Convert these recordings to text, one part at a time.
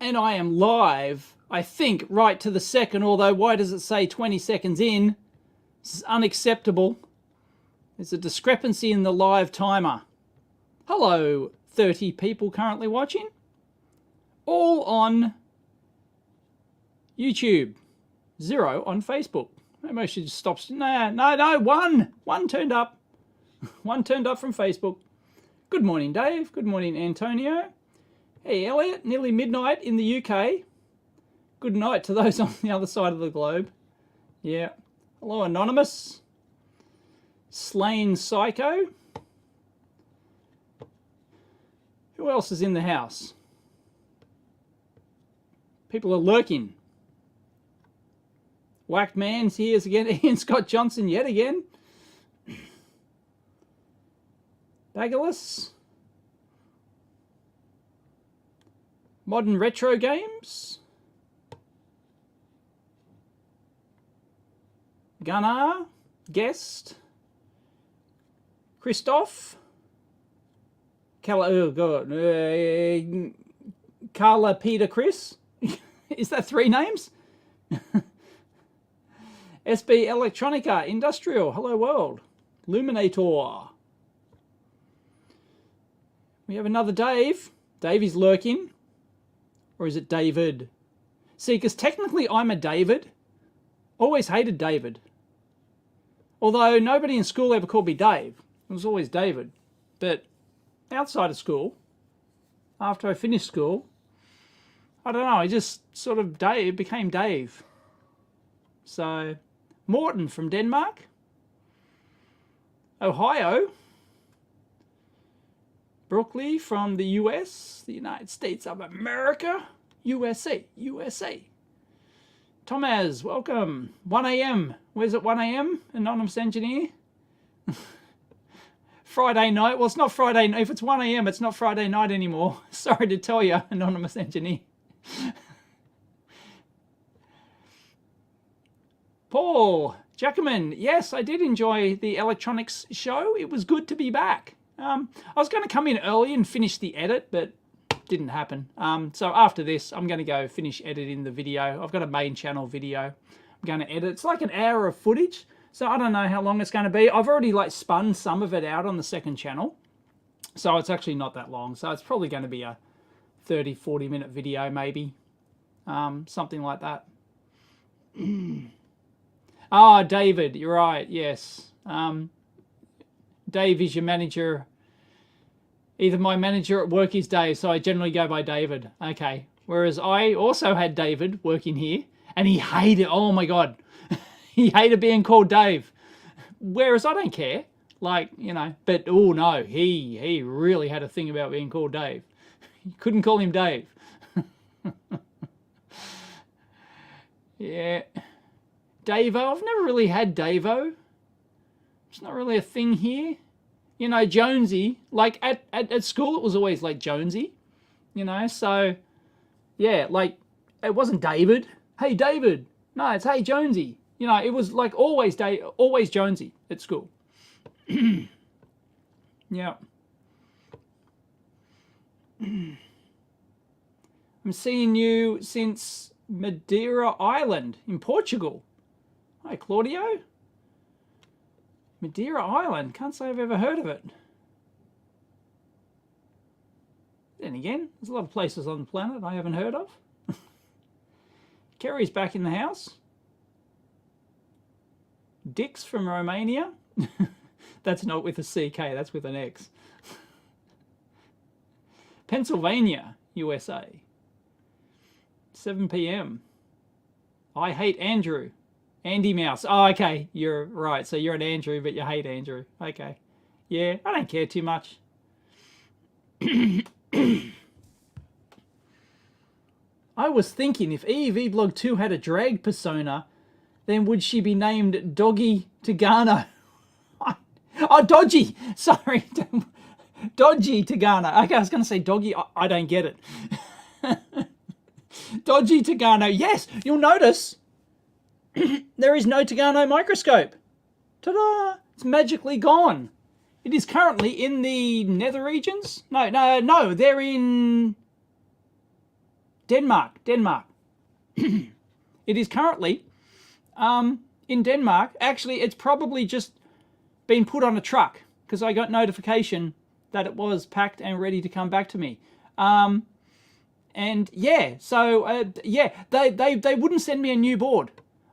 And I am live, I think, right to the second, although why does it say 20 seconds in? This is unacceptable. There's a discrepancy in the live timer. Hello, 30 people currently watching. All on YouTube. 0 on Facebook. Maybe I should just stop. No, one turned up. One turned up from Facebook. Good morning, Dave. Good morning, Antonio. Hey, Elliot. Nearly midnight in the UK. Good night to those on the other side of the globe. Yeah. Hello, Anonymous. Slain Psycho. Who else is in the house? People are lurking. Whacked Man's here again. Ian Scott Johnson yet again. Bagulous. Modern Retro Games. Gunnar. Guest. Christoph. Carla Peter Chris. Is that 3 names? SB Electronica Industrial. Hello world. Luminator. We have another Dave. Dave is lurking. Or is it David? See, because technically I'm a David. Always hated David. Although nobody in school ever called me Dave. It was always David. But outside of school, after I finished school, I don't know, I just sort of became Dave. So, Morton from Denmark. Ohio. Brooklyn from the US, the United States of America. USA. Thomas, welcome. 1 a.m. Where's it 1 a.m.? Anonymous Engineer. Friday night. Well, it's not Friday night. If it's 1 a.m., it's not Friday night anymore. Sorry to tell you, Anonymous Engineer. Paul Jackman. Yes, I did enjoy the electronics show. It was good to be back. I was going to come in early and finish the edit, but didn't happen. So after this, I'm going to go finish editing the video. I've got a main channel video I'm going to edit. It's like an hour of footage, so I don't know how long it's going to be. I've already spun some of it out on the second channel, so it's actually not that long. So it's probably going to be a 30-40 minute video maybe, something like that. Ah, David, you're right, yes. Dave is your manager. Either my manager at work is Dave, so I generally go by David. Okay. Whereas I also had David working here, and he hated, oh my God, he hated being called Dave. Whereas I don't care, but oh no, he really had a thing about being called Dave. You couldn't call him Dave. Yeah. Davo, I've never really had Davo. It's not really a thing here. You know, Jonesy, at school it was always Jonesy, so yeah, it wasn't David. Hey David. No, it's hey Jonesy. It was always Jonesy at school. Yeah. I'm seeing you since Madeira Island in Portugal. Hi Claudio. Madeira Island. Can't say I've ever heard of it. Then again, there's a lot of places on the planet I haven't heard of. Kerry's back in the house. Dick's from Romania. That's not with a CK, that's with an X. Pennsylvania, USA. 7 p.m. I hate Andrew. Andy Mouse. Oh, okay. You're right. So you're an Andrew, but you hate Andrew. Okay. Yeah, I don't care too much. I was thinking if EEVblog 2 had a drag persona, then would she be named Doggy Tagano? Oh, Dodgy. Sorry. Dodgy Tagano. Okay, I was going to say Doggy. I don't get it. Dodgy Tagano. Yes, you'll notice there is no Tagano microscope. Ta-da! It's magically gone. It is currently in the nether regions. No, they're in Denmark. It is currently in Denmark. Actually, it's probably just been put on a truck because I got notification that it was packed and ready to come back to me. And yeah, so yeah, they wouldn't send me a new board.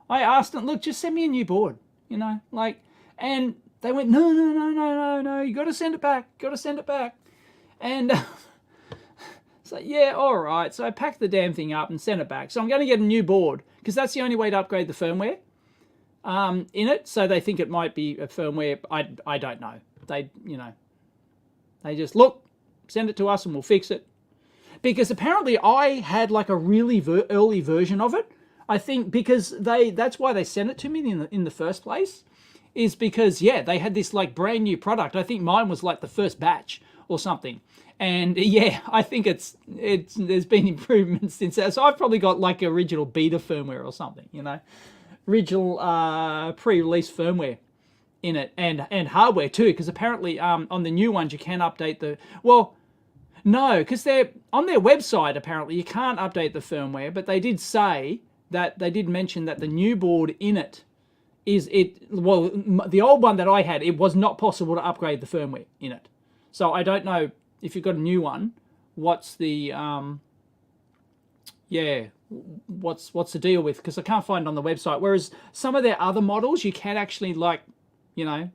I asked them, look, just send me a new board, you know, like, and they went, no, you got to send it back, and so yeah, all right. So I packed the damn thing up and sent it back. So I'm going to get a new board because that's the only way to upgrade the firmware in it. So they think it might be a firmware. I don't know. They, you know, they just look, send it to us and we'll fix it. Because apparently I had like a really early version of it. I think because that's why they sent it to me in the first place, is because yeah, they had this like brand new product. I think mine was like the first batch or something. And yeah, I think there's been improvements since that. So I've probably got like original beta firmware or something, you know, original pre-release firmware in it, and hardware too. Because apparently on the new ones you can update no, because they're on their website. Apparently you can't update the firmware, but they did say that they did mention that the new board in it the old one that I had, it was not possible to upgrade the firmware in it. So I don't know if you've got a new one, what's the what's the deal with? Because I can't find it on the website. Whereas some of their other models, you can actually, like, you know,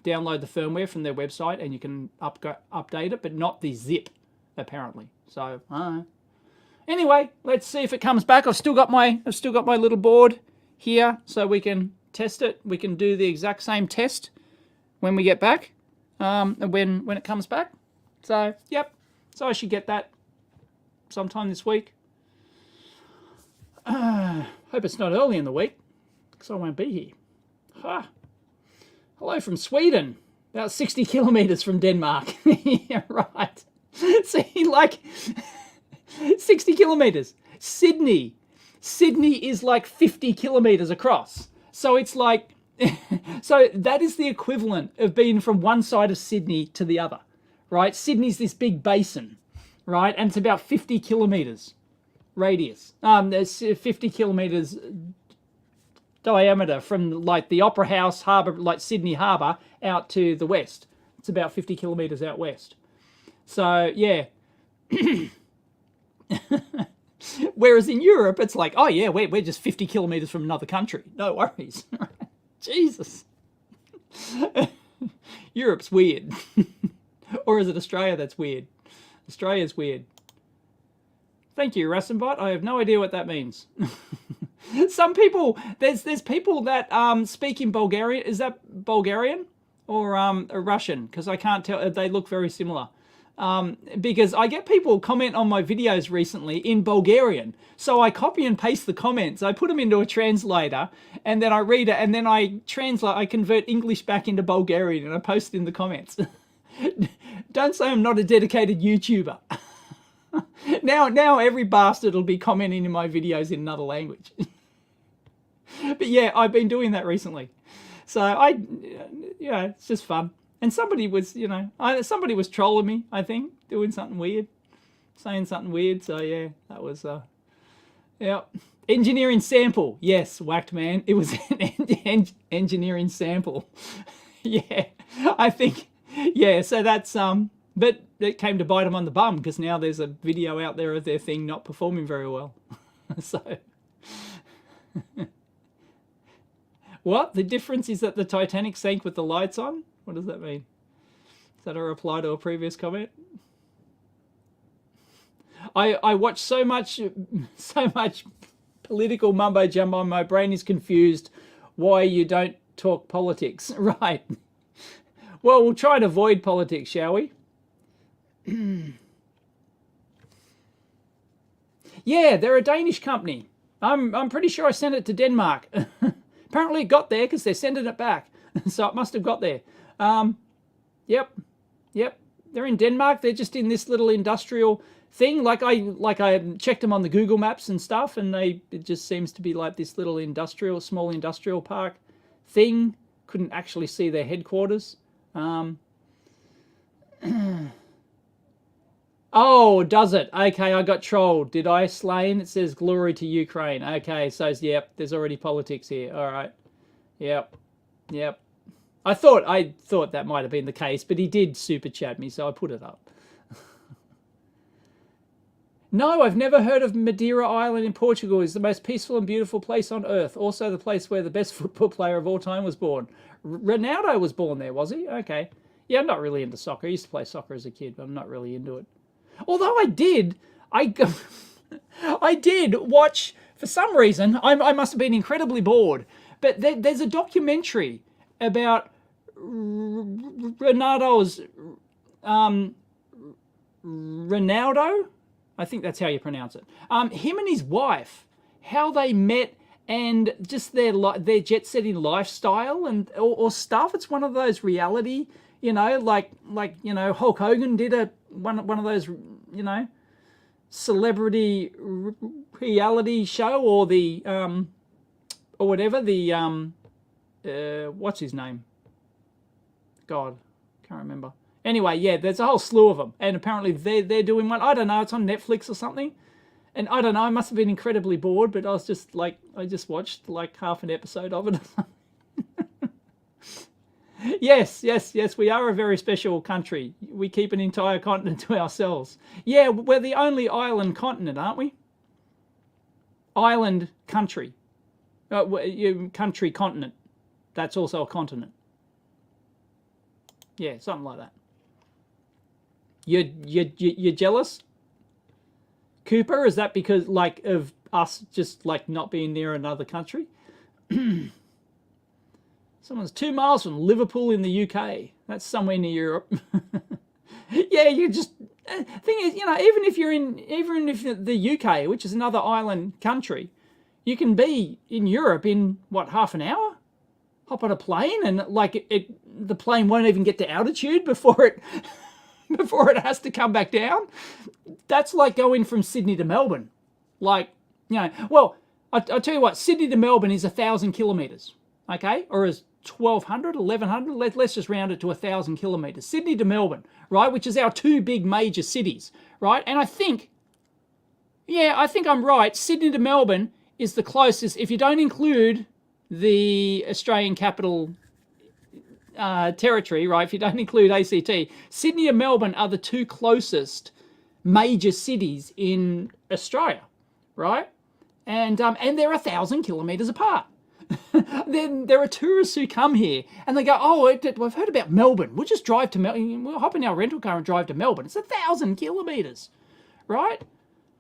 download the firmware from their website and you can update it, but not the zip apparently. So anyway, let's see if it comes back. I've still got my little board here, so we can test it. We can do the exact same test when we get back, when it comes back. So yep, so I should get that sometime this week. Hope it's not early in the week, because I won't be here. Hello from Sweden, about 60 kilometers from Denmark. Yeah, right. See, like 60 kilometers. Sydney is like 50 kilometers across. So it's like, so that is the equivalent of being from one side of Sydney to the other, right? Sydney's this big basin, right? And it's about 50 kilometers radius. There's 50 kilometers diameter from like the Opera House harbour, like Sydney Harbour, out to the west. It's about 50 kilometers out west. So yeah. Whereas in Europe, it's like, oh yeah, we're just 50 kilometers from another country. No worries. Jesus. Europe's weird. Or is it Australia that's weird? Australia's weird. Thank you, Rassenbot. I have no idea what that means. Some people, there's people that speak in Bulgarian. Is that Bulgarian or Russian? Because I can't tell. They look very similar. Because I get people comment on my videos recently in Bulgarian. So I copy and paste the comments. I put them into a translator, and then I read it, and then I translate. I convert English back into Bulgarian, and I post it in the comments. Don't say I'm not a dedicated YouTuber. Now every bastard will be commenting in my videos in another language. But yeah, I've been doing that recently. So it's just fun. And somebody was, somebody was trolling me, I think, doing something weird, saying something weird. So yeah, that was, engineering sample. Yes, whacked man. It was an engineering sample. Yeah, I think, yeah. So that's, but it came to bite them on the bum, because now there's a video out there of their thing not performing very well. So, what? The difference is that the Titanic sank with the lights on? What does that mean? Is that a reply to a previous comment? I watch so much political mumbo jumbo. My brain is confused. Why you don't talk politics? Right. Well, we'll try and avoid politics, shall we? Yeah, they're a Danish company. I'm pretty sure I sent it to Denmark. Apparently it got there because they're sending it back. So it must have got there. Yep. They're in Denmark. They're just in this little industrial thing. Like I checked them on the Google Maps and stuff, and it just seems to be like this little small industrial park thing. Couldn't actually see their headquarters. Oh, does it? Okay, I got trolled. Did I, Slain? It says glory to Ukraine. Okay, so yep, there's already politics here. All right. Yep. Yep. I thought that might have been the case, but he did super chat me, so I put it up. No, I've never heard of Madeira Island in Portugal. It's the most peaceful and beautiful place on earth. Also the place where the best football player of all time was born. Ronaldo was born there, was he? Okay. Yeah, I'm not really into soccer. I used to play soccer as a kid, but I'm not really into it. Although I did watch, for some reason, I must have been incredibly bored, but there's a documentary about Ronaldo, I think that's how you pronounce it. Him and his wife, how they met, and just their jet-setting lifestyle and or stuff. It's one of those reality, like Hulk Hogan did one of those, celebrity reality show, or the or whatever, the what's his name? God, can't remember. Anyway, yeah, there's a whole slew of them, and apparently they're doing one. I don't know, it's on Netflix or something, and I don't know. I must have been incredibly bored, but I just watched like half an episode of it. Yes, we are a very special country. We keep an entire continent to ourselves. Yeah, we're the only island continent, aren't we? Island country, country continent. That's also a continent. Yeah, something like that. You're jealous, Cooper? Is that because of us just not being near another country? Someone's 2 miles from Liverpool in the UK. That's somewhere near Europe. Yeah, you just thing is, even if you're the UK, which is another island country, you can be in Europe in what, half an hour? Hop on a plane and the plane won't even get to altitude before it has to come back down. That's like going from Sydney to Melbourne. Well, I'll tell you what, Sydney to Melbourne is 1,000 kilometres, okay? Or is 1,200, 1,100? Let's just round it to 1,000 kilometres. Sydney to Melbourne, right? Which is our two big major cities, right? And I think I'm right. Sydney to Melbourne is the closest, if you don't include the Australian Capital Territory, right? If you don't include ACT, Sydney and Melbourne are the two closest major cities in Australia, right? And they're 1,000 kilometres apart. Then there are tourists who come here and they go, oh, we've heard about Melbourne. We'll just drive to Melbourne. We'll hop in our rental car and drive to Melbourne. It's 1,000 kilometres, right?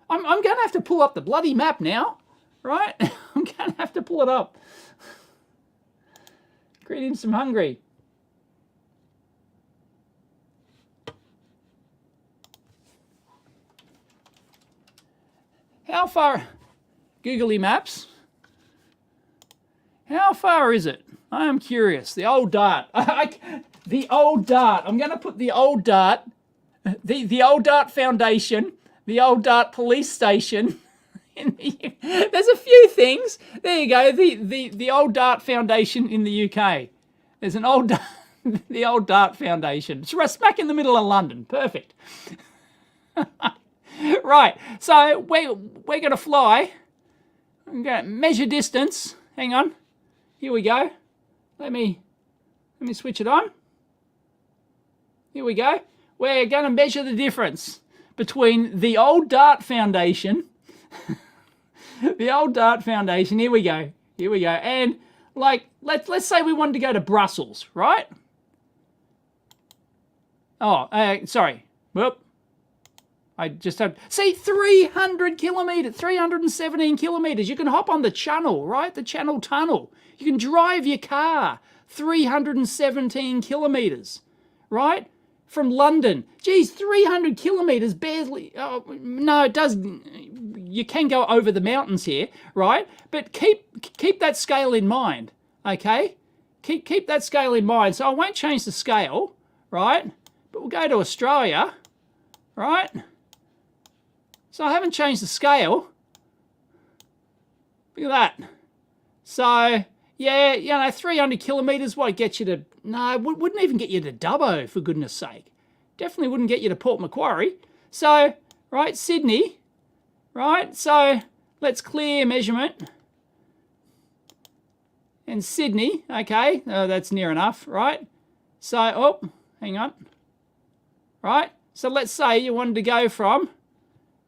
I'm going to have to pull up the bloody map now, right? I'm going to have to pull it up. Greetings from Hungary. How far, Googly Maps, how far is it? I am curious. The old dart. The old dart. I'm going to put the old dart, the old dart foundation, the old dart police station. There's a few things. There you go. The old dart foundation in the UK. There's an old the old dart foundation. It's right smack in the middle of London. Perfect. Right, so we're going to fly. I'm going to measure distance. Hang on. Here we go. Let me switch it on. Here we go. We're going to measure the difference between the old dart foundation. The old dart foundation. Here we go. And let's say we wanted to go to Brussels, right? Oh, sorry. Whoop. I just have, 300 kilometres, 317 kilometres. You can hop on the channel, right? The Channel Tunnel. You can drive your car 317 kilometres, right? From London. Geez, 300 kilometres barely. Oh, no, it does. You can go over the mountains here, right? But keep that scale in mind, okay? Keep that scale in mind. So I won't change the scale, right? But we'll go to Australia, right? So I haven't changed the scale. Look at that. So, yeah, 300 kilometres, what gets you to... No, wouldn't even get you to Dubbo, for goodness sake. Definitely wouldn't get you to Port Macquarie. So, right, Sydney, right? So let's clear measurement. And Sydney, okay, that's near enough, right? So, oh, hang on. Right? So let's say you wanted to go from,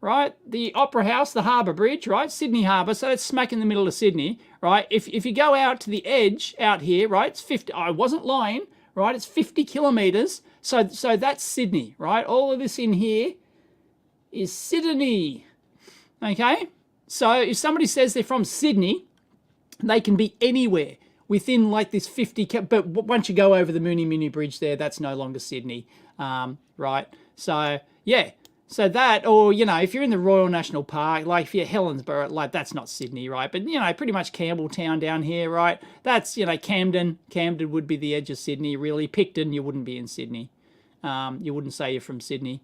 right, the Opera House, the Harbour Bridge, right, Sydney Harbour, so it's smack in the middle of Sydney, right? If you go out to the edge out here, right, it's 50, I wasn't lying, right, it's 50 kilometres, so that's Sydney, right? All of this in here is Sydney, okay? So if somebody says they're from Sydney, they can be anywhere within like this 50, but once you go over the Mooney Bridge there, that's no longer Sydney, right? So, yeah. So that, or, you know, if you're in the Royal National Park, like if you're Helensburgh, like that's not Sydney, right? But, you know, pretty much Campbelltown down here, right? That's, you know, Camden. Camden would be the edge of Sydney, really. Picton, you wouldn't be in Sydney. You wouldn't say you're from Sydney.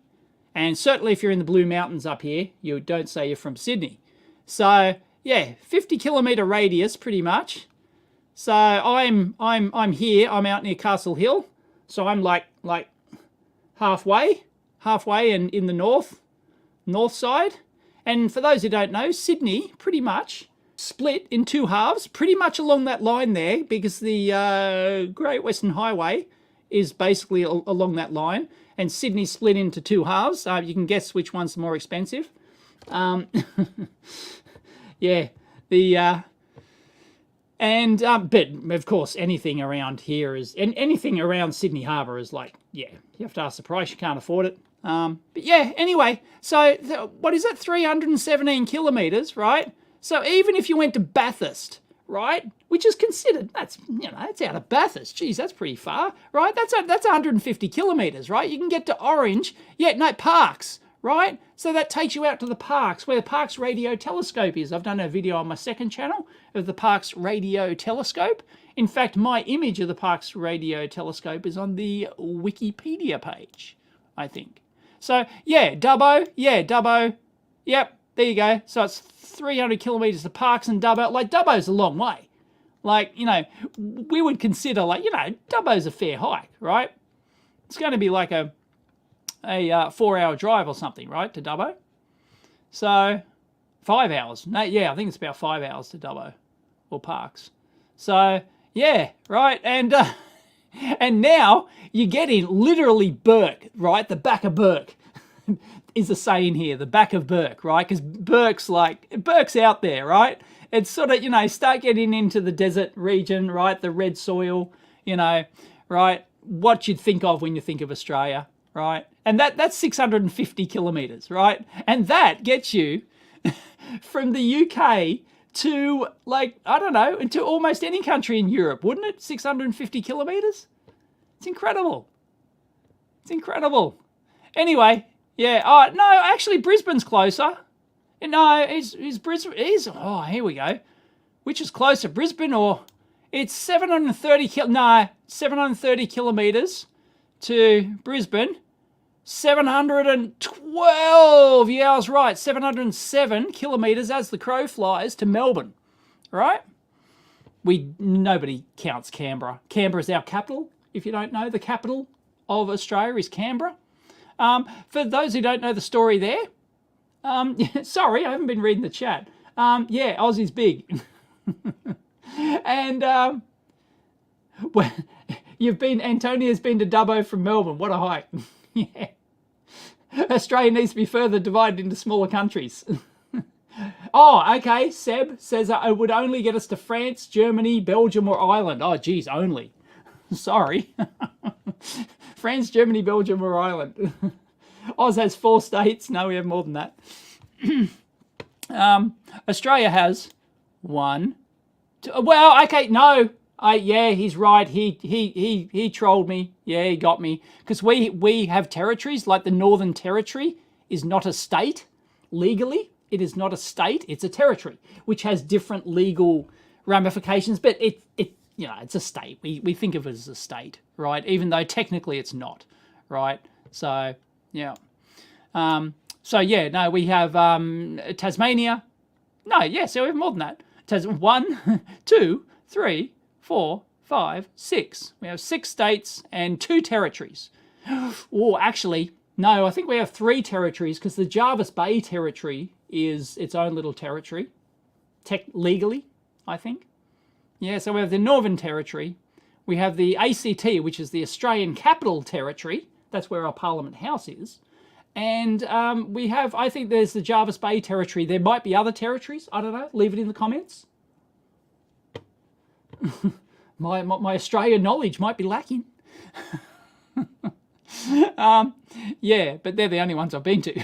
And certainly if you're in the Blue Mountains up here, you don't say you're from Sydney. So, yeah, 50 kilometre radius, pretty much. So I'm here, I'm out near Castle Hill. So I'm like halfway and in the north side. And for those who don't know, Sydney pretty much split in two halves, pretty much along that line there, because the Great Western Highway is basically along that line, and Sydney split into two halves. You can guess which one's more expensive. Yeah, but of course anything around here is, and anything around Sydney Harbour is like, yeah, you have to ask the price, you can't afford it. But yeah, anyway, so what is it, 317 kilometres, right? So even if you went to Bathurst, right, which is considered, that's, you know, that's out of Bathurst, geez, that's pretty far, right? That's 150 kilometres, right? You can get to Orange, yeah, no, Parks, right? So that takes you out to the Parks, where the Parks Radio Telescope is. I've done a video on my second channel of the Parks Radio Telescope. In fact, my image of the Parks Radio Telescope is on the Wikipedia page, I think. So, yeah, Dubbo, yep, there you go. So it's 300 kilometres to Parks and Dubbo. Like, Dubbo's a long way. Like, you know, we would consider, like, you know, Dubbo's a fair hike, right? It's going to be like a 4-hour drive or something, right, to Dubbo. So 5 hours. No, yeah, I think it's about 5 hours to Dubbo or Parks. So yeah, right, and now you get in literally Burke, right? The back of Burke is a saying here, the back of Burke, right? Because Burke's out there, right? It's sort of, you know, start getting into the desert region, right? The red soil, you know, right? What you'd think of when you think of Australia, right? And that's 650 kilometres, right? And that gets you from the UK to, like, I don't know, to almost any country in Europe, wouldn't it? 650 kilometres? It's incredible. It's incredible. Anyway, yeah. Oh, no, actually, Brisbane's closer. No, is Brisbane, oh, here we go. Which is closer, Brisbane or, it's 730 kilometres to Brisbane. 712, yeah, I was right, 707 kilometres as the crow flies to Melbourne, right? Nobody counts Canberra. Canberra's our capital, if you don't know. The capital of Australia is Canberra. For those who don't know the story there, sorry, I haven't been reading the chat. Yeah, Aussie's big. And, well, Antonia's been to Dubbo from Melbourne. What a hike. Yeah. Australia needs to be further divided into smaller countries. Oh, okay. Seb says it would only get us to France, Germany, Belgium, or Ireland. Oh, geez, only. Sorry. France, Germany, Belgium, or Ireland. Oz has 4 states. No, we have more than that. Australia has 1, 2. Well, okay, no. Yeah, he's right. He trolled me. Yeah, he got me. Because we have territories, like the Northern Territory is not a state. Legally, it is not a state. It's a territory, which has different legal ramifications. But it you know, it's a state. We think of it as a state, right? Even though technically it's not, right? So yeah. So yeah, no, we have Tasmania. No, yeah, so we have more than that. 1, 2, 3, 4, 5, 6. We have 6 states and 2 territories. Oh, actually, No, I think we have 3 territories because the Jervis Bay territory is its own little territory, legally, I think. Yeah, so we have the Northern Territory. We have the ACT, which is the Australian Capital Territory. That's where our Parliament House is. And we have, I think there's the Jervis Bay Territory. There might be other territories. I don't know. Leave it in the comments. my Australian knowledge might be lacking. Yeah, but they're the only ones I've been to.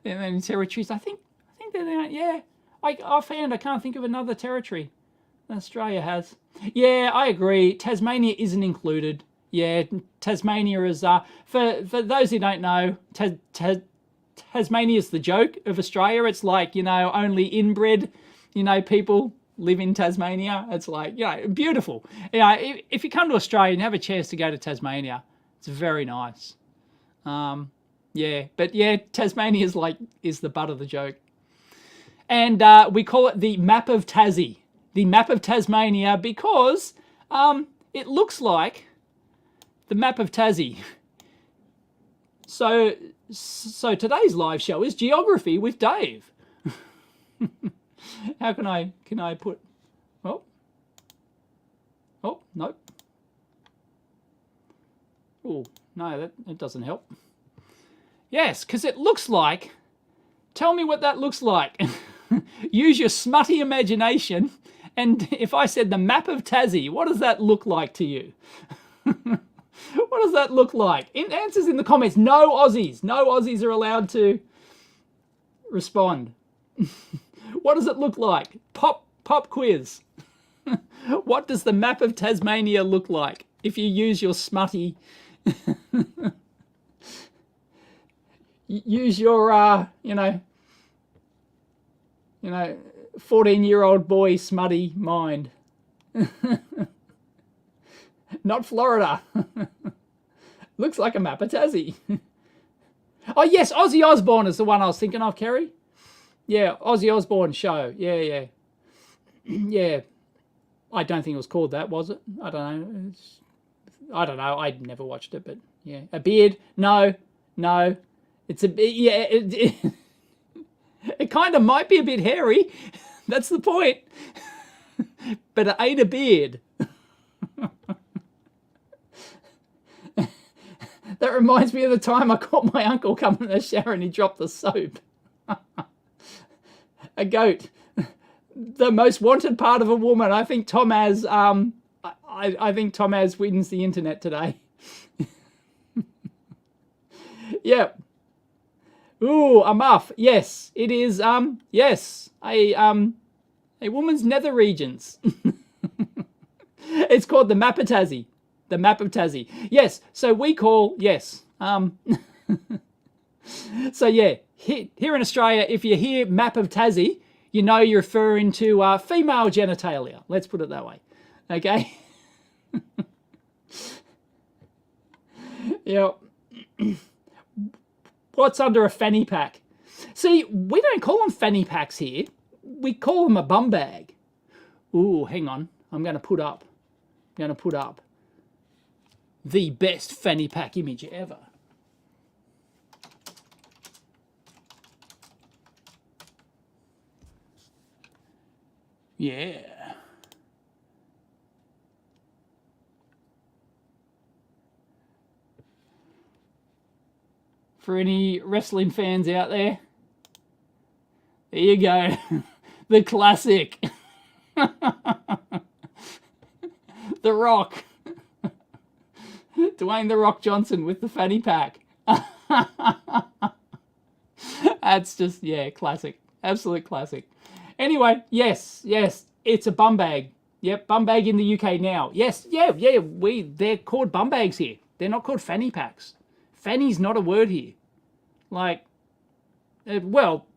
They're the only territories. I think they're the only, yeah. I found I can't think of another territory that Australia has. Yeah, I agree. Tasmania isn't included. Yeah, Tasmania is, for those who don't know, Tasmania is the joke of Australia. It's like, only inbred, people live in Tasmania. It's like, beautiful. If you come to Australia and have a chance to go to Tasmania, it's very nice. Yeah, but yeah, Tasmania is the butt of the joke. And we call it the map of Tassie, the map of Tasmania, because it looks like the map of Tassie. So today's live show is geography with Dave. How can I put? Oh, nope. Oh no, that doesn't help. Yes, because it looks like. Tell me what that looks like. Use your smutty imagination. And if I said the map of Tassie, what does that look like to you? What does that look like? Answers in the comments. No Aussies. No Aussies are allowed to respond. What does it look like? Pop quiz. What does the map of Tasmania look like? If you use your smutty... use your, 14-year-old boy smutty mind. Not Florida. Looks like a map of Tassie. Oh, yes, Ozzy Osbourne is the one I was thinking of, Kerry. Yeah, Ozzy Osbourne show. Yeah. Yeah. I don't think it was called that, was it? I don't know. I don't know. I never watched it, but yeah. A beard? No. It's a bit, yeah. It kind of might be a bit hairy. That's the point. But it ain't a beard. That reminds me of the time I caught my uncle coming in the shower and he dropped the soap. A goat. The most wanted part of a woman. I think Tom has. I think Tom has wins the internet today. Yep. Ooh, a muff. Yes, it is. Yes, a woman's nether regions. It's called the map of Tassie. The map of Tassie. Yes. So we call yes. So yeah, here in Australia, if you hear map of Tassie, you know you're referring to female genitalia. Let's put it that way. Okay. Yeah. What's under a fanny pack? See, we don't call them fanny packs here. We call them a bum bag. Ooh, hang on. I'm going to put up the best fanny pack image ever. Yeah. For any wrestling fans out there, there you go. The classic. The Rock. Dwayne "The Rock" Johnson with the fanny pack. That's just, yeah, classic. Absolute classic. Anyway, yes, it's a bum bag. Yep, bum bag in the UK now. Yes, yeah, they're called bum bags here. They're not called fanny packs. Fanny's not a word here. Like, well,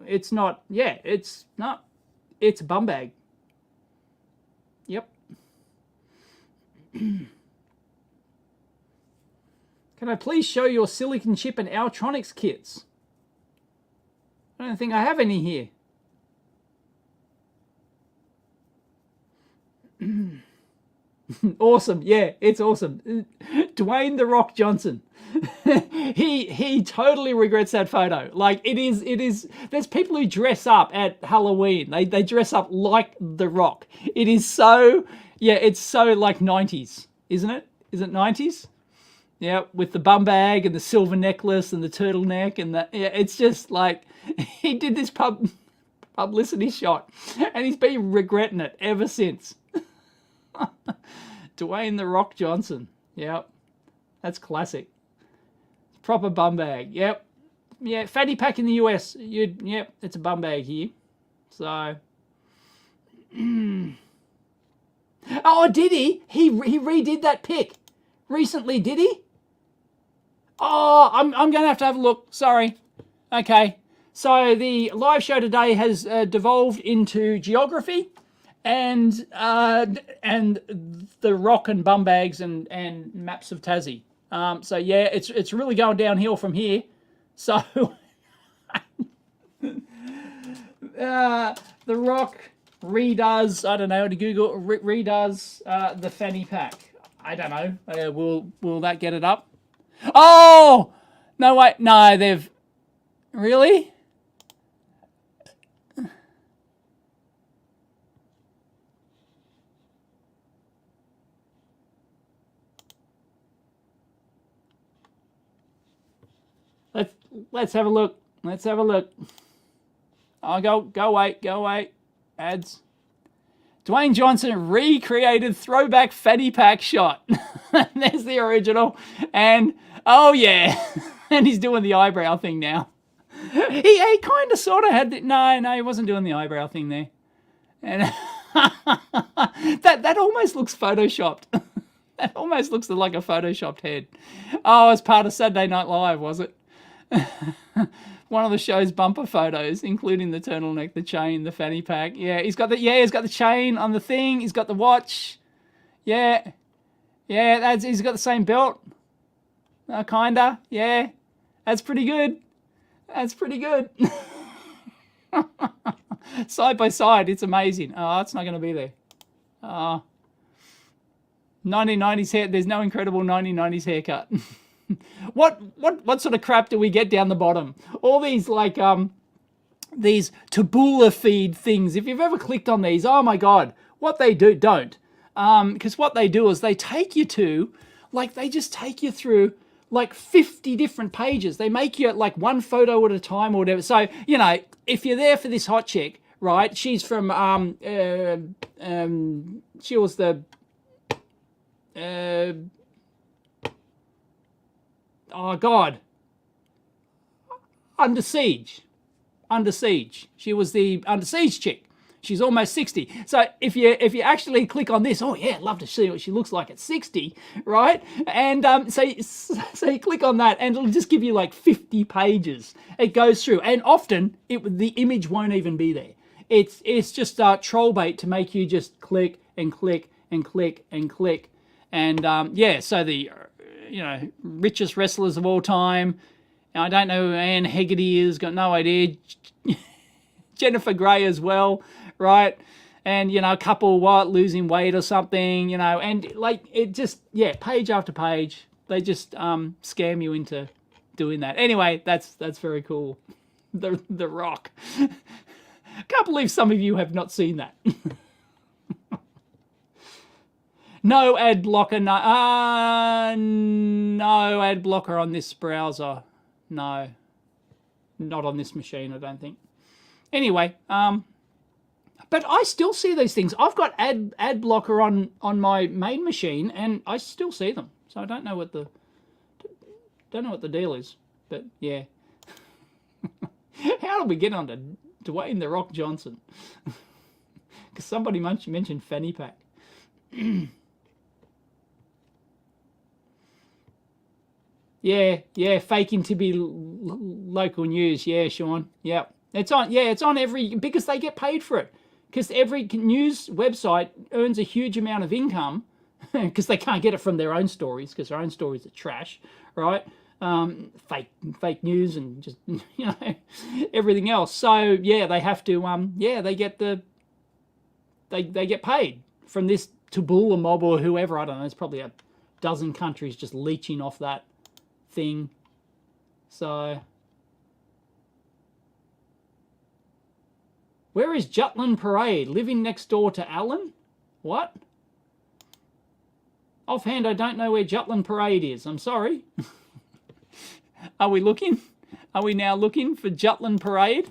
it's not, yeah, it's not, it's a bum bag. Yep. Can I please show your silicon chip and Altronics kits? I don't think I have any here. Awesome. Yeah, it's awesome. Dwayne "The Rock" Johnson. he totally regrets that photo. Like it is there's people who dress up at Halloween. They dress up like The Rock. It is so, yeah, it's so like 90s, isn't it? Is it 90s? Yeah, with the bum bag and the silver necklace and the turtleneck and the, yeah, it's just like he did this publicity shot and he's been regretting it ever since. Dwayne The Rock Johnson. Yep. That's classic. Proper bum bag. Yep. Yeah, fanny pack in the US. Yep, it's a bum bag here. So oh, did he? He redid that pic recently, did he? Oh, I'm going to have a look. Sorry. Okay. So the live show today has devolved into geography and the Rock and bum bags and maps of Tassie. So yeah, it's really going downhill from here. So The Rock redoes, I don't know, to Google redoes the fanny pack. I don't know. Will that get it up? Oh no, wait, no, they've really. Let's have a look. Let's have a look. Oh, go away. Ads. Dwayne Johnson recreated throwback fanny pack shot. There's the original. And, oh yeah. And he's doing the eyebrow thing now. He kind of sort of had the, no, he wasn't doing the eyebrow thing there. And that almost looks photoshopped. That almost looks like a photoshopped head. Oh, it's part of Saturday Night Live, was it? One of the show's bumper photos, including the turtleneck, the chain, the fanny pack. Yeah, he's got the chain on the thing. He's got the watch. Yeah, he's got the same belt. Kinda. Yeah, that's pretty good. Side by side, it's amazing. Oh, it's not going to be there. 1990s hair. There's no incredible 1990s haircut. What sort of crap do we get down the bottom? All these like these Taboola feed things. If you've ever clicked on these, oh my god, what they do don't. Because what they do is they take you to, like, they just take you through like 50 different pages. They make you like one photo at a time or whatever. So, you know, if you're there for this hot chick, right? She's from she was the oh god, Under Siege. She was the Under Siege chick. She's almost 60. So if you actually click on this, oh yeah, I'd love to see what she looks like at 60, right? And so you click on that, and it'll just give you like 50 pages. It goes through, and often the image won't even be there. It's just troll bait to make you just click and click and click and click, and yeah. So the richest wrestlers of all time. I don't know who Anne Hegarty is. Got no idea. Jennifer Grey as well, right? And, a couple losing weight or something, and like it just, yeah, page after page, they just scam you into doing that. Anyway, that's very cool. The Rock. Can't believe some of you have not seen that. No ad blocker, no ad blocker on this browser. No, not on this machine, I don't think. Anyway, but I still see these things. I've got ad blocker on my main machine, and I still see them. So I don't know what the deal is. But yeah, how did we get onto Dwayne The Rock Johnson? Because somebody mentioned fanny pack. Yeah, faking to be local news. Yeah, Sean. Yeah. It's on every, because they get paid for it. Because every news website earns a huge amount of income because they can't get it from their own stories, because their own stories are trash, right? Fake news and just, everything else. So yeah, they have to, they get they get paid from this Taboola mob or whoever. I don't know. There's probably a dozen countries just leeching off that thing. So, where is Jutland Parade? Living next door to Alan? What? Offhand, I don't know where Jutland Parade is. I'm sorry. Are we looking? Are we now looking for Jutland Parade?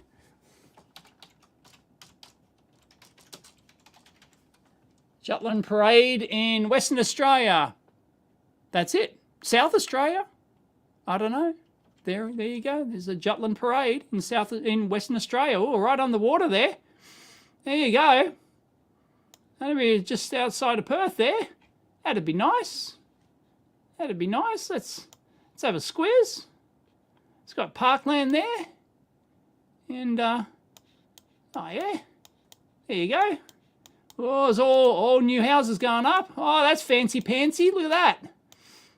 Jutland Parade in Western Australia. That's it. South Australia? I don't know. There you go. There's a Jutland Parade in Western Australia. Oh, right on the water there. There you go. That'd be just outside of Perth there. That'd be nice. That'd be nice. Let's have a squiz. It's got parkland there. And, oh yeah. There you go. Oh, there's all new houses going up. Oh, that's fancy pantsy. Look at that.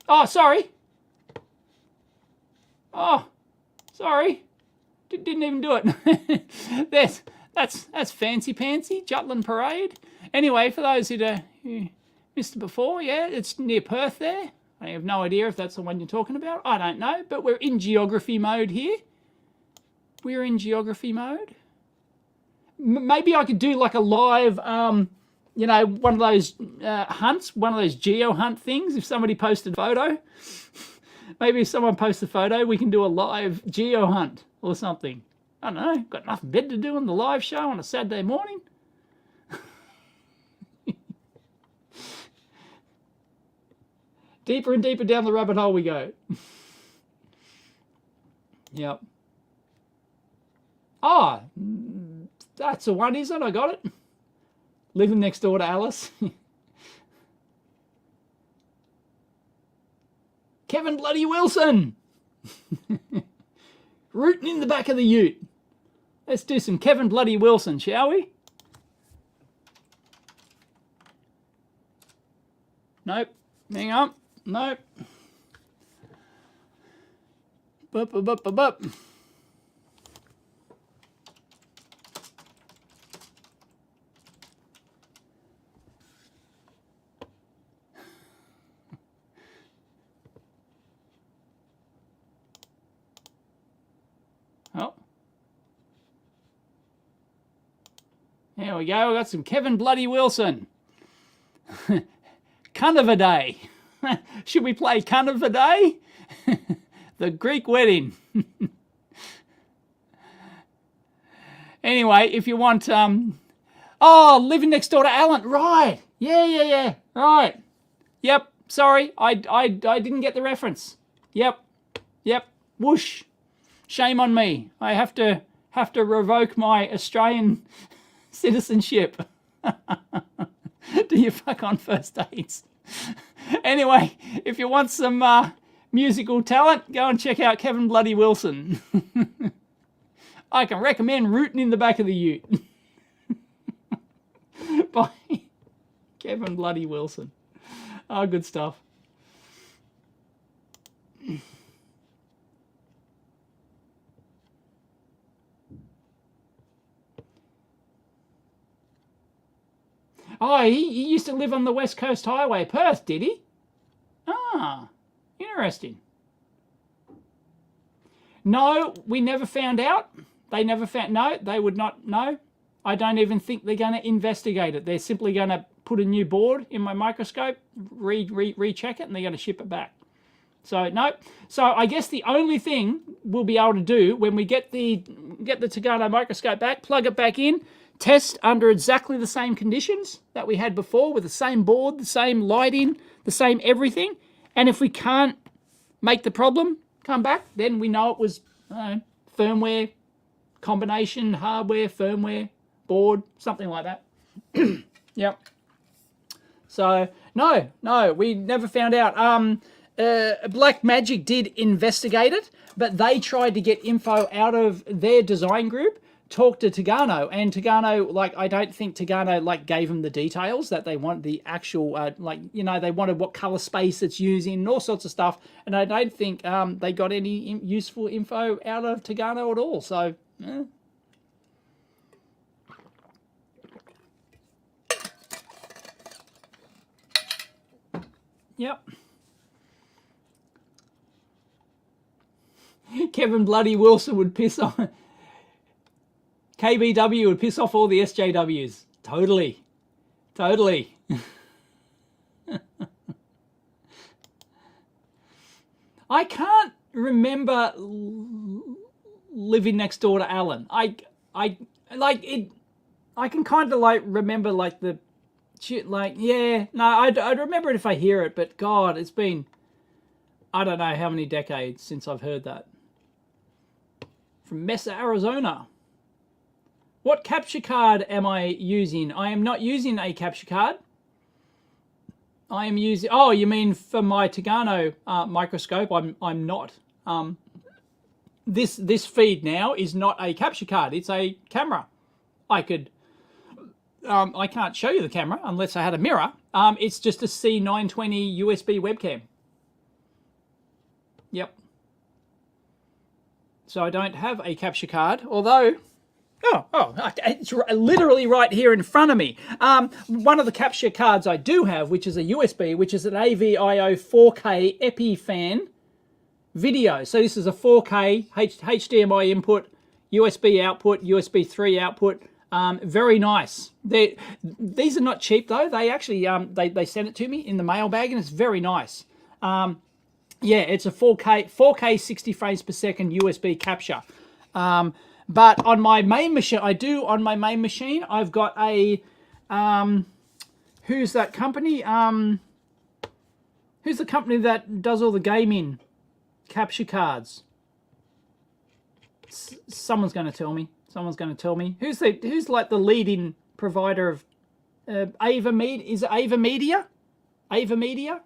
Oh, sorry. Oh, sorry. Didn't even do it. That's fancy pantsy. Jutland Parade. Anyway, for those who missed it before, yeah, it's near Perth there. I have no idea if that's the one you're talking about. I don't know, but we're in geography mode here. We're in geography mode. Maybe I could do like a live, you know, one of those hunts, one of those geo hunt things. If somebody posted a photo, maybe if someone posts a photo, we can do a live geo hunt or something. I don't know. Got nothing better to do on the live show on a Saturday morning. Deeper and deeper down the rabbit hole we go. Yep. Oh, that's the one, is it? I got it. Living next door to Alice. Kevin Bloody Wilson. Rooting in the back of the ute. Let's do some Kevin Bloody Wilson, shall we? Nope. Hang on. Nope. Bup. Oh. There we go. We got some Kevin Bloody Wilson. Cunt of a day. Should we play Cunt of a day? The Greek wedding. Anyway, if you want, oh, living next door to Alan. Right. Yeah. Right. Yep. Sorry, I didn't get the reference. Yep. Whoosh. Shame on me. I have to revoke my Australian citizenship. Do you fuck on first dates? Anyway, if you want some musical talent, go and check out Kevin Bloody Wilson. I can recommend Rooting in the Back of the Ute by Kevin Bloody Wilson. Oh, good stuff. Oh, he used to live on the West Coast Highway, Perth, did he? Ah, interesting. No, we never found out. They never found, no, they would not know. I don't even think they're going to investigate it. They're simply going to put a new board in my microscope, recheck it, and they're going to ship it back. So, no. So I guess the only thing we'll be able to do when we get the Tagano microscope back, plug it back in, test under exactly the same conditions that we had before with the same board, the same lighting, the same everything. And if we can't make the problem come back, then we know it was firmware combination, hardware, firmware, board, something like that. Yep. So, no, we never found out. Black Magic did investigate it, but they tried to get info out of their design group, talked to Tagano, and Tagano, like, I don't think Tagano, like, gave them the details that they want, the actual, like, you know, they wanted what color space it's using and all sorts of stuff, and I don't think they got any useful info out of Tagano at all, so, Yep. Kevin Bloody Wilson would piss off. KBW would piss off all the SJWs. Totally. Totally. I can't remember living next door to Alan. I like it. I can kind of like remember like the shit. Like yeah, no, I'd remember it if I hear it. But God, it's been I don't know how many decades since I've heard that. From Mesa, Arizona. What capture card am I using? I am not using a capture card. I am using. Oh, you mean for my Tagano microscope? I'm not. This feed now is not a capture card. It's a camera. I could. I can't show you the camera unless I had a mirror. It's just a C920 USB webcam. Yep. So I don't have a capture card, although. Oh, it's literally right here in front of me. One of the capture cards I do have, which is a USB, which is an AVIO 4K EpiFan video. So this is a 4K HDMI input, USB output, USB 3 output. Very nice. These are not cheap though. They actually they sent it to me in the mailbag, and it's very nice. Yeah, it's a 4K 60 frames per second USB capture. But on my main machine, I've got a, who's that company? Who's the company that does all the gaming capture cards? Someone's going to tell me. Someone's going to tell me. Who's like the leading provider of Ava Media? Is it Ava Media? Ava Media?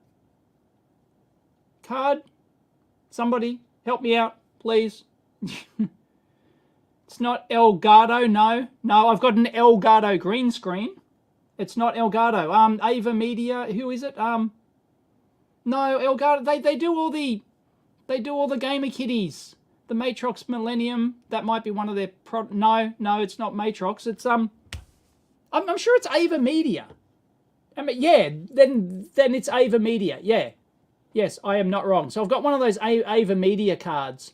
Card? Somebody help me out, please. It's not Elgato, no. No, I've got an Elgato green screen. It's not Elgato. Ava Media, who is it? No, Elgato, they do all the gamer kitties. The Matrox Millennium, that might be one of their no, it's not Matrox. It's I'm sure it's Ava Media. I mean, yeah, then it's Ava Media. Yeah. Yes, I am not wrong. So I've got one of those Ava Media cards.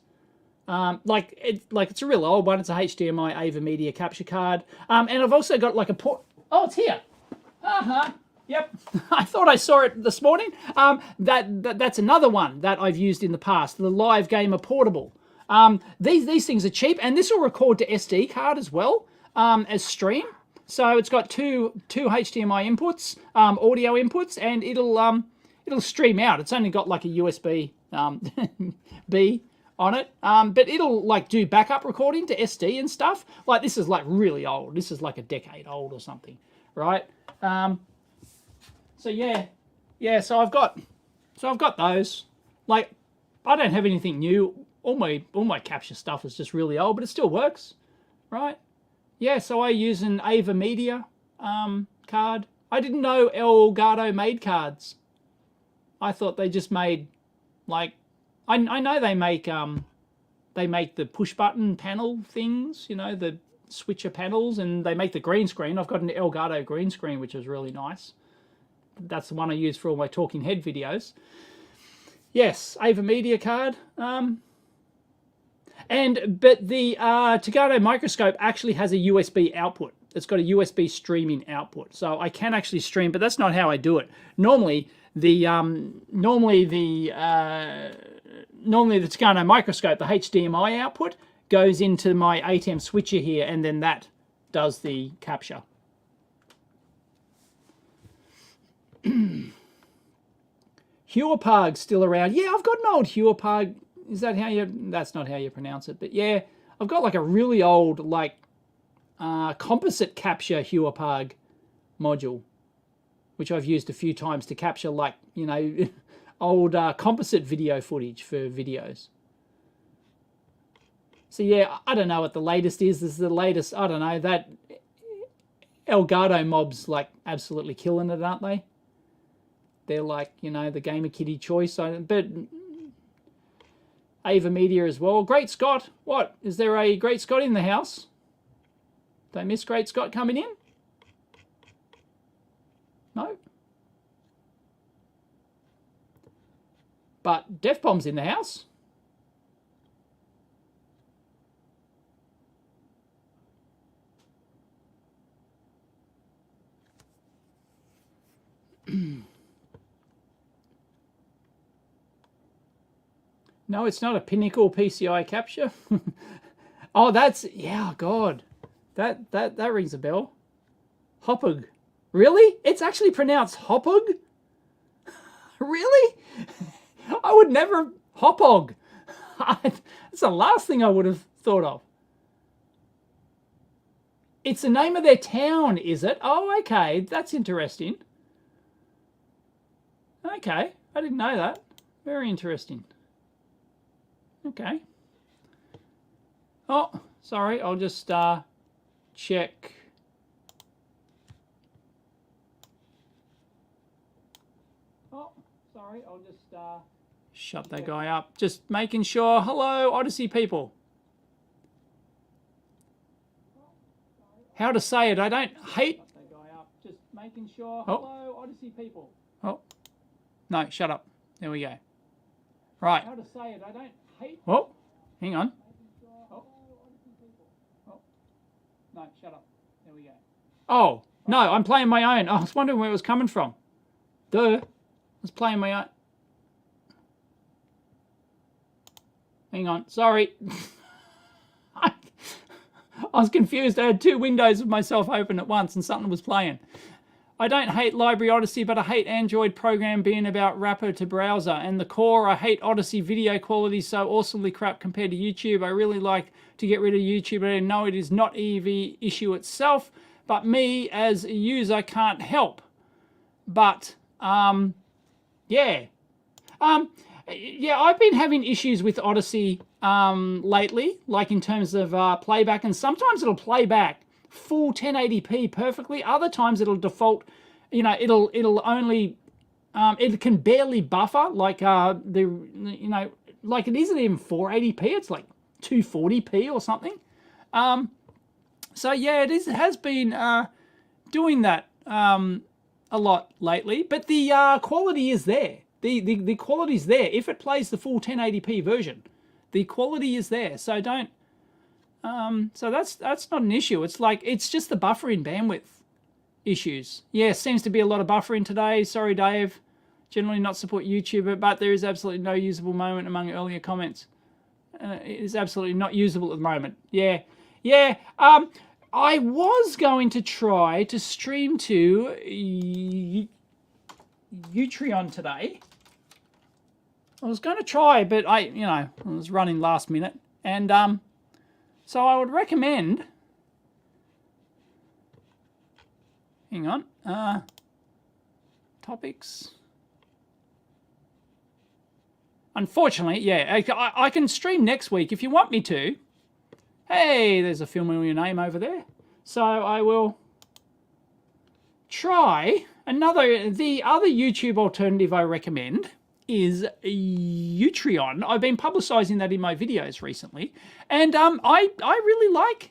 It's a real old one. It's a HDMI Ava Media capture card. And I've also got like a port. Oh, it's here. Yep. I thought I saw it this morning. That's another one that I've used in the past. The Live Gamer Portable. These things are cheap, and this will record to SD card as well as stream. So it's got two HDMI inputs, audio inputs, and it'll stream out. It's only got like a USB B on it, but it'll like do backup recording to SD and stuff. Like this is like really old. This is like a decade old or something, right? So yeah. So I've got those. Like I don't have anything new. All my capture stuff is just really old, but it still works, right? Yeah. So I use an Ava Media card. I didn't know Elgato made cards. I thought they just made like. I know they make the push button panel things, you know, the switcher panels, and they make the green screen. I've got an Elgato green screen, which is really nice. That's the one I use for all my talking head videos. Yes, Ava Media card. But the Tagano microscope actually has a USB output. It's got a USB streaming output, so I can actually stream. But that's not how I do it. Normally the Tagano microscope, the HDMI output, goes into my ATEM switcher here, and then that does the capture. Huapag still around. Yeah, I've got an old Huapag. Is that how you... That's not how you pronounce it. But yeah, I've got like a really old, like, composite capture Huapag module, which I've used a few times to capture, like, you know... old composite video footage for videos. So yeah, I don't know what the latest is. This is the latest. I don't know. That Elgato mob's like absolutely killing it, aren't they? They're like, you know, the gamer kitty choice. But Ava Media as well. Great Scott. What? Is there a Great Scott in the house? Don't miss Great Scott coming in? No? But Def Bomb's in the house. No, it's not a Pinnacle PCI capture. Oh, that's, yeah, God. That rings a bell. Hopug. Really? It's actually pronounced Hopug? Really? I would never... Hopog. It's the last thing I would have thought of. It's the name of their town, is it? Oh, okay. That's interesting. Okay. I didn't know that. Very interesting. Okay. Oh, sorry. I'll just check. Oh, sorry. I'll just shut that guy up. Just making sure. Hello, Odyssey people. How to say it? I don't hate. Shut that guy up. Just making sure. Hello, Odyssey people. Oh, no, shut up. There we go. Right. How to say it? I don't hate. Oh, hang on. Oh. Oh. No, shut up. There we go. Oh, no, I'm playing my own. I was wondering where it was coming from. Duh. I was playing my own. Hang on. Sorry. I was confused. I had two windows of myself open at once and something was playing. I don't hate Library Odyssey, but I hate Android program being about wrapper to browser. And the core, I hate Odyssey video quality so awesomely crap compared to YouTube. I really like to get rid of YouTube, but I know it is not EEV issue itself, but me as a user can't help. But, yeah. Yeah, I've been having issues with Odyssey lately, like in terms of playback, and sometimes it'll play back full 1080p perfectly. Other times it'll default, you know, it'll only, it can barely buffer, like like it isn't even 480p, it's like 240p or something. So yeah, it has been doing that a lot lately, but the quality is there. The quality's there. If it plays the full 1080p version, the quality is there. So don't. So that's not an issue. It's like it's just the buffering bandwidth issues. Yeah, seems to be a lot of buffering today. Sorry, Dave. Generally not support YouTuber, but there is absolutely no usable moment among earlier comments. It is absolutely not usable at the moment. Yeah, yeah. I was going to try to stream to Utreon today. I was going to try, but I was running last minute, and so I would recommend. Hang on, topics. Unfortunately, yeah, I can stream next week if you want me to. Hey, there's a familiar name over there. So I will try the other YouTube alternative I recommend is Utreon. I've been publicizing that in my videos recently, and I really like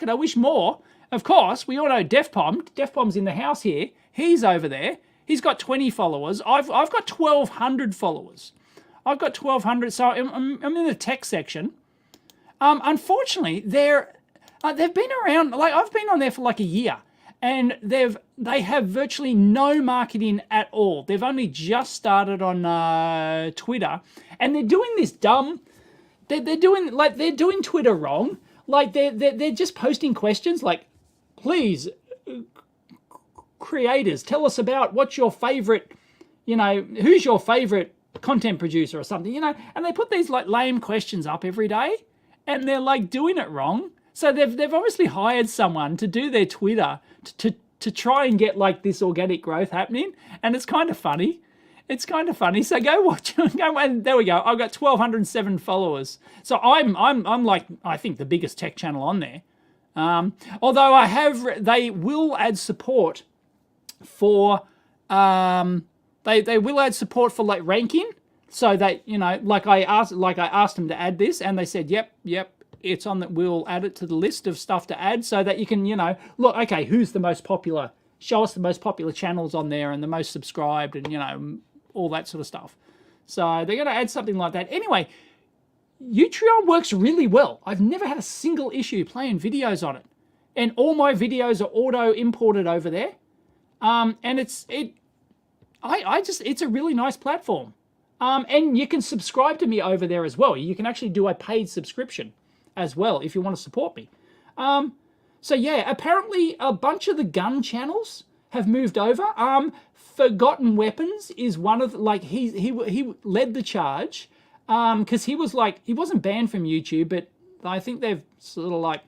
it. I wish more. Of course, we all know Defpom. Defpom's in the house here. He's over there. He's got 20 followers. I've got 1,200 followers. I've got 1,200. So I'm in the tech section. Unfortunately, they've been around. Like I've been on there for like a year. And they have virtually no marketing at all. They've only just started on Twitter, and they're doing this dumb. They're doing Twitter wrong. Like they're just posting questions like, please, creators, tell us about what's your favorite, who's your favorite content producer or something, And they put these like lame questions up every day, and they're like doing it wrong. So they've obviously hired someone to do their Twitter to try and get like this organic growth happening, and it's kind of funny. It's kind of funny. So go watch. And there we go. I've got 1,207 followers. So I'm like I think the biggest tech channel on there. Although they will add support for they will add support for like ranking. So that like I asked them to add this, and they said yep. It's on that. We'll add it to the list of stuff to add so that you can, look, okay, who's the most popular? Show us the most popular channels on there and the most subscribed and, all that sort of stuff. So they're going to add something like that. Anyway, Utreon works really well. I've never had a single issue playing videos on it. And all my videos are auto-imported over there. And it's a really nice platform. And you can subscribe to me over there as well. You can actually do a paid subscription as well if you want to support me. So yeah, apparently a bunch of the gun channels have moved over. Forgotten Weapons is one of like he led the charge because he was like he wasn't banned from YouTube, but I think they've sort of like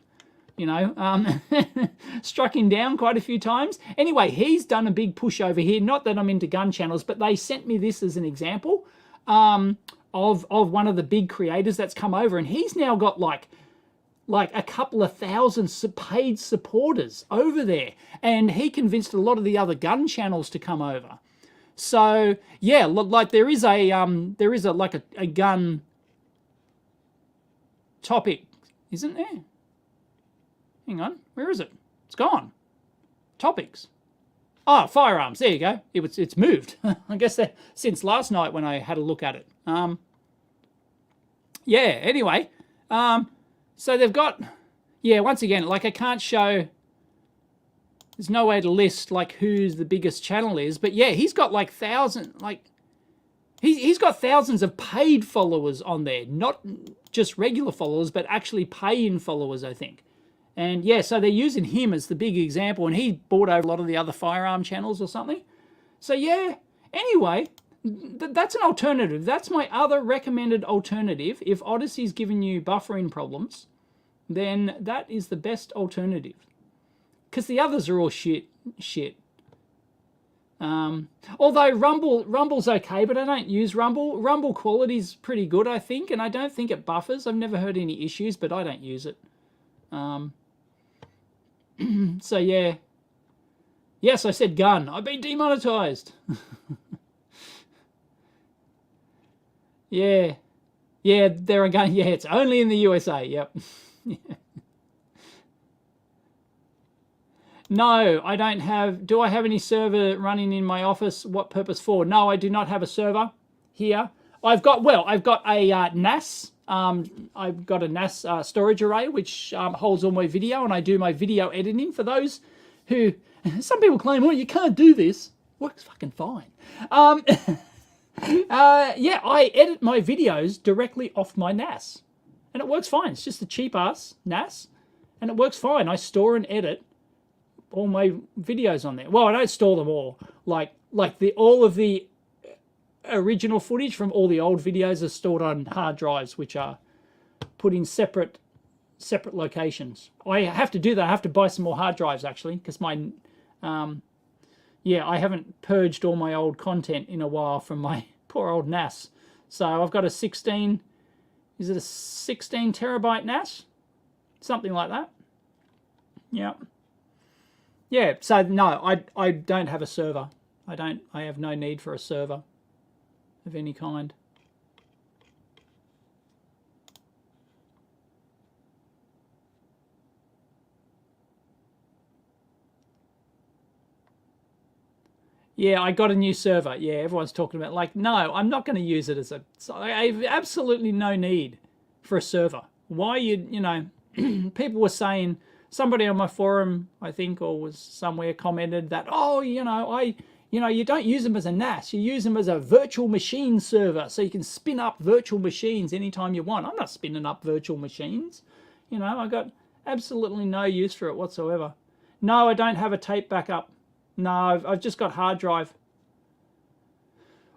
struck him down quite a few times. Anyway, he's done a big push over here. Not that I'm into gun channels, but they sent me this as an example of one of the big creators that's come over, and he's now got like a couple of thousand paid supporters over there, and he convinced a lot of the other gun channels to come over. So yeah, like there is a like a gun topic, isn't there? Hang on, where is it? It's gone. Topics. Oh, firearms. There you go. It's moved. I guess that since last night when I had a look at it. Yeah. Anyway, so they've got. Yeah. Once again, like I can't show. There's no way to list like who's the biggest channel is, but yeah, he's got like he's got thousands of paid followers on there, not just regular followers, but actually pay-in followers, I think. And yeah, so they're using him as the big example, and he bought over a lot of the other firearm channels or something. So yeah, anyway, that's an alternative. That's my other recommended alternative. If Odyssey's giving you buffering problems, then that is the best alternative. Because the others are all shit. Although Rumble's okay, but I don't use Rumble. Rumble quality's pretty good, I think, and I don't think it buffers. I've never heard any issues, but I don't use it. So yeah. Yes, I said gun. I've been demonetized. Yeah. Yeah, they're a gun. Yeah, it's only in the USA. Yep. No, I don't have. Do I have any server running in my office? What purpose for? No, I do not have a server here. I've got a NAS. I've got a NAS storage array which holds all my video, and I do my video editing. For those who, some people claim, well, you can't do this. Works fucking fine. Yeah, I edit my videos directly off my NAS, and it works fine. It's just a cheap ass NAS, and it works fine. I store and edit all my videos on there. Well, I don't store them all. Like all of the original footage from all the old videos are stored on hard drives, which are put in separate locations. I have to do that. I have to buy some more hard drives actually, because my yeah, I haven't purged all my old content in a while from my poor old NAS. So I've got a 16. Is it a 16 terabyte NAS? Something like that. Yeah. Yeah, so no, I don't have a server. I have no need for a server of any kind. Yeah, I got a new server. Yeah, everyone's talking about like, no, I'm not going to use it as a. I have absolutely no need for a server. Why you know, people were saying. Somebody on my forum, I think, or was somewhere commented that, oh, you don't use them as a NAS. You use them as a virtual machine server, so you can spin up virtual machines anytime you want. I'm not spinning up virtual machines. I got absolutely no use for it whatsoever. No, I don't have a tape backup. No, I've just got hard drive.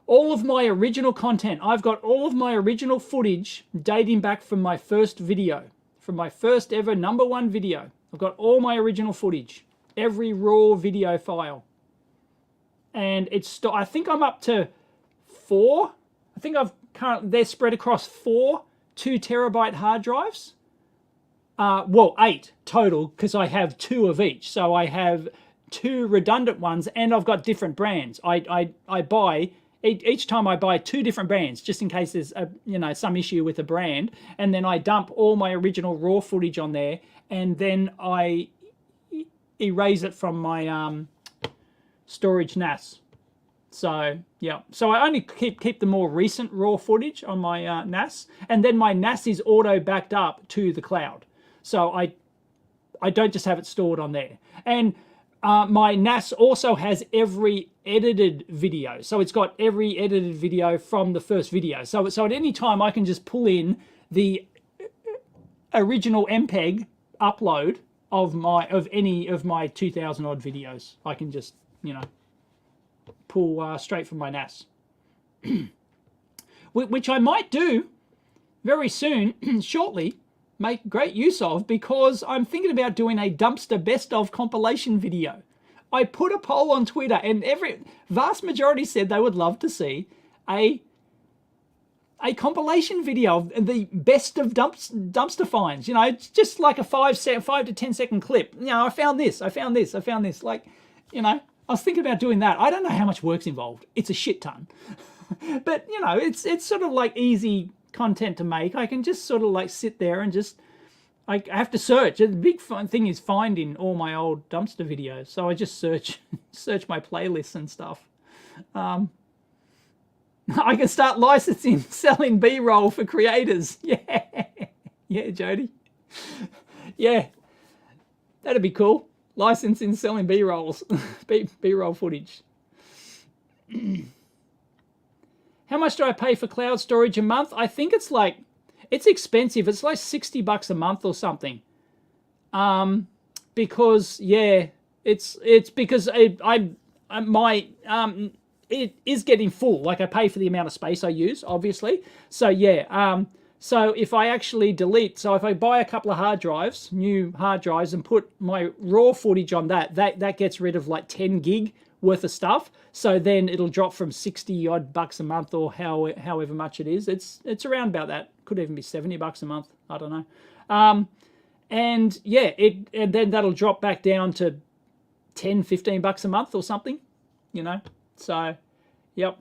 All of my original content, I've got all of my original footage dating back from my first video, from my first ever #1 video. I've got all my original footage, every raw video file. And I think I'm up to 4. I think they're spread across 4 2 terabyte hard drives. Well, 8 total, because I have 2 of each. So I have 2 redundant ones, and I've got different brands. I buy, each time I buy 2 different brands, just in case there's some issue with a brand, and then I dump all my original raw footage on there, and then I erase it from my storage NAS. So yeah, so I only keep the more recent raw footage on my NAS, and then my NAS is auto backed up to the cloud. So I don't just have it stored on there. And my NAS also has every edited video. So it's got every edited video from the first video. So at any time I can just pull in the original MPEG upload of any of my 2,000 odd videos. I can just, pull straight from my NAS. Which I might do very soon, shortly, make great use of, because I'm thinking about doing a dumpster best of compilation video. I put a poll on Twitter and vast majority said they would love to see a compilation video of the best of dumpster finds. It's just like a 5 to 10 second clip. I found this. Like, I was thinking about doing that. I don't know how much work's involved. It's a shit ton. But, it's sort of like easy content to make. I can just sort of like sit there and just, I have to search. The big fun thing is finding all my old dumpster videos. So I just search my playlists and stuff. I can start licensing, selling B-roll for creators. Yeah. Yeah, Jody. Yeah. That'd be cool. Licensing, selling B-rolls. B-roll footage. How much do I pay for cloud storage a month? I think it's expensive. It's like $60 a month or something. Because it's because it is getting full. Like, I pay for the amount of space I use, obviously. So yeah. So if I actually delete, so if I buy a couple of new hard drives, and put my raw footage on that gets rid of like 10 gig worth of stuff. So then it'll drop from 60 odd bucks a month, or however much it is. It's around about that. Could even be $70 a month. I don't know. And yeah, and then that'll drop back down to 10, 15 bucks a month or something, So, yep.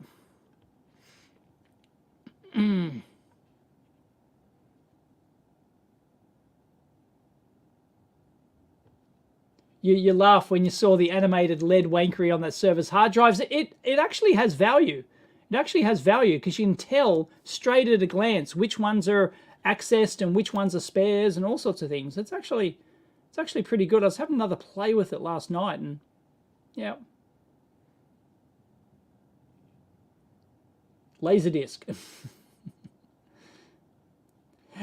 You laugh when you saw the animated lead wankery on that server's hard drives. It actually has value. It actually has value because you can tell straight at a glance which ones are accessed and which ones are spares and all sorts of things. It's actually pretty good. I was having another play with it last night, and yeah. Laserdisc.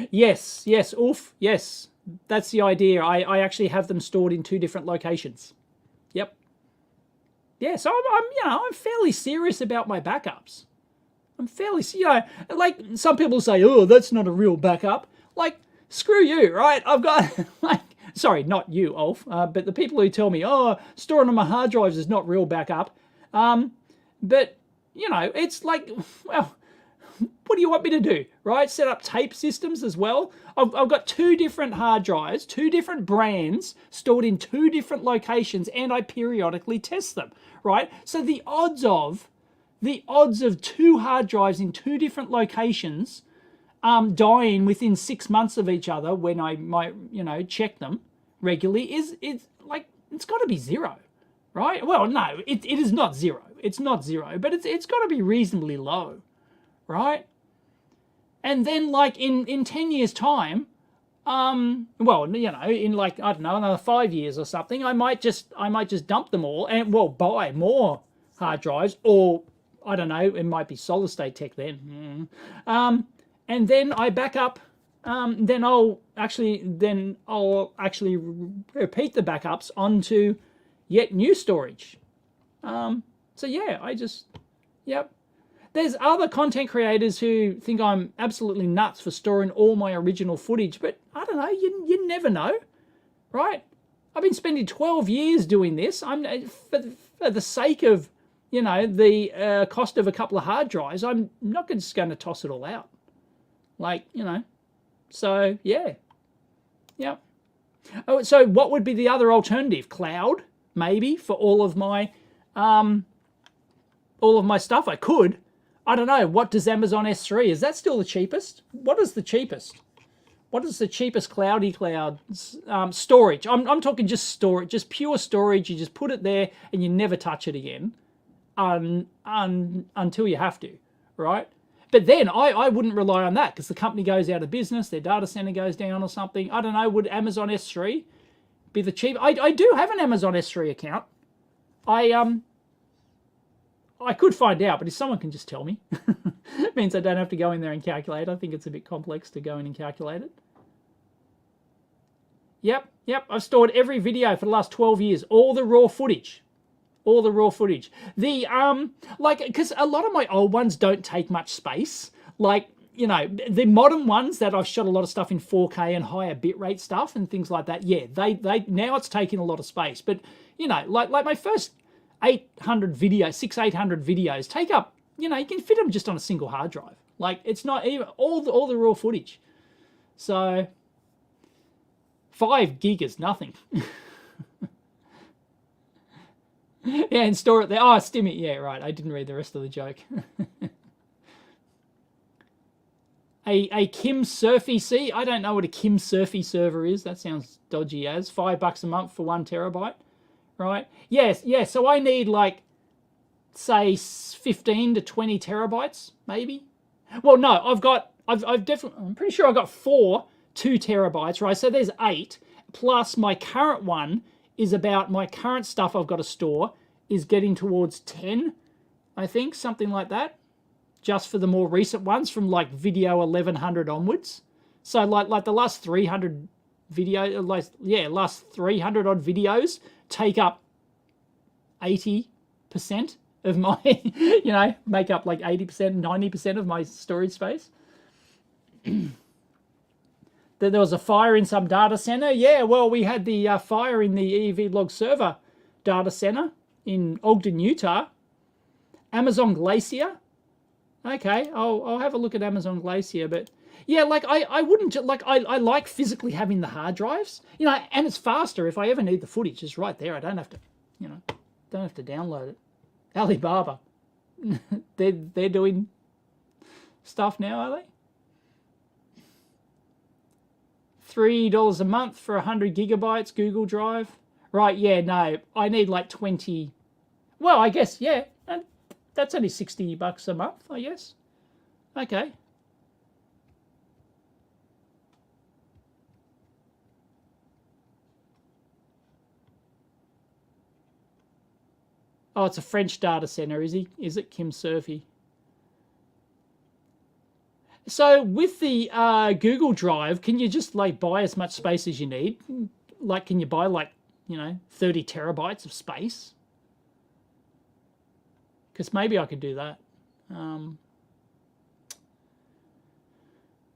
Yes, oof, yes. That's the idea. I actually have them stored in 2 different locations. Yep. Yeah, so I'm fairly serious about my backups. I'm fairly, like some people say, oh, that's not a real backup. Like, screw you, right? I've got, sorry, not you, Ulf, but the people who tell me, oh, storing on my hard drives is not real backup. But, it's like, well, what do you want me to do, right? Set up tape systems as well. I've got 2 different hard drives, 2 different brands stored in 2 different locations, and I periodically test them, right? So the odds of 2 hard drives in 2 different locations dying within 6 months of each other when I might, check them regularly is like, it's got to be 0, right? Well, no, it is not 0. It's not 0, but it's got to be reasonably low, right? And then, like, in 10 years' time, in like, I don't know, another 5 years or something, I might just dump them all and, well, buy more hard drives, or I don't know, it might be solid state tech then. And then I back up. Then I'll actually repeat the backups onto yet new storage. So yeah, yep. There's other content creators who think I'm absolutely nuts for storing all my original footage, but I don't know, you never know, right? I've been spending 12 years doing this. I'm for the sake of, the cost of a couple of hard drives, I'm not just going to toss it all out. Like, so yeah. Yep. Oh, so what would be the other alternative? Cloud, maybe, for all of my stuff. I could. I don't know. What does Amazon S3? Is that still the cheapest? What is the cheapest? What is the cheapest cloudy cloud storage? I'm talking just storage, just pure storage. You just put it there and you never touch it again until you have to, right? But then I wouldn't rely on that because the company goes out of business, their data center goes down or something. I don't know. Would Amazon S3 be the cheap? I do have an Amazon S3 account. I could find out, but if someone can just tell me, it means I don't have to go in there and calculate. I think it's a bit complex to go in and calculate it. Yep. I've stored every video for the last 12 years, all the raw footage. The because a lot of my old ones don't take much space. Like, you know, the modern ones that I've shot a lot of stuff in 4K and higher bitrate stuff and things like that. Yeah, they now it's taking a lot of space. But you know, like my first 800 videos take up. You know, you can fit them just on a single hard drive. Like, it's not even all the raw footage. So 5 gig is nothing. Yeah, and store it there. Oh, Stimmy. Yeah, right. I didn't read the rest of the joke. a Kim Surfy. See, I don't know what a Kim Surfy server is. That sounds dodgy as. $5 a month for 1 terabyte. Right? Yes. So I need, like, say 15 to 20 terabytes, maybe. Well, no, I've definitely, I'm pretty sure I've got 4 2 terabytes, right? So there's 8, plus my current one is about, my current stuff I've got to store is getting towards 10, I think, something like that, just for the more recent ones from like video 1100 onwards. So like the last 300 last 300 odd videos take up 80% of my, you know, make up like 80%, 90% of my storage space. There was a fire in some data center. Yeah, well, we had the fire in the EEVblog server data center in Ogden, Utah. Amazon Glacier. Okay, I'll have a look at Amazon Glacier, but yeah, like I wouldn't, like I like physically having the hard drives, you know, and it's faster if I ever need the footage. It's right there. I don't have to, you know, don't have to download it. Alibaba, they're doing stuff now, are they? $3 a month for 100 gigabytes Google Drive. Right, yeah, no, I need like 20. Well, I guess, yeah, that's only $60 a month, I guess. Okay. Oh, it's a French data center, is he? Is it Kim Surfy? So with the Google Drive, can you just like buy as much space as you need? Like, can you buy like, you know, 30 terabytes of space? Because maybe I could do that.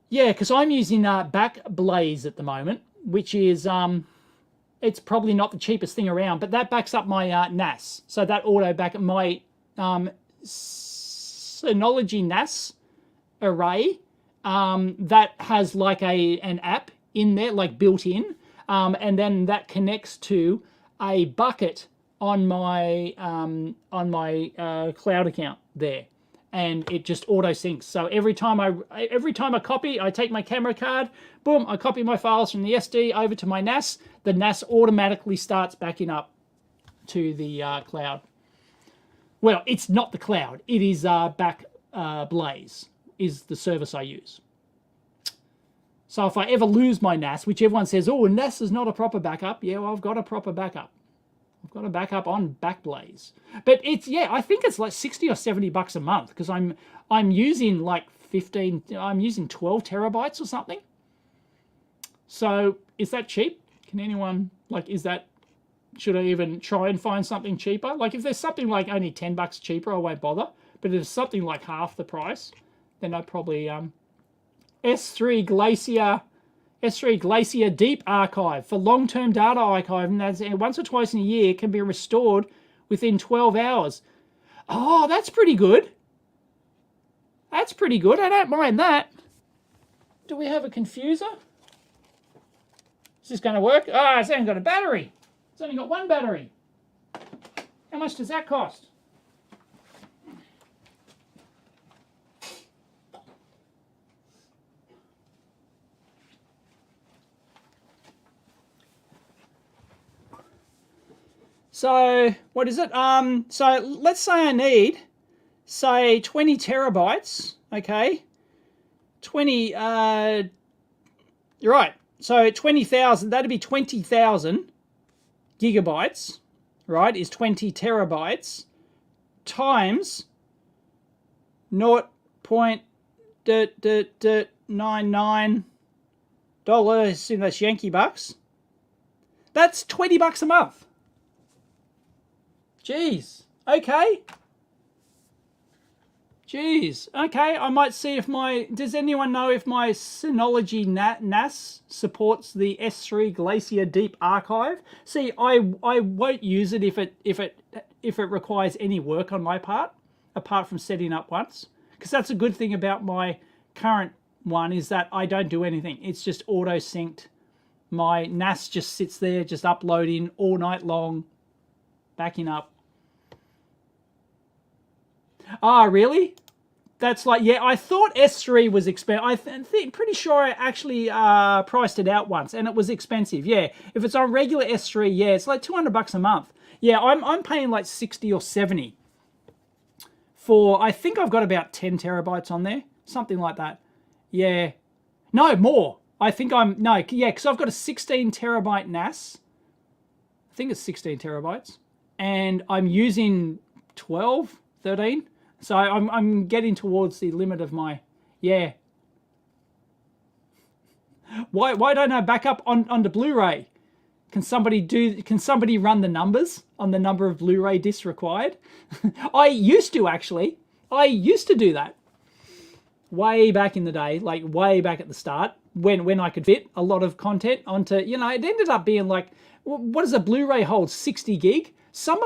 Yeah, because I'm using Backblaze at the moment, which is, it's probably not the cheapest thing around, but that backs up my NAS. So that auto back my Synology NAS array that has like an app in there, like built in, and then that connects to a bucket on my cloud account there, and it just auto syncs. So every time I copy, I take my camera card, boom, I copy my files from the SD over to my NAS. The NAS automatically starts backing up to the cloud. Well, it's not the cloud. It is Backblaze is the service I use. So if I ever lose my NAS, which everyone says, oh, NAS is not a proper backup. Yeah, well, I've got a proper backup. I've got a backup on Backblaze. But it's, yeah, I think it's like $60 or $70 a month, because I'm using like 12 terabytes or something. So is that cheap? Can anyone, like, should I even try and find something cheaper? Like, if there's something like only $10 cheaper, I won't bother. But if it's something like half the price, then I'd probably S3 Glacier Deep Archive for long-term data archive, and that's once or twice in a year, can be restored within 12 hours. Oh, that's pretty good. That's pretty good. I don't mind that. Do we have a confuser? Is this going to work? Ah, it's only got a battery. It's only got one battery. How much does that cost? So what is it? So let's say I need, say, 20 terabytes. Okay, 20. Right. So 20,000. That'd be 20,000 gigabytes right, is 20 terabytes times 0.99 dollars, assume that's Yankee bucks. That's $20 a month. Jeez. Okay. Jeez. Okay, I might see if does anyone know if my Synology NAS supports the S3 Glacier Deep Archive? See, I won't use it if it requires any work on my part, apart from setting up once. Because that's a good thing about my current one, is that I don't do anything. It's just auto synced. My NAS just sits there, just uploading all night long, backing up. Ah, really? That's like, yeah, I thought S3 was expensive. Pretty sure I actually priced it out once, and it was expensive. Yeah, if it's on regular S3, yeah, it's like $200 a month. Yeah, I'm paying like 60 or 70 for, I think I've got about 10 terabytes on there, something like that. Yeah, no, more. I think no, yeah, because I've got a 16 terabyte NAS. I think it's 16 terabytes, and I'm using 12, 13. So I'm getting towards the limit of my, yeah. Why don't I back up onto Blu-ray? Can somebody run the numbers on the number of Blu-ray discs required? I used to actually. I used to do that way back in the day, like way back at the start, when I could fit a lot of content onto, it ended up being like, what does a Blu-ray hold? 60 gig? Some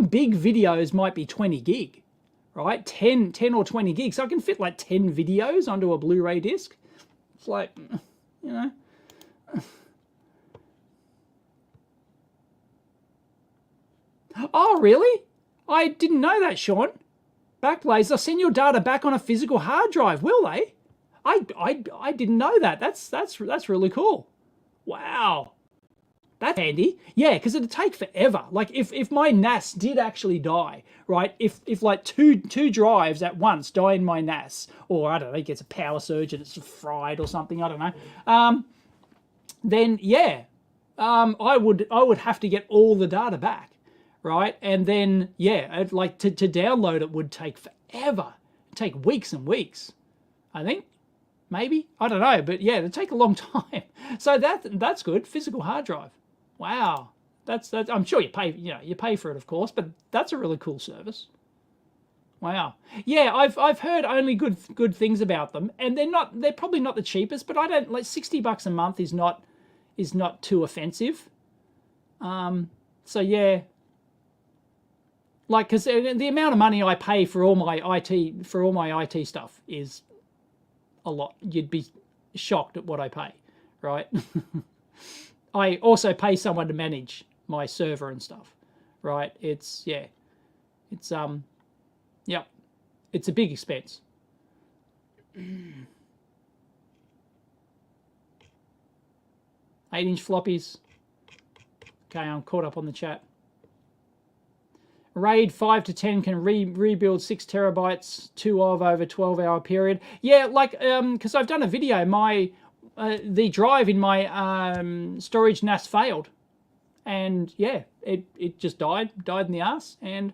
big videos might be 20 gig. Right, 10 or 20 gigs. So I can fit like 10 videos onto a Blu-ray disc. It's like, Oh, really? I didn't know that, Sean. Backblaze, they'll send your data back on a physical hard drive, will they? I didn't know that. That's really cool. Wow. That's handy. Yeah, because it'd take forever. Like if my NAS did actually die, right? If like two drives at once die in my NAS, or I don't know, it gets a power surge and it's fried or something, I don't know. Then yeah, I would have to get all the data back, right? And then yeah, like to download it would take forever. It'd take weeks and weeks, I think. Maybe, I don't know, but yeah, it'd take a long time. So that's good. Physical hard drive. Wow, that's I'm sure you pay for it, of course, but that's a really cool service. Wow, yeah, I've heard only good things about them, and they're probably not the cheapest, but I don't like $60 a month is not too offensive. So yeah, like because the amount of money I pay for all my IT stuff is a lot. You'd be shocked at what I pay, right? I also pay someone to manage my server and stuff, right? It's yeah, it's it's a big expense. 8-inch floppies. Okay, I'm caught up on the chat. RAID 5 to 10 can rebuild 6 terabytes, over 12-hour period. Yeah, like because I've done a video, my the drive in my storage NAS failed, and yeah, it just died in the ass. And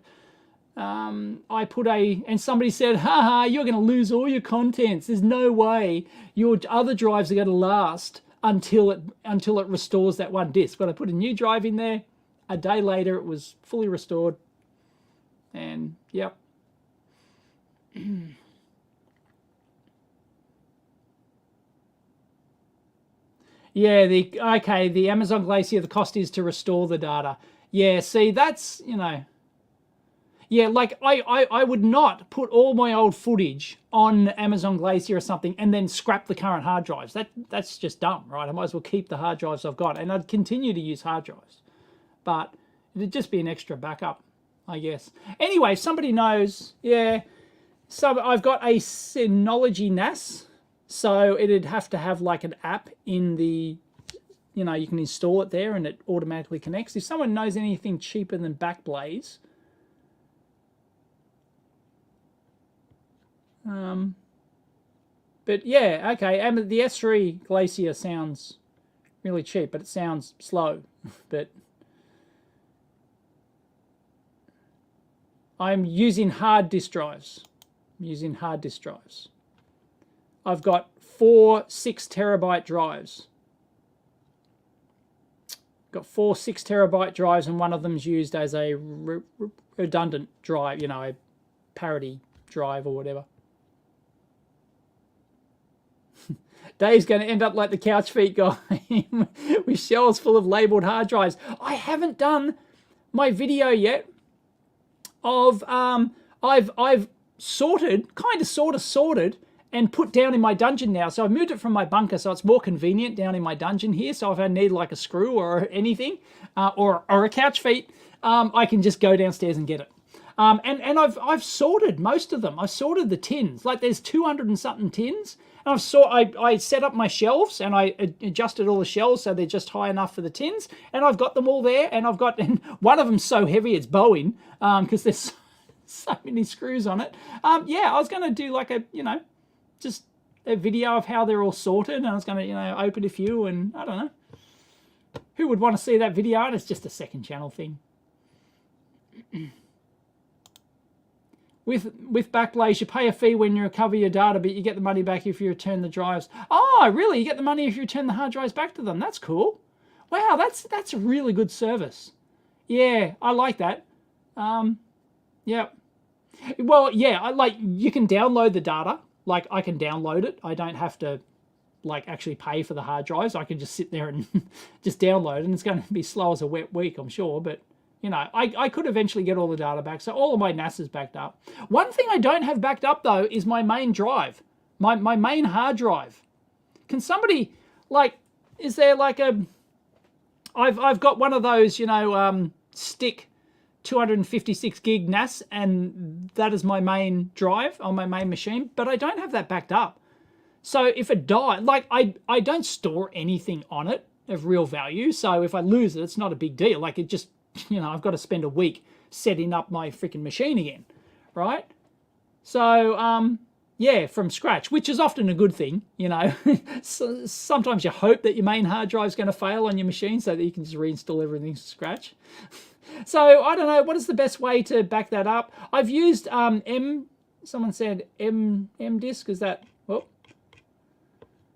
I put and somebody said, haha, you're going to lose all your contents. There's no way your other drives are going to last until it restores that one disk. But I put a new drive in there. A day later, it was fully restored. And yep. Yeah, the Amazon Glacier, the cost is to restore the data. Yeah, see, that's, yeah, like I would not put all my old footage on Amazon Glacier or something and then scrap the current hard drives. That's just dumb, right? I might as well keep the hard drives I've got, and I'd continue to use hard drives. But it'd just be an extra backup, I guess. Anyway, if somebody knows, yeah, so I've got a Synology NAS. So it'd have to have like an app in the, you can install it there and it automatically connects. If someone knows anything cheaper than Backblaze, but yeah, okay. And the S3 Glacier sounds really cheap, but it sounds slow. But I'm using hard disk drives. I've got 4 6-terabyte drives. Got 4 6-terabyte drives, and one of them's used as a redundant drive, you know, a parity drive or whatever. Dave's going to end up like the couch feet guy with shelves full of labeled hard drives. I haven't done my video yet of I've sorted, kind of sort of sorted, and put down in my dungeon now. So I've moved it from my bunker, so it's more convenient down in my dungeon here. So if I need like a screw or anything, or a couch feet, I can just go downstairs and get it. And I've sorted most of them. I've sorted the tins. Like there's 200 and something tins. And I set up my shelves, and I adjusted all the shelves so they're just high enough for the tins. And I've got them all there. And and one of them's so heavy it's bowing, because there's so many screws on it. Yeah, I was going to do like a, you know, just a video of how they're all sorted. And I was going to, you know, open a few, and I don't know. Who would want to see that video? And it's just a second channel thing. With Backblaze, you pay a fee when you recover your data, but you get the money back if you return the drives. Oh, really? You get the money if you return the hard drives back to them. That's cool. Wow, that's a really good service. Yeah, I like that. Yeah. Well, yeah, you can download the data. Like, I can download it. I don't have to, like, actually pay for the hard drives. I can just sit there and just download, and it's going to be slow as a wet week, I'm sure, but... You know, I could eventually get all the data back. So all of my NAS is backed up. One thing I don't have backed up, though, is my main drive. My main hard drive. Can somebody, like, is there like a... I've got one of those, you know, stick 256 gig NAS, and that is my main drive on my main machine. But I don't have that backed up. So if it died... Like, I don't store anything on it of real value. So if I lose it, it's not a big deal. Like, it just... You know, I've got to spend a week setting up my freaking machine again, right? So, yeah, from scratch, which is often a good thing, you know. So sometimes you hope that your main hard drive is going to fail on your machine so that you can just reinstall everything from scratch. So, I don't know, what is the best way to back that up? I've used someone said M disk, is that, oh,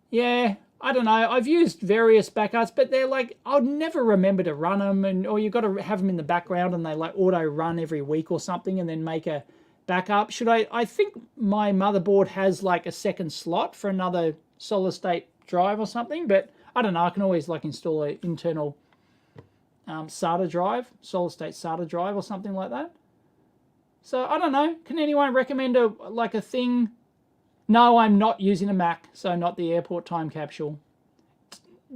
yeah. I don't know, I've used various backups, but they're like, I'll never remember to run them, or you've got to have them in the background and they like auto run every week or something and then make a backup. I think my motherboard has like a second slot for another solid state drive or something, but I don't know, I can always like install an internal SATA drive, solid state SATA drive or something like that. So I don't know, can anyone recommend a thing? No, I'm not using a Mac, so not the airport time capsule.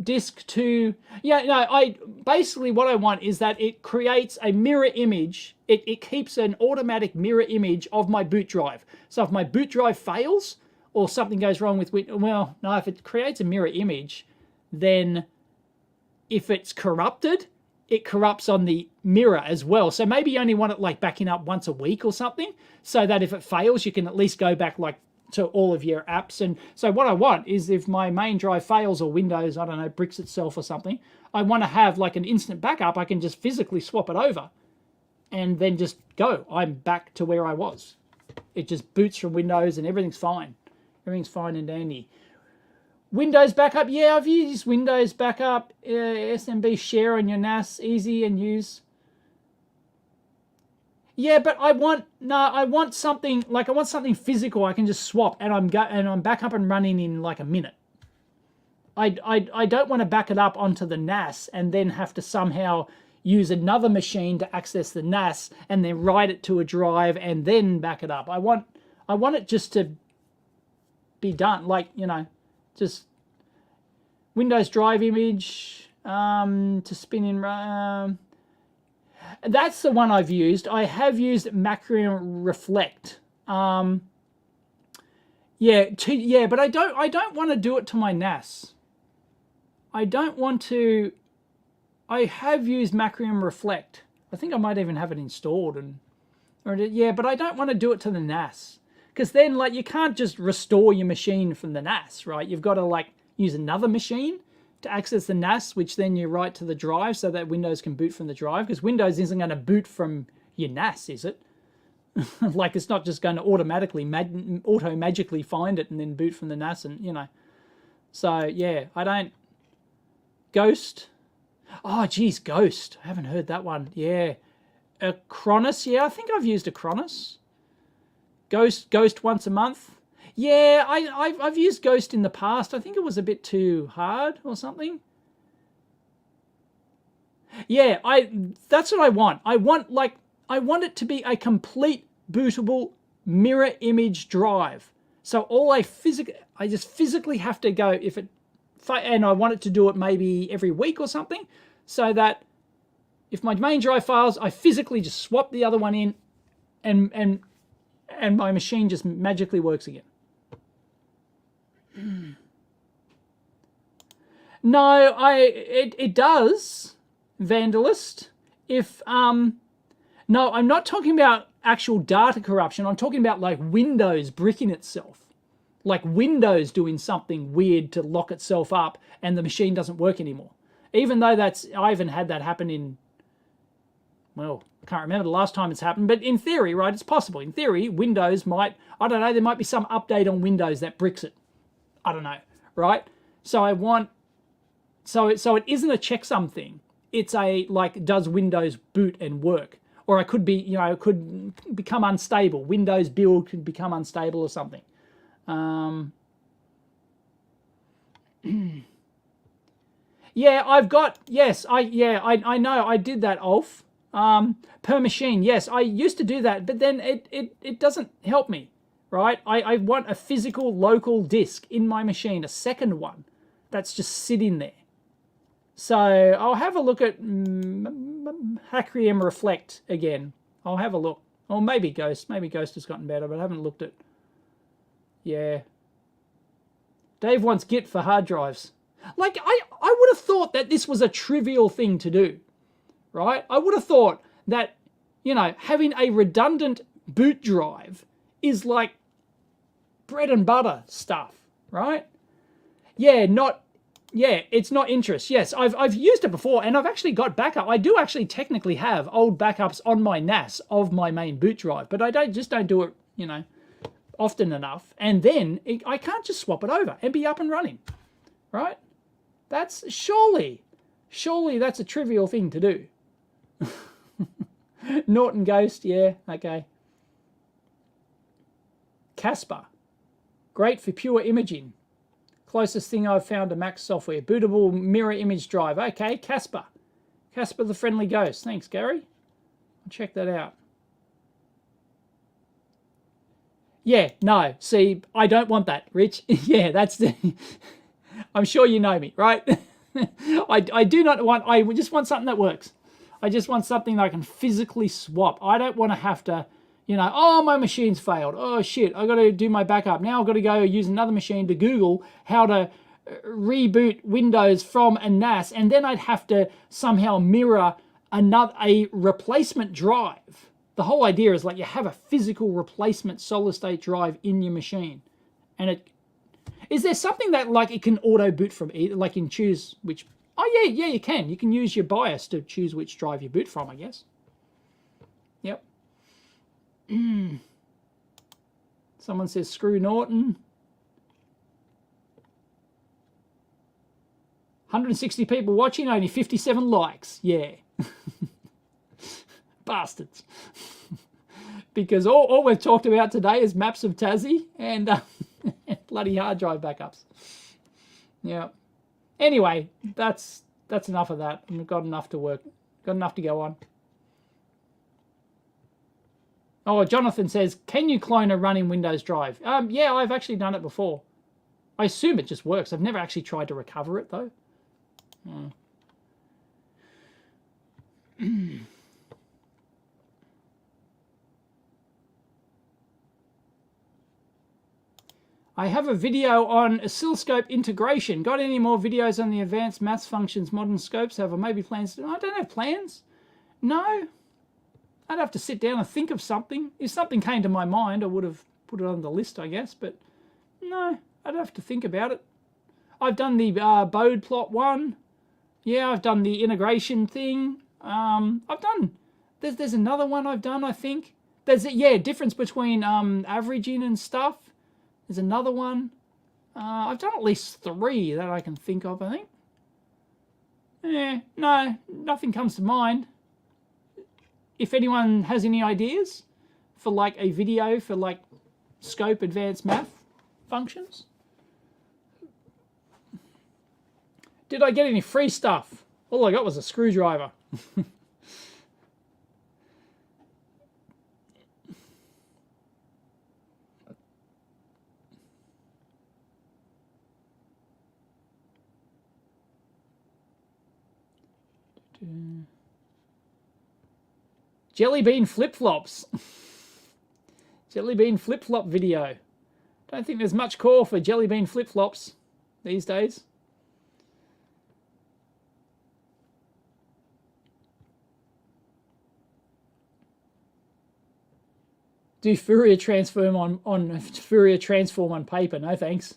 Disk 2, yeah, no, basically what I want is that it creates a mirror image. It keeps an automatic mirror image of my boot drive. So if my boot drive fails or something goes wrong with, well, no, if it creates a mirror image, then if it's corrupted, it corrupts on the mirror as well. So maybe you only want it like backing up once a week or something, so that if it fails, you can at least go back like to all of your apps. And so what I want is if my main drive fails or Windows, I don't know, bricks itself or something, I want to have like an instant backup. I can just physically swap it over and then just go. I'm back to where I was. It just boots from Windows and everything's fine. Everything's fine and dandy. Windows backup, yeah, I've used Windows backup, SMB share on your NAS, easy and use. Yeah, but I want something like I want something physical I can just swap and I'm back up and running in like a minute. I don't want to back it up onto the NAS and then have to somehow use another machine to access the NAS and then write it to a drive and then back it up. I want it just to be done, like, you know, just Windows drive image to spin in. That's the one I've used. I have used Macrium Reflect. Yeah, but I don't want to do it to my NAS. I don't want to. I have used Macrium Reflect. I think I might even have it installed, yeah, but I don't want to do it to the NAS, because then like you can't just restore your machine from the NAS, right? You've got to like use another machine to access the NAS, which then you write to the drive so that Windows can boot from the drive, because Windows isn't going to boot from your NAS, is it? Like it's not just going to automatically, magically find it and then boot from the NAS and, you know. So, yeah, I don't... Ghost. Oh, geez, Ghost. I haven't heard that one. Yeah. Acronis. Yeah, I think I've used Acronis. Ghost once a month. Yeah, I've used Ghost in the past. I think it was a bit too hard or something. Yeah, that's what I want. I want it to be a complete bootable mirror image drive. So I just physically have to go and I want it to do it maybe every week or something, so that if my main drive fails, I physically just swap the other one in, and my machine just magically works again. No, it does, Vandalist. If no, I'm not talking about actual data corruption. I'm talking about like Windows bricking itself. Like Windows doing something weird to lock itself up and the machine doesn't work anymore. Even though I even had that happen in, well, I can't remember the last time it's happened, but in theory, right, it's possible. In theory, Windows might, I don't know, there might be some update on Windows that bricks it. I don't know, right? So I want, so it isn't a checksum thing. It's a, like, does Windows boot and work? Or it could be, you know, it could become unstable. Windows build could become unstable or something. Yeah, I've got, yes, I know, I did that, Ulf. Per machine, yes, I used to do that, but then it doesn't help me, right? I want a physical local disk in my machine, a second one that's just sitting there. So I'll have a look at Hacrium Reflect again. I'll have a look. Or maybe Ghost. Maybe Ghost has gotten better, but I haven't looked at. Yeah. Dave wants Git for hard drives. Like, I would have thought that this was a trivial thing to do, right? I would have thought that, you know, having a redundant boot drive is like bread and butter stuff, right? Yeah, it's not interest. Yes, I've used it before, and I've actually got backup. I do actually technically have old backups on my NAS of my main boot drive, but I don't do it, you know, often enough. And then I can't just swap it over and be up and running, right? That's surely that's a trivial thing to do. Norton Ghost, yeah, okay. Casper, great for pure imaging. Closest thing I've found to Mac software. Bootable mirror image drive. Okay, Casper. Casper the Friendly Ghost. Thanks, Gary. I'll check that out. Yeah, no. See, I don't want that, Rich. Yeah, that's the... I'm sure you know me, right? I do not want... I just want something that works. I just want something that I can physically swap. I don't want to have to... You know, oh, my machine's failed. Oh, shit, I've got to do my backup. Now I've got to go use another machine to Google how to reboot Windows from a NAS, and then I'd have to somehow mirror a replacement drive. The whole idea is like you have a physical replacement solid state drive in your machine. And is there something that like it can auto boot from, like in choose which... Oh, yeah, you can. You can use your BIOS to choose which drive you boot from, I guess. Yep. Someone says screw Norton. 160 people watching, only 57 likes. Yeah. Bastards. Because all we've talked about today is maps of Tassie and bloody hard drive backups. Yeah. Anyway, that's enough of that. We've got enough to work. Got enough to go on. Oh, Jonathan says, can you clone a running Windows drive? Yeah, I've actually done it before. I assume it just works. I've never actually tried to recover it, though. I have a video on oscilloscope integration. Got any more videos on the advanced maths functions modern scopes have, or maybe plans to... I don't have plans. No. I'd have to sit down and think of something. If something came to my mind, I would have put it on the list, I guess. But no, I'd have to think about it. I've done the Bode plot one. Yeah, I've done the integration thing. I've done... There's another one I've done, I think. There's a, yeah, difference between averaging and stuff. There's another one. I've done at least 3 that I can think of, I think. Yeah, no, nothing comes to mind. If anyone has any ideas for like a video for like scope advanced math functions. Did I get any free stuff? All I got was a screwdriver. Jelly bean flip-flops. Jelly bean flip-flop video. Don't think there's much call for jelly bean flip-flops these days. Do Fourier transform on Fourier transform on paper? No thanks.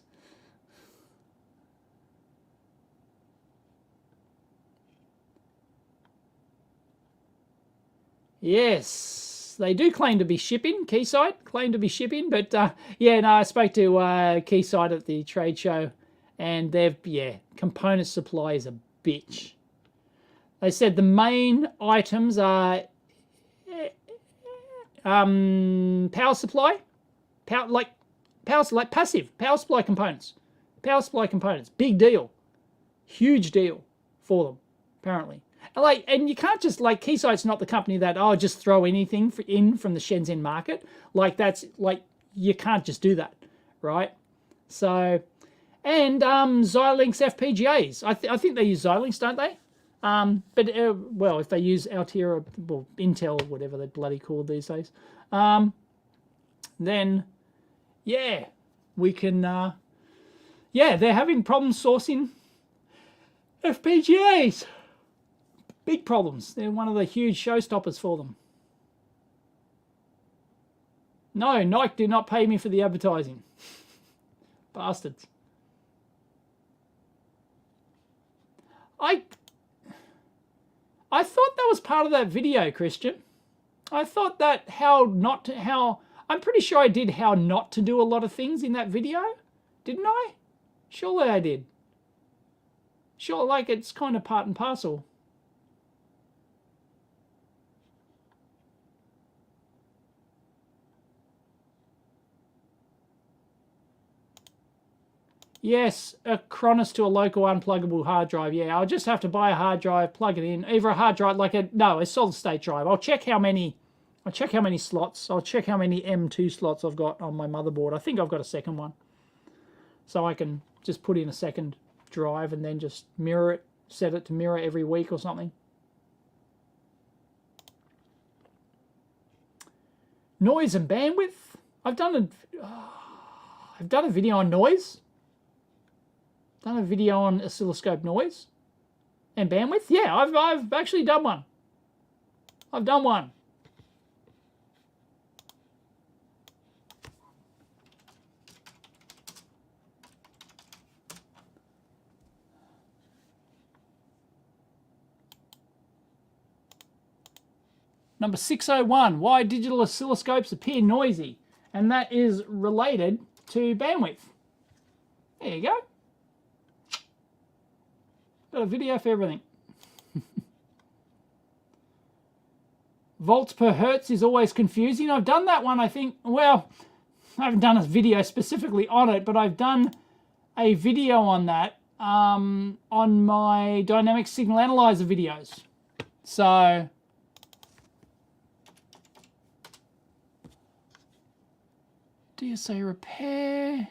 Yes, they do claim to be shipping. Keysight claim to be shipping, but yeah, no, I spoke to Keysight at the trade show, and component supply is a bitch. They said the main items are power supply, passive power supply components, big deal, huge deal for them apparently. And you can't just Keysight's not the company that just throw anything in from the Shenzhen market. You can't just do that, right? So, and Xilinx FPGAs. I think they use Xilinx, don't they? But well, if they use Altera, well, Intel, whatever they're bloody called these days, then yeah, we can. Yeah, they're having problems sourcing FPGAs. Big problems. They're one of the huge showstoppers for them. No, Nike did not pay me for the advertising. Bastards. I thought that was part of that video, Christian. I thought that I'm pretty sure I did how not to do a lot of things in that video. Didn't I? Surely I did. Sure, it's kind of part and parcel. Yes, a Cronus to a local unpluggable hard drive. Yeah, I'll just have to buy a hard drive, plug it in. Either a hard drive, a solid state drive. I'll check how many slots. I'll check how many M2 slots I've got on my motherboard. I think I've got a second one. So I can just put in a second drive and then just mirror it, set it to mirror every week or something. Noise and bandwidth. I've done a video on noise. Done a video on oscilloscope noise and bandwidth. Yeah, I've actually done one. I've done one. Number 601, why digital oscilloscopes appear noisy. And that is related to bandwidth. There you go. Got a video for everything. Volts per hertz is always confusing. I've done that one, I think. Well, I haven't done a video specifically on it, but I've done a video on that on my dynamic signal analyzer videos. So, DSA repair.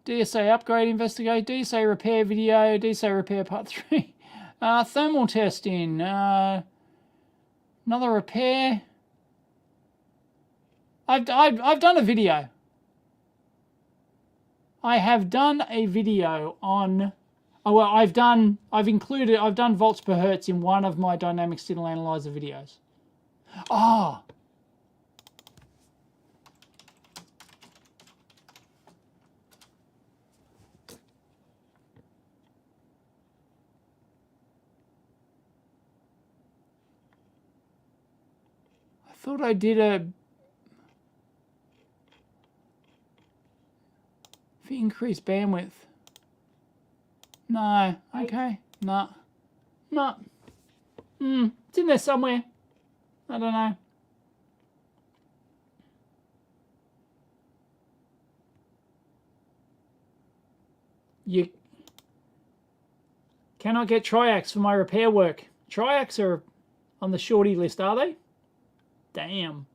DSA upgrade investigate, DSA repair video, DSA repair part 3, thermal testing, another repair. I've done a video. I have done a video on. Oh well, I've done volts per hertz in one of my dynamic signal analyzer videos. Oh. thought I did a... For increased bandwidth. No, okay, no. No. It's in there somewhere. I don't know. You cannot get triacs for my repair work. Triacs are on the shorty list, are they? Damn.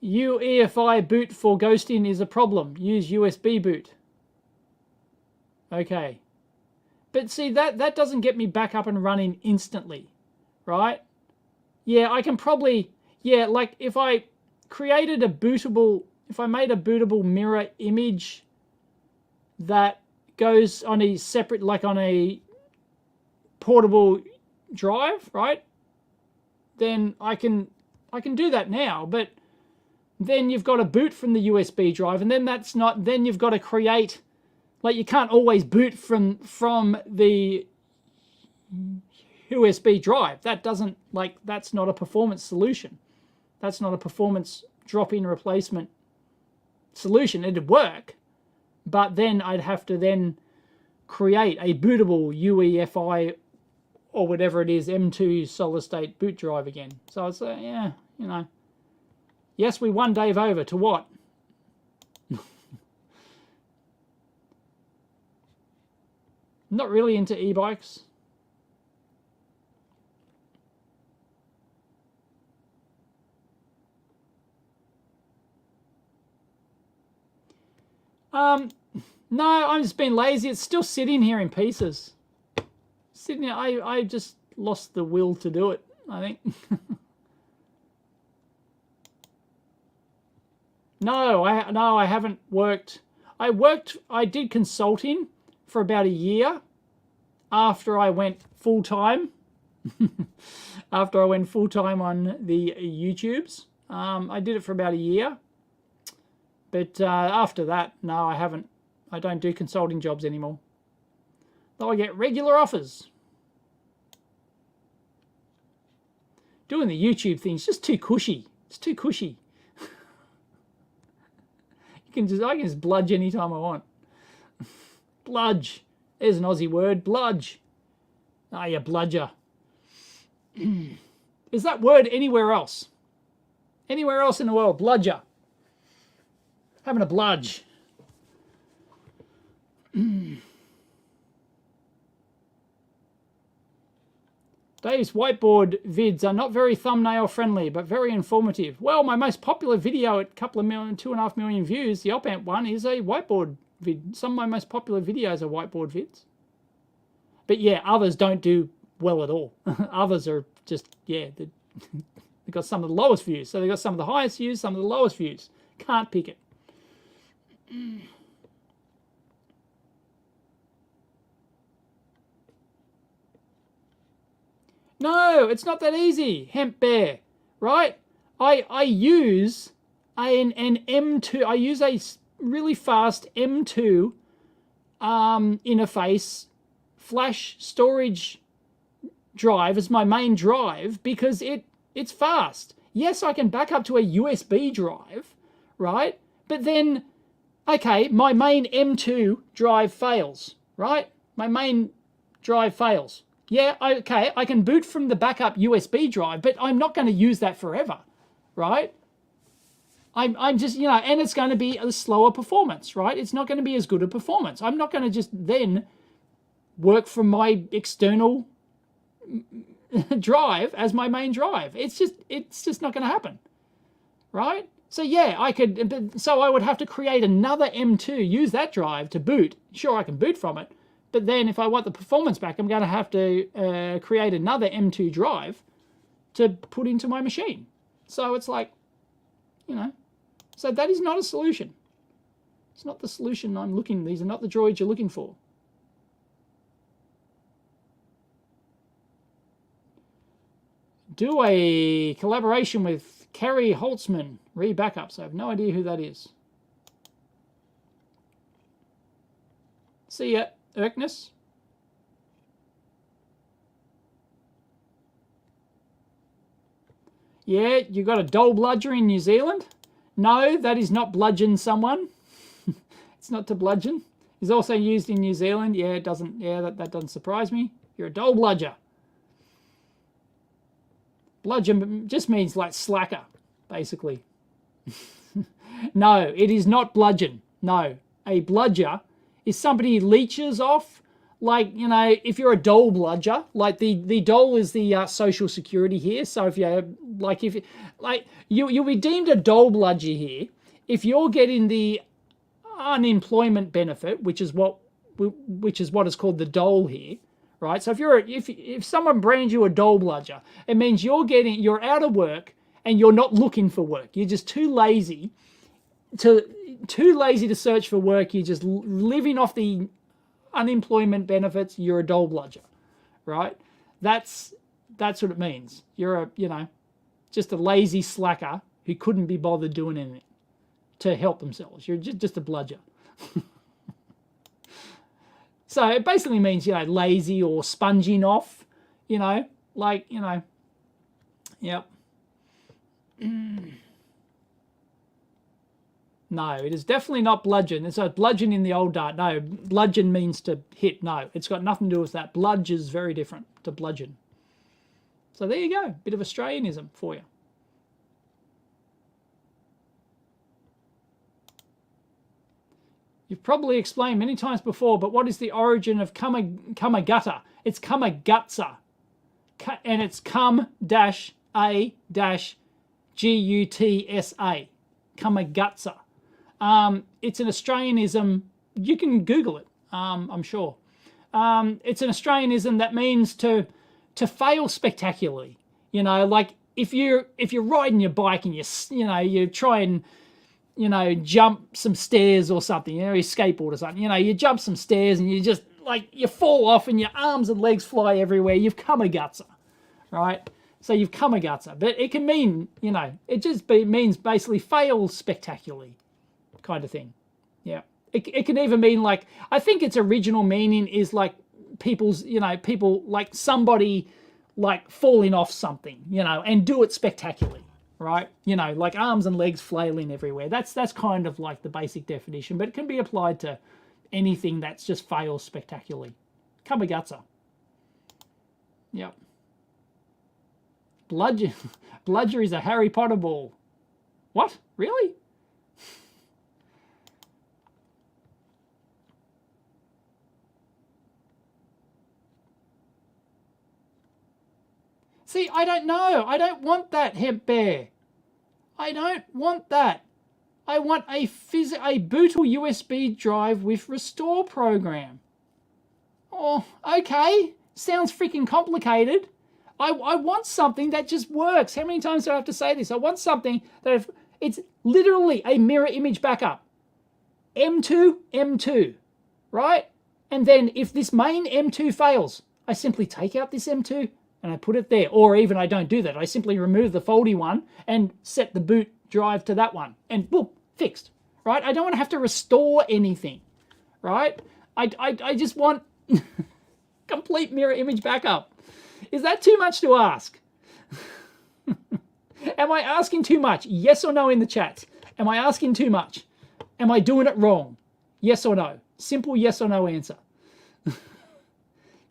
UEFI boot for ghosting is a problem. Use USB boot. Okay. But see, that doesn't get me back up and running instantly, right? Yeah, I can probably... Yeah, like if I created a bootable... If I made a bootable mirror image that goes on a separate... Like on a portable drive, right? Then I can do that now, but... Then you've got to boot from the USB drive, and then that's not. Then you've got to create, like you can't always boot from the USB drive. That doesn't that's not a performance solution. That's not a performance drop-in replacement solution. It'd work, but then I'd have to then create a bootable UEFI or whatever it is M2 solid state boot drive again. So it's yeah, you know. Yes, we won Dave over. To what? Not really into e-bikes. No, I'm just being lazy. It's still sitting here in pieces. Sitting here, I just lost the will to do it, I think. No, I haven't worked. I did consulting for about a year after I went full-time. After I went full-time on the YouTubes. I did it for about a year. But after that, no, I haven't. I don't do consulting jobs anymore. Though I get regular offers. Doing the YouTube thing's just too cushy. It's too cushy. I can just bludge anytime I want. Bludge. There's an Aussie word. Bludge. Ah, you bludger. Is that word anywhere else? Anywhere else in the world? Bludger. Having a bludge. Dave's whiteboard vids are not very thumbnail friendly, but very informative. Well, my most popular video at 2.5 million views, the Opamp one, is a whiteboard vid. Some of my most popular videos are whiteboard vids. But yeah, others don't do well at all. Others are just, yeah, they've got some of the lowest views. So they've got some of the highest views, some of the lowest views. Can't pick it. No, it's not that easy, Hemp Bear, right? I use an M2. I use a really fast M2 interface flash storage drive as my main drive because it's fast. Yes, I can back up to a USB drive, right? But then, okay, my main M2 drive fails, right? My main drive fails. Yeah, okay, I can boot from the backup USB drive, but I'm not going to use that forever, right? I'm just, you know, and it's going to be a slower performance, right? It's not going to be as good a performance. I'm not going to just then work from my external drive as my main drive. It's just not going to happen, right? So yeah, so I would have to create another M2, use that drive to boot. Sure, I can boot from it. But then if I want the performance back, I'm going to have to create another M2 drive to put into my machine. So it's like, you know, so that is not a solution. It's not the solution I'm looking. These are not the droids you're looking for. Do a collaboration with Kerry Holtzman, re-backups. I have no idea who that is. See ya. Erkness. Yeah, you got a dole bludger in New Zealand? No, that is not bludgeon someone. It's not to bludgeon. It's also used in New Zealand. Yeah, it doesn't. Yeah, that doesn't surprise me. You're a dole bludger. Bludgeon just means like slacker, basically. No, it is not bludgeon. No, a bludger is somebody who leeches off. Like, you know, if you're a dole bludger, like the dole is the social security here. So if you're like, you'll be deemed a dole bludger here if you're getting the unemployment benefit, which is what is called the dole here, right? So if someone brands you a dole bludger, it means you're out of work and you're not looking for work. You're just too lazy to search for work. You're just living off the unemployment benefits. You're a dole bludger, right? That's what it means. You're just a lazy slacker who couldn't be bothered doing anything to help themselves. You're just a bludger. So it basically means, lazy or sponging off, yep. No, it is definitely not bludgeon. It's a bludgeon in the old art. No, bludgeon means to hit. No, it's got nothing to do with that. Bludge is very different to bludgeon. So there you go. Bit of Australianism for you. You've probably explained many times before, but what is the origin of Kamagutta? It's Kamagutsa. And it's cum-a-gutsa. Kamagutsa. It's an Australianism. You can Google it, I'm sure. It's an Australianism that means to fail spectacularly. Like if you're riding your bike and you try and jump some stairs or something, you skateboard or something, you jump some stairs and you just you fall off and your arms and legs fly everywhere. You've Kamagutsa, right? So you've Kamagutsa, but it can mean, it just means basically fail spectacularly kind of thing. Yeah. It can even mean I think its original meaning is people somebody falling off something, and do it spectacularly, right? Arms and legs flailing everywhere. That's kind of the basic definition, but it can be applied to anything that's just fails spectacularly. Kamagutsa. Yep. Bludger is a Harry Potter ball. What? Really? See, I don't know. I don't want that, Hemp Bear. I don't want that. I want a bootable USB drive with restore program. Oh, okay. Sounds freaking complicated. I want something that just works. How many times do I have to say this? I want something that it's literally a mirror image backup. M2, right? And then if this main M2 fails, I simply take out this M2 and I put it there. Or even I don't do that. I simply remove the faulty one and set the boot drive to that one. And boom, fixed, right? I don't want to have to restore anything, right? I just want complete mirror image backup. Is that too much to ask? Am I asking too much? Yes or no in the chats. Am I asking too much? Am I doing it wrong? Yes or no? Simple yes or no answer.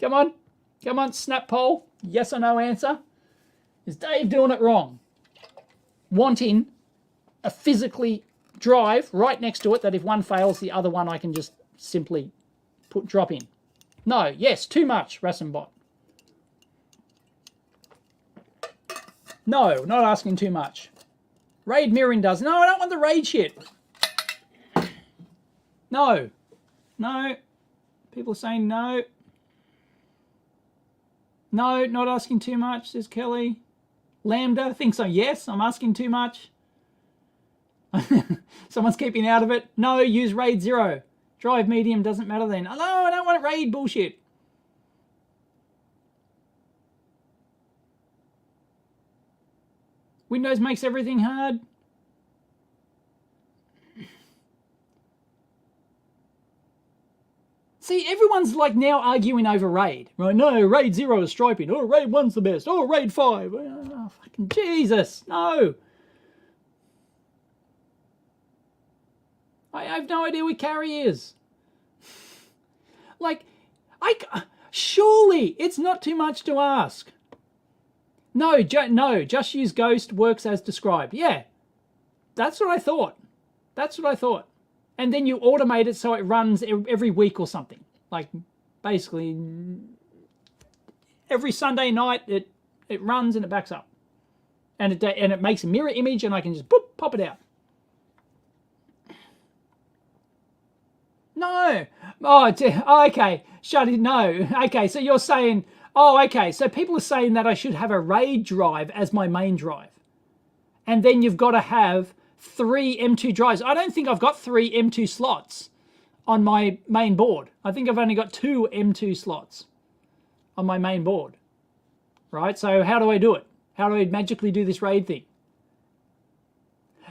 Come on, snap poll. Yes or no answer. Is Dave doing it wrong? Wanting a physically drive right next to it that if one fails, the other one I can just simply drop in. No, yes, too much, Rassenbot. No, not asking too much. Raid mirroring does. No, I don't want the raid shit. No. People are saying no. No, not asking too much, says Kelly. Lambda thinks so. Yes, I'm asking too much. Someone's keeping out of it. No, use RAID 0. Drive medium doesn't matter then. No, I don't want RAID bullshit. Windows makes everything hard. See, everyone's like now arguing over RAID, right? No, RAID 0 is striping. Oh, RAID 1's the best. Oh, RAID 5. Oh, fucking Jesus, no. I have no idea what carry is. Like, surely it's not too much to ask. No, just use Ghost, works as described. Yeah, that's what I thought. That's what I thought. And then you automate it so it runs every week or something. Like, basically, every Sunday night it runs and it backs up. And it makes a mirror image and I can just pop it out. No. Oh, okay. Shut it. No. Okay, so you're saying, oh, okay. So people are saying that I should have a RAID drive as my main drive. And then you've got to have 3 M2 drives. I don't think I've got 3 M2 slots on my main board. I think I've only got 2 M2 slots on my main board. Right? So how do I do it? How do I magically do this RAID thing?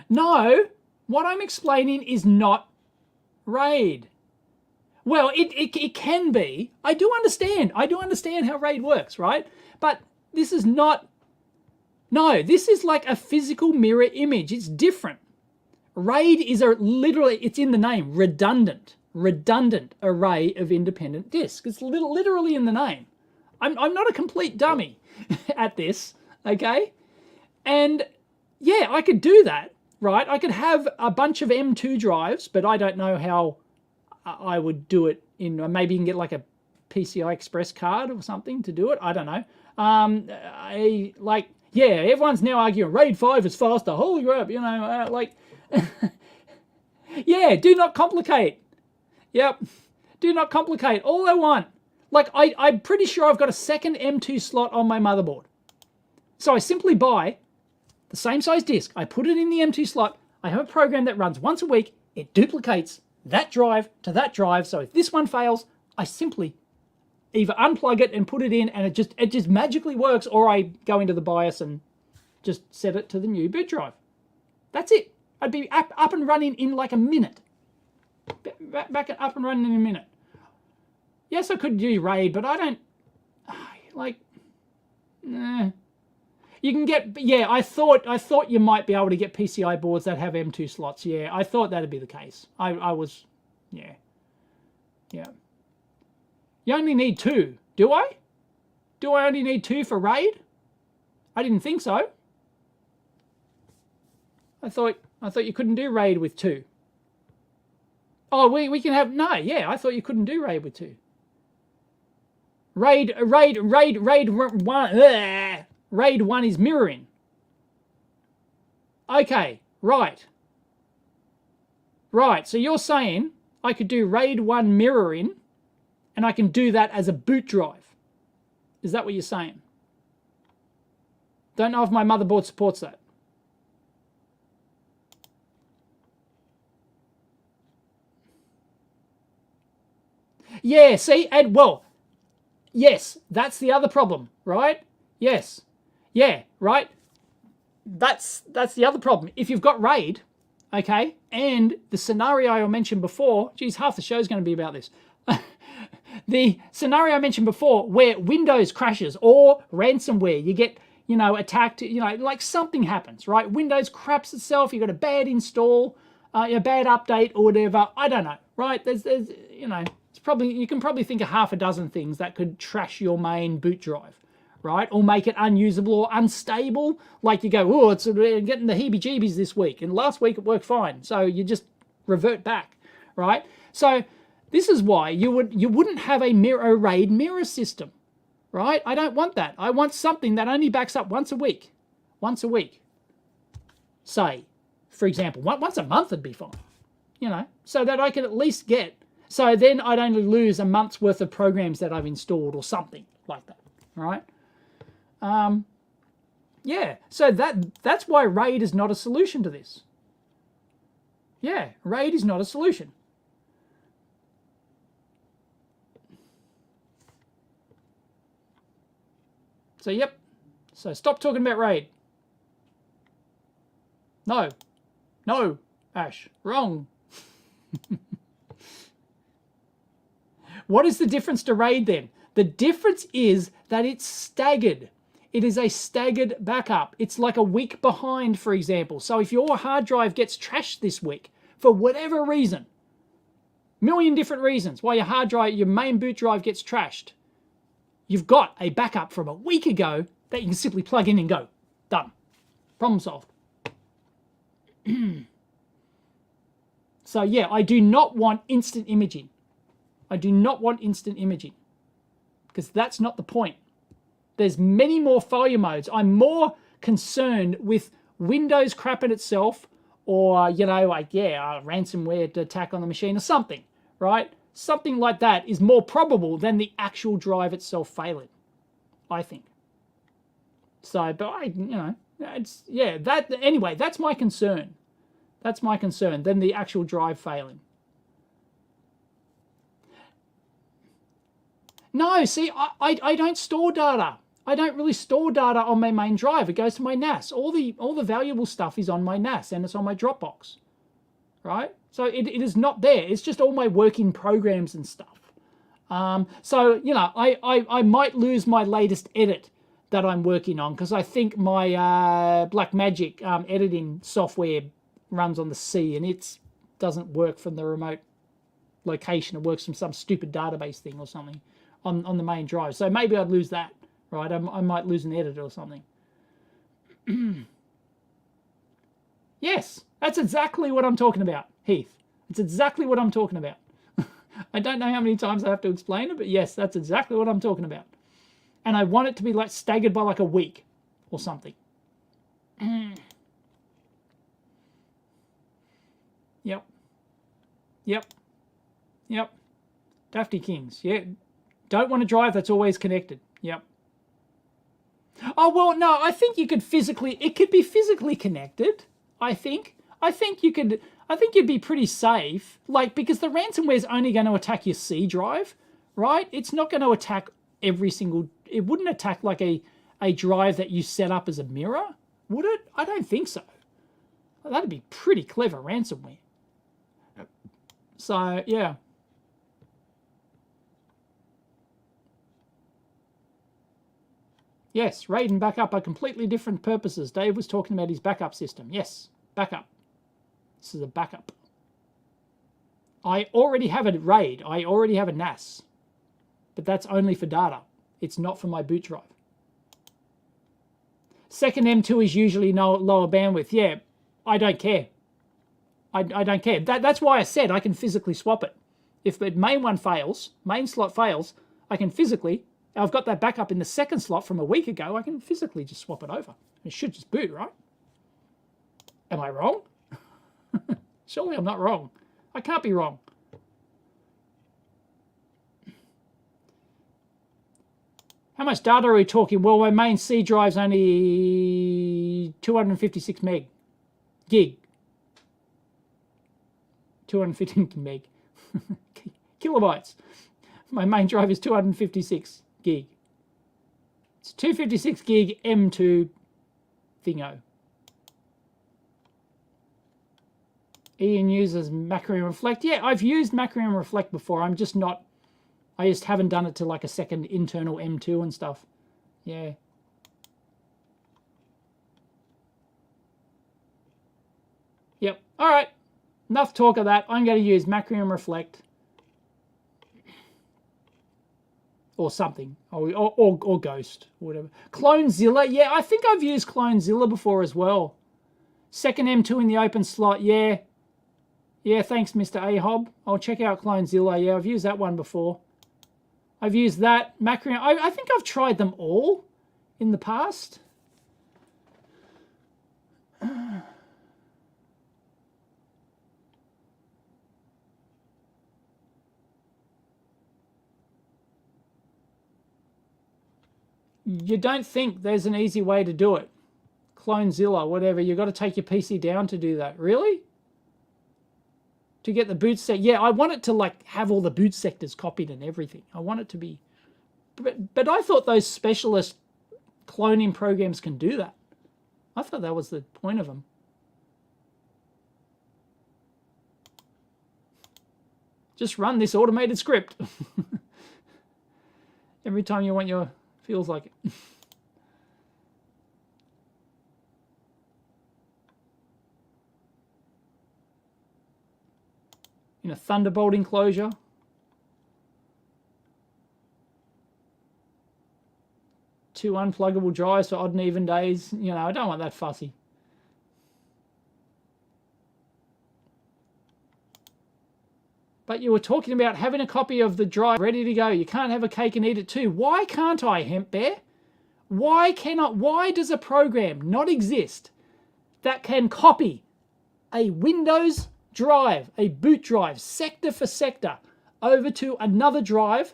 No, what I'm explaining is not RAID. Well, it can be. I do understand. I do understand how RAID works, right? But this is not. No, this is like a physical mirror image. It's different. RAID is literally, it's in the name, redundant array of independent disks. It's literally in the name. I'm not a complete dummy at this, okay? And yeah, I could do that, right? I could have a bunch of M2 drives, but I don't know how I would do it in, maybe you can get like a PCI Express card or something to do it. I don't know. Yeah, everyone's now arguing RAID 5 is faster. Holy crap, you know, yeah, do not complicate. Yep, do not complicate. All I want, like, I'm pretty sure I've got a second M2 slot on my motherboard. So I simply buy the same size disk. I put it in the M2 slot. I have a program that runs once a week. It duplicates that drive to that drive. So if this one fails, I simply either unplug it and put it in, and it just magically works, or I go into the BIOS and just set it to the new boot drive. That's it. I'd be up and running in like a minute. Back up and running in a minute. Yes, I could do RAID, but I don't like. Nah. You can get, yeah. I thought you might be able to get PCI boards that have M2 slots. Yeah, I thought that'd be the case. I was, yeah. You only need 2, do I? Do I only need 2 for RAID? I didn't think so. I thought you couldn't do RAID with 2. Oh, we can have, no, yeah, I thought you couldn't do RAID with 2. RAID 1 is mirroring. Okay, right. Right, so you're saying I could do RAID 1 mirroring, and I can do that as a boot drive. Is that what you're saying? Don't know if my motherboard supports that. Yeah, see, and well, yes, that's the other problem, right? Yes. Yeah, right? That's the other problem. If you've got RAID, okay, and the scenario I mentioned before, geez, half the show's going to be about this. The scenario I mentioned before where Windows crashes or ransomware, you get, you know, attacked, you know, like something happens, right? Windows craps itself, you got a bad install, a bad update or whatever. I don't know, right? There's you know, it's probably, you can probably think of half a dozen things that could trash your main boot drive, right? Or make it unusable or unstable. Like you go, oh, it's getting the heebie-jeebies this week, and last week it worked fine. So you just revert back, right? So this is why you wouldn't have a RAID mirror system, right? I don't want that. I want something that only backs up once a week. Once a week. Say, for example, once a month would be fine, you know, so that I could at least get, so then I'd only lose a month's worth of programs that I've installed or something like that, right? Yeah, so that's why RAID is not a solution to this. Yeah, RAID is not a solution. So, yep. So, stop talking about RAID. No. No, Ash. Wrong. What is the difference to RAID then? The difference is that it's staggered. It is a staggered backup. It's like a week behind, for example. So if your hard drive gets trashed this week, for whatever reason, million different reasons why your hard drive, your main boot drive gets trashed, you've got a backup from a week ago that you can simply plug in and go. Done. Problem solved. So yeah, I do not want instant imaging. I do not want instant imaging because that's not the point. There's many more failure modes. I'm more concerned with Windows crapping itself or, you know, like, yeah, a ransomware attack on the machine or something, right? Something like that is more probable than the actual drive itself failing, I think. So, but I, you know, it's, yeah, that, anyway, that's my concern. That's my concern, than the actual drive failing. No, see, I don't store data. I don't really store data on my main drive. It goes to my NAS. All the valuable stuff is on my NAS and it's on my Dropbox, right? So it is not there. It's just all my working programs and stuff. So, you know, I might lose my latest edit that I'm working on because I think my Blackmagic editing software runs on the C and it doesn't work from the remote location. It works from some stupid database thing or something on the main drive. So maybe I'd lose that. Right, I might lose an edit or something. Yes, that's exactly what I'm talking about, Heath. It's exactly what I'm talking about. I don't know how many times I have to explain it, but yes, that's exactly what I'm talking about. And I want it to be like staggered by like a week or something. Yep. Yep. Yep. Dafty Kings. Yeah. Don't want a drive that's always connected. Yep. Oh, well, no, I think you could physically, it could be physically connected, I think. I think you'd be pretty safe, like, because the ransomware is only going to attack your C drive, right? It's not going to attack every single, it wouldn't attack like a drive that you set up as a mirror, would it? I don't think so. That'd be pretty clever ransomware. So, yeah. Yes, RAID and backup are completely different purposes. Dave was talking about his backup system. Yes, backup. This is a backup. I already have a RAID. I already have a NAS. But that's only for data. It's not for my boot drive. Second M2 is usually lower bandwidth. Yeah, I don't care. I don't care. That's why I said I can physically swap it. If the main one fails, main slot fails, I can physically... I've got that backup in the second slot from a week ago. I can physically just swap it over. It should just boot, right? Am I wrong? Surely I'm not wrong. I can't be wrong. How much data are we talking? Well, my main C drive's only 256 gig. 250 meg. Kilobytes. My main drive is 256 gig. It's 256 gig M2 thingo. Ian uses Macrium Reflect. Yeah, I've used Macrium Reflect before. I just haven't done it to like a second internal M2 and stuff. Yeah. Yep. All right. Enough talk of that. I'm going to use Macrium Reflect. Or something, or Ghost, or whatever. Clonezilla, yeah, I think I've used Clonezilla before as well. Second M2 in the open slot, yeah. Yeah, thanks, Mr. Ahob. I'll check out Clonezilla, yeah, I've used that one before. I've used that, Macrium, I think I've tried them all in the past. You don't think there's an easy way to do it. Clonezilla, whatever. You've got to take your PC down to do that. Really? To get the boot set. Yeah, I want it to like have all the boot sectors copied and everything. I want it to be... But I thought those specialist cloning programs can do that. I thought that was the point of them. Just run this automated script. Every time you want your... Feels like it. In a Thunderbolt enclosure. Two unpluggable drives for odd and even days. You know, I don't want that fussy. But you were talking about having a copy of the drive ready to go. You can't have a cake and eat it too. Why can't I, Hemp Bear? Why cannot? Why does a program not exist that can copy a Windows drive, a boot drive, sector for sector, over to another drive,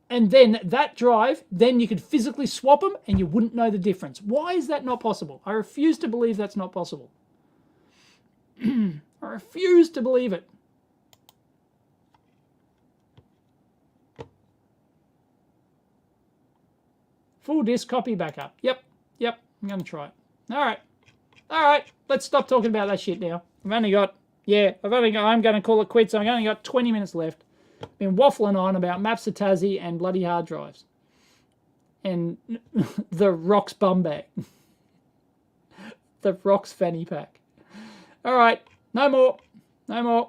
and then that drive, then you could physically swap them and you wouldn't know the difference? Why is that not possible? I refuse to believe that's not possible. I refuse to believe it. Full disk copy backup. Yep, I'm going to try it. All right, let's stop talking about that shit now. I'm going to call it quits. I've only got 20 minutes left. Been waffling on about maps of Tassie and bloody hard drives. And the Rocks bum bag. The Rocks fanny pack. All right, no more. I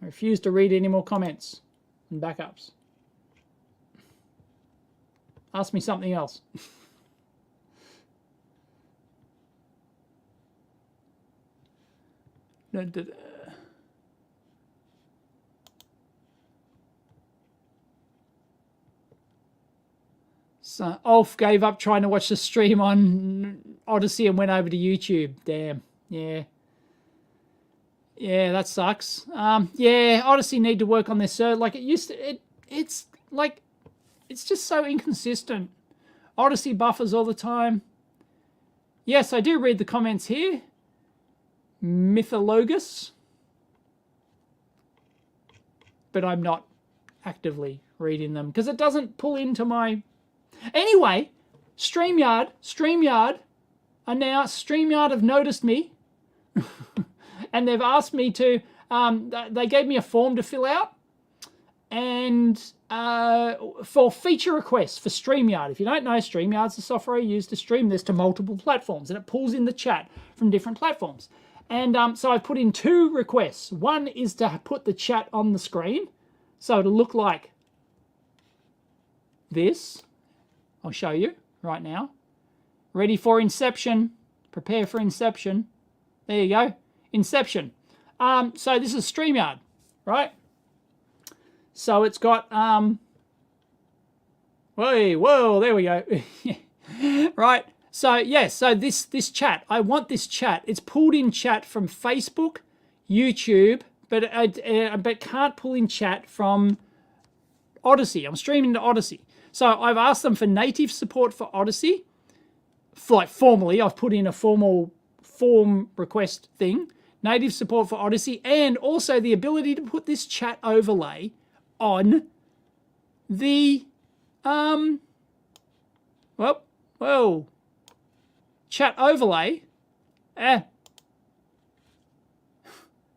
refuse to read any more comments and backups. Ask me something else. So Ulf gave up trying to watch the stream on Odyssey and went over to YouTube. Damn. Yeah, that sucks. Yeah, Odyssey need to work on their server. Like it used to, it's like, it's just so inconsistent. Odyssey buffers all the time. Yes, I do read the comments here. Mythologus. But I'm not actively reading them because it doesn't pull into my... Anyway, StreamYard announced, StreamYard have noticed me. And they've asked me to, they gave me a form to fill out, and for feature requests for StreamYard. If you don't know, StreamYard's the software I use to stream this to multiple platforms, and it pulls in the chat from different platforms. And so I put in 2 requests. One is to put the chat on the screen, so it'll look like this. I'll show you right now. Ready for Inception. Prepare for Inception. There you go. Inception. So this is StreamYard, right? So it's got, whoa, there we go. Right. So, yes, so this chat, I want this chat. It's pulled in chat from Facebook, YouTube, but can't pull in chat from Odyssey. I'm streaming to Odyssey. So I've asked them for native support for Odyssey. Like formally, I've put in a formal form request thing. Native support for Odyssey, and also the ability to put this chat overlay on the chat overlay. There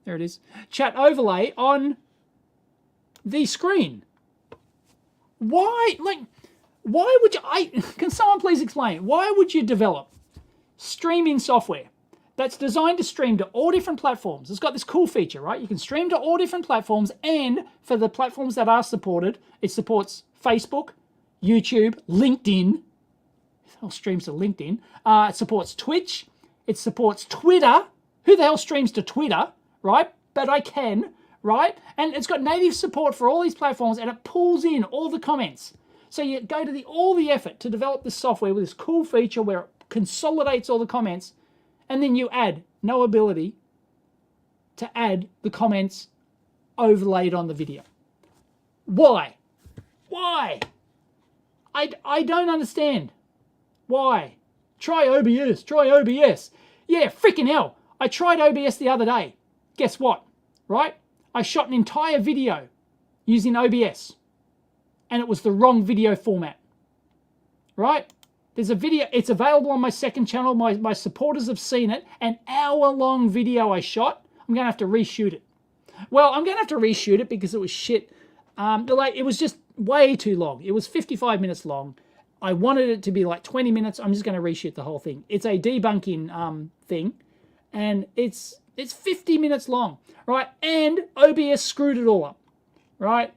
it is. Chat overlay on the screen. Why? Like, why would you? Can someone please explain? Why would you develop streaming software that's designed to stream to all different platforms? It's got this cool feature, right? You can stream to all different platforms, and for the platforms that are supported, it supports Facebook, YouTube, LinkedIn. It all streams to LinkedIn. It supports Twitch. It supports Twitter. Who the hell streams to Twitter, right? But I can, right? And it's got native support for all these platforms, and it pulls in all the comments. So you go to all the effort to develop this software with this cool feature where it consolidates all the comments, and then you add no ability to add the comments overlaid on the video. Why? Why? I don't understand. Why? Try OBS. Try OBS. Yeah, freaking hell. I tried OBS the other day. Guess what? Right? I shot an entire video using OBS, and it was the wrong video format. Right? There's a video, it's available on my second channel. My supporters have seen it. An hour-long video I shot. I'm going to have to reshoot it. Well, I'm going to have to reshoot it because it was shit. It was just way too long. It was 55 minutes long. I wanted it to be like 20 minutes. I'm just going to reshoot the whole thing. It's a debunking thing, and it's 50 minutes long, right? And OBS screwed it all up, right?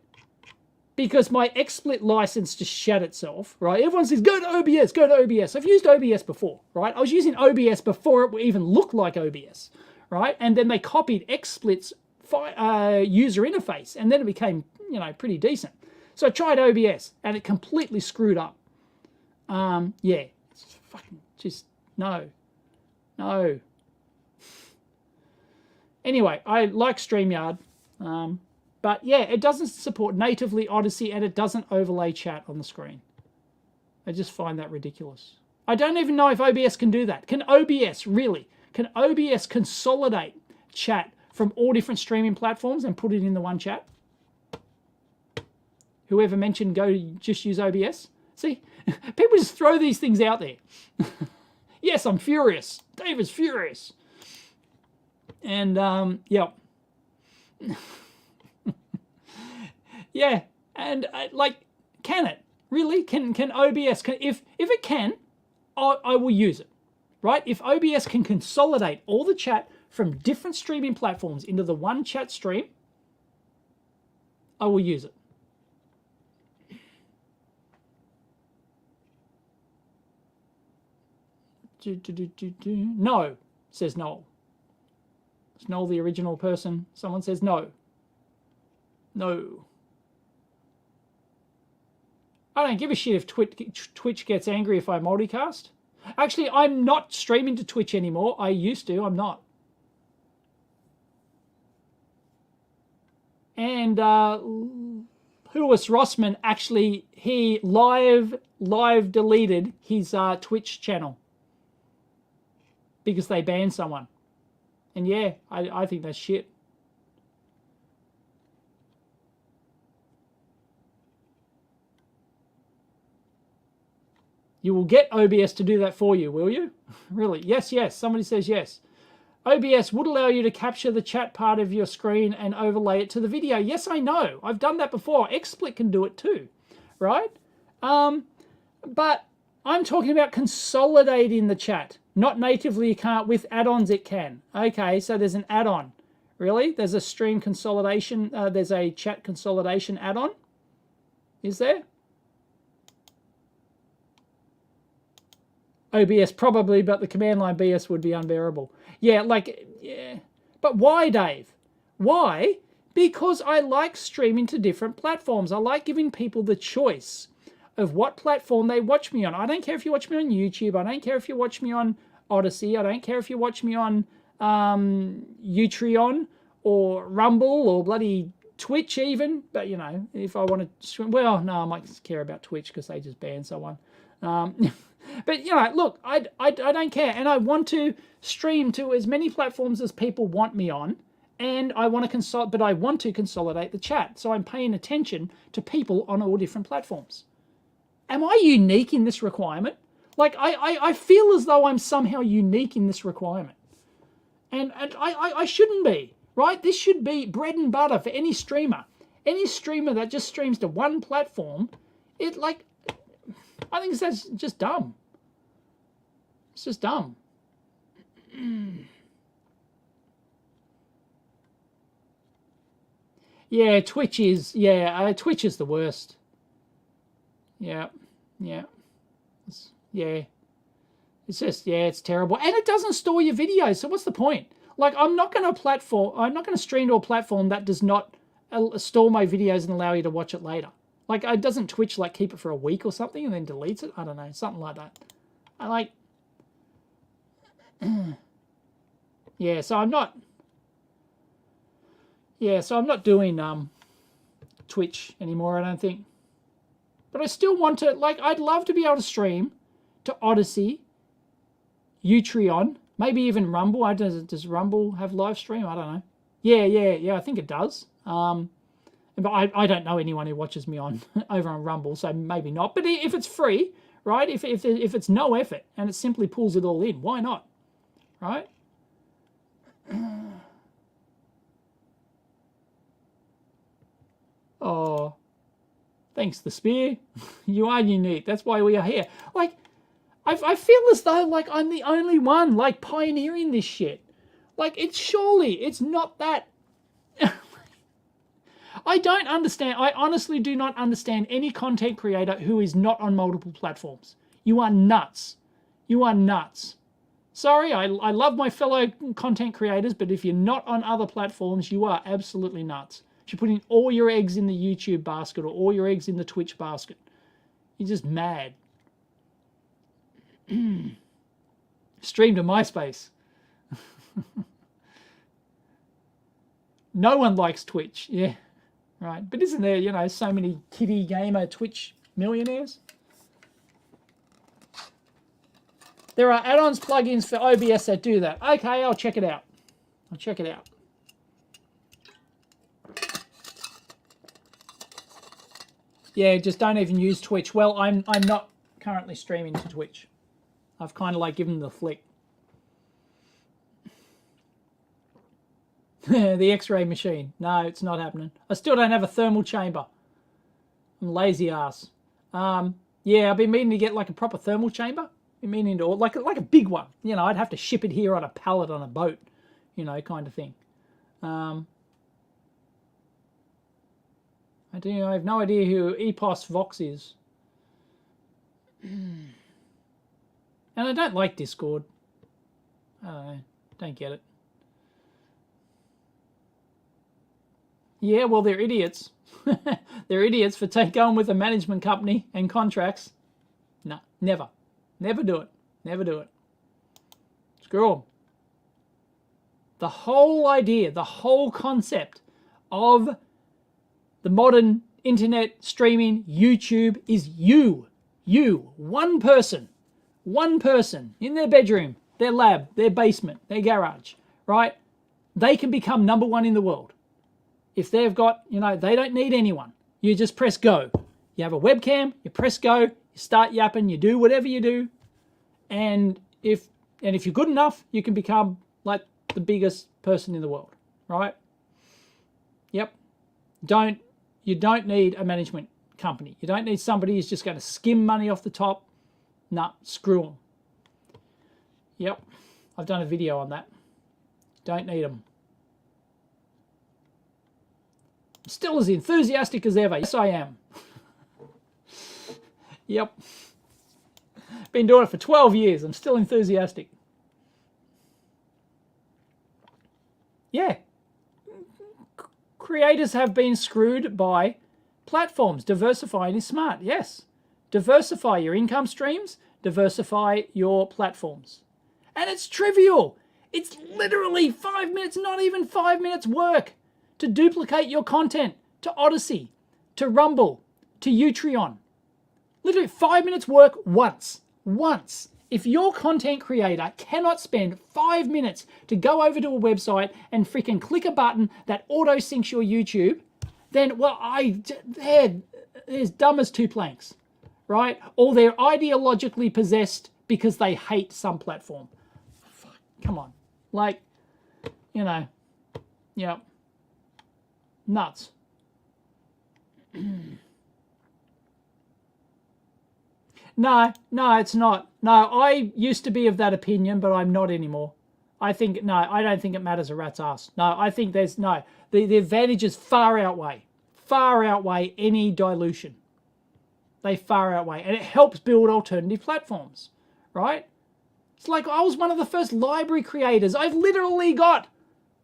Because my XSplit license just shat itself, right? Everyone says, go to OBS, go to OBS. I've used OBS before, right? I was using OBS before it even looked like OBS, right? And then they copied XSplit's user interface, and then it became, you know, pretty decent. So I tried OBS, and it completely screwed up. Yeah, it's fucking just, no. Anyway, I like StreamYard. But yeah, it doesn't support natively Odyssey, and it doesn't overlay chat on the screen. I just find that ridiculous. I don't even know if OBS can do that. Can OBS consolidate chat from all different streaming platforms and put it in the one chat? Whoever mentioned just use OBS? See, people just throw these things out there. Yes, I'm furious. Dave is furious. And, yeah. Yeah, and can it? Really? Can OBS, if it can, I will use it, right? If OBS can consolidate all the chat from different streaming platforms into the one chat stream, I will use it. No, says Noel. Is Noel the original person? Someone says no. No. I don't give a shit if Twitch gets angry if I multicast. Actually, I'm not streaming to Twitch anymore. I used to. I'm not. And Lewis Rossman, actually, he live deleted his Twitch channel because they banned someone. And yeah, I think that's shit. You will get OBS to do that for you, will you? Really? Yes. Somebody says yes. OBS would allow you to capture the chat part of your screen and overlay it to the video. Yes, I know. I've done that before. XSplit can do it too, right? But I'm talking about consolidating the chat. Not natively you can't. With add-ons it can. Okay, so there's an add-on. Really? There's a stream consolidation. There's a chat consolidation add-on. Is there? OBS probably, but the command line BS would be unbearable. Yeah, yeah. But why, Dave? Why? Because I like streaming to different platforms. I like giving people the choice of what platform they watch me on. I don't care if you watch me on YouTube. I don't care if you watch me on Odyssey. I don't care if you watch me on Utreon or Rumble or bloody Twitch even. But, you know, if I want to stream... Well, no, I might care about Twitch because they just banned someone. But, you know, look, I don't care. And I want to stream to as many platforms as people want me on. And I want to but I want to consolidate the chat. So I'm paying attention to people on all different platforms. Am I unique in this requirement? Like, I feel as though I'm somehow unique in this requirement. And I shouldn't be, right? This should be bread and butter for any streamer. Any streamer that just streams to one platform, I think that's just dumb. It's just dumb. Yeah, Twitch is the worst. Yeah. It's just, it's terrible. And it doesn't store your videos, so what's the point? Like, I'm not going to stream to a platform that does not store my videos and allow you to watch it later. Like, it doesn't Twitch, like, keep it for a week or something and then deletes it? I don't know, something like that. So I'm not doing Twitch anymore, I don't think. But I still want to, like, I'd love to be able to stream to Odyssey, Utreon, maybe even Rumble. Does Rumble have live stream? I don't know. Yeah, I think it does. But I don't know anyone who watches me on over on Rumble, so maybe not. But if it's free, right? If it's no effort and it simply pulls it all in, why not, right? Oh, thanks, the spear. You are unique. That's why we are here. Like, I feel as though like I'm the only one like pioneering this shit. Like, it's not that. I don't understand. I honestly do not understand any content creator who is not on multiple platforms. You are nuts. You are nuts. Sorry, I love my fellow content creators, but if you're not on other platforms, you are absolutely nuts. You're putting all your eggs in the YouTube basket or all your eggs in the Twitch basket. You're just mad. Stream to MySpace. No one likes Twitch. Yeah, right. But isn't there, you know, so many kiddie gamer Twitch millionaires? There are add-ons plugins for OBS that do that. Okay, I'll check it out. I'll check it out. Yeah, just don't even use Twitch. Well, I'm not currently streaming to Twitch. I've kind of like given the flick. The X-ray machine. No, it's not happening. I still don't have a thermal chamber. I'm lazy ass. Yeah, I've been meaning to get like a proper thermal chamber. Been meaning to, like a big one. You know, I'd have to ship it here on a pallet on a boat. You know, kind of thing. I have no idea who Epos Vox is. And I don't like Discord. I don't know. Don't get it. Yeah, well, they're idiots. They're idiots for going with a management company and contracts. No, never. Never do it. Never do it. Screw them. The whole idea, the whole concept of the modern internet streaming, YouTube, is you, one person in their bedroom, their lab, their basement, their garage, right? They can become number one in the world. If they've got, you know, they don't need anyone. You just press go. You have a webcam, you press go, you start yapping, you do whatever you do. And if you're good enough, you can become like the biggest person in the world, right? Yep. You don't need a management company. You don't need somebody who's just going to skim money off the top. Nah, screw them. Yep. I've done a video on that. Don't need them. Still as enthusiastic as ever. Yes, I am. Yep. Been doing it for 12 years. I'm still enthusiastic. Yeah. Creators have been screwed by platforms. Diversifying is smart. Yes. Diversify your income streams. Diversify your platforms. And it's trivial. It's literally 5 minutes, not even 5 minutes work to duplicate your content to Odyssey, to Rumble, to Utreon. Literally 5 minutes work once. Once. If your content creator cannot spend 5 minutes to go over to a website and freaking click a button that auto syncs your YouTube, then, well, they're as dumb as two planks, right? Or they're ideologically possessed because they hate some platform. Fuck, come on. Like, you know, yeah. Nuts. No, it's not. No, I used to be of that opinion, but I'm not anymore. I don't think it matters a rat's ass. No, I think the advantages far outweigh any dilution. They far outweigh, and it helps build alternative platforms, right? It's like I was one of the first library creators. I've literally got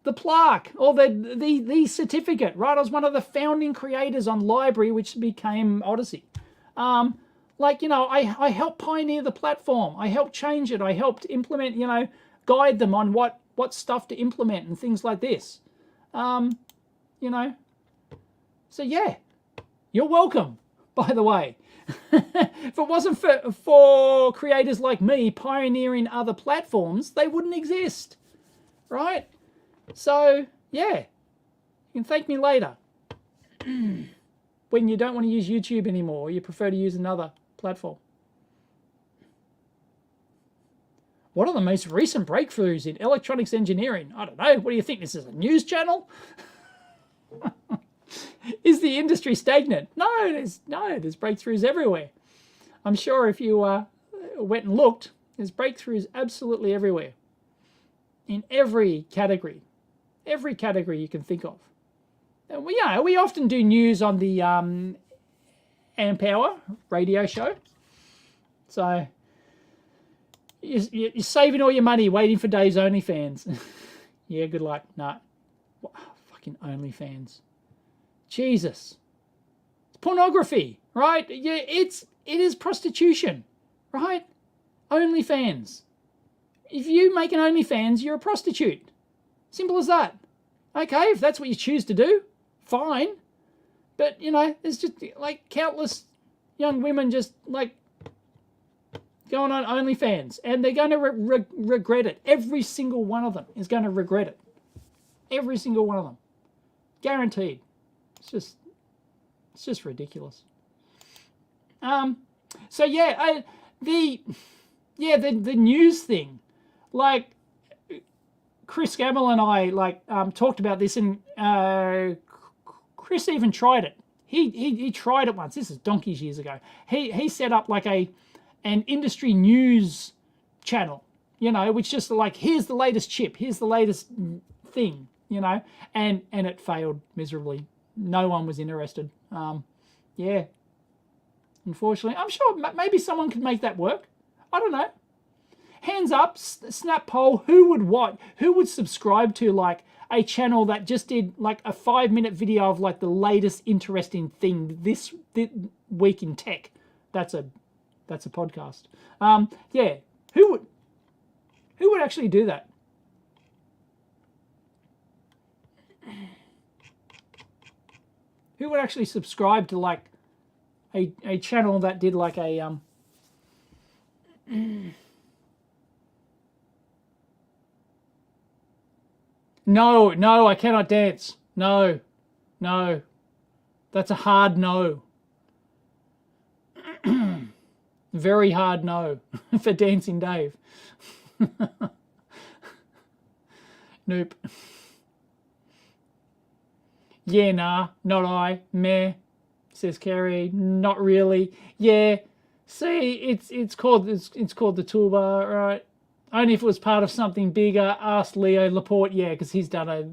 the plaque or the certificate, right? I was one of the founding creators on library, which became Odyssey. Like, you know, I helped pioneer the platform. I helped change it. I helped implement, you know, guide them on what stuff to implement and things like this. You know, so yeah, you're welcome, by the way. If it wasn't for creators like me pioneering other platforms, they wouldn't exist, right? So, yeah, you can thank me later. When you don't want to use YouTube anymore, you prefer to use another platform. What are the most recent breakthroughs in electronics engineering? I don't know. What do you think? This is a news channel? Is the industry stagnant? No, there's breakthroughs everywhere. I'm sure if you went and looked, there's breakthroughs absolutely everywhere. In every category you can think of. And we often do news on the Amp Hour radio show. So you're saving all your money waiting for Dave's OnlyFans. Yeah, good luck. Nah, fucking OnlyFans. Jesus, it's pornography, right? Yeah, it is prostitution, right? OnlyFans. If you make an OnlyFans, you're a prostitute. Simple as that. Okay, if that's what you choose to do, fine. But, there's just, like, countless young women just, like, going on OnlyFans. And they're going to regret it. Every single one of them is going to regret it. Every single one of them. Guaranteed. It's just ridiculous. So, yeah, the news thing. Like, Chris Gamble and I talked about this, and Chris even tried it. He tried it once. This is donkeys years ago. He set up like an industry news channel, which just like, here's the latest chip, here's the latest thing, and it failed miserably. No one was interested. Yeah, unfortunately. I'm sure maybe someone could make that work. I don't know. Hands up, snap poll, who would subscribe to like a channel that just did like a 5-minute video of like the latest interesting thing this week in tech? That's a podcast. Yeah, who would actually do that? Who would actually subscribe to like a channel that did like a No, I cannot dance. No. That's a hard no. Very hard no for Dancing Dave. Nope. Yeah, nah, not I. Meh, says Carrie. Not really. Yeah. See, it's called the toolbar, right? Only if it was part of something bigger. Ask Leo Laporte, yeah, because he's done a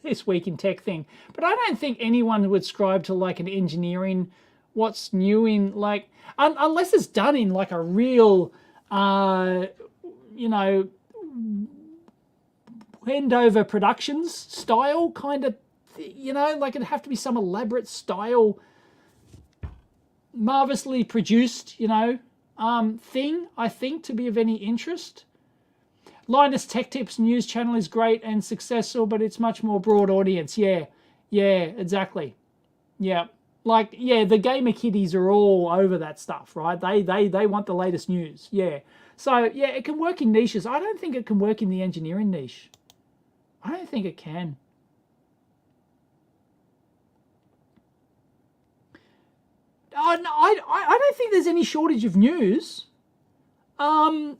This Week in Tech thing. But I don't think anyone would subscribe to like an engineering, what's new in like, unless it's done in like a real, Wendover Productions style kind of, like it'd have to be some elaborate style, marvelously produced, thing, I think, to be of any interest. Linus Tech Tips news channel is great and successful, but it's much more broad audience. Yeah, exactly. Yeah, like, yeah, the gamer kiddies are all over that stuff, right? They want the latest news. Yeah. So, yeah, it can work in niches. I don't think it can work in the engineering niche. I don't think it can. Oh, no, I don't think there's any shortage of news. I'm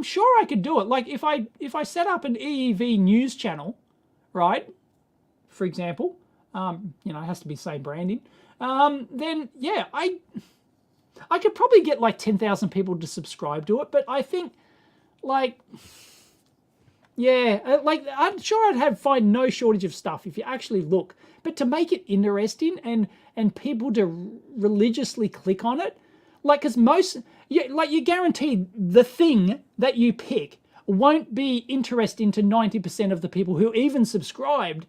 sure I could do it. Like if I set up an EEV news channel, right? For example, it has to be same branding. Then yeah, I could probably get like 10,000 people to subscribe to it. But I think, like, yeah, like I'm sure I'd find no shortage of stuff if you actually look. But to make it interesting and people to religiously click on it, like, because you guaranteed the thing that you pick won't be interesting to 90% of the people who even subscribed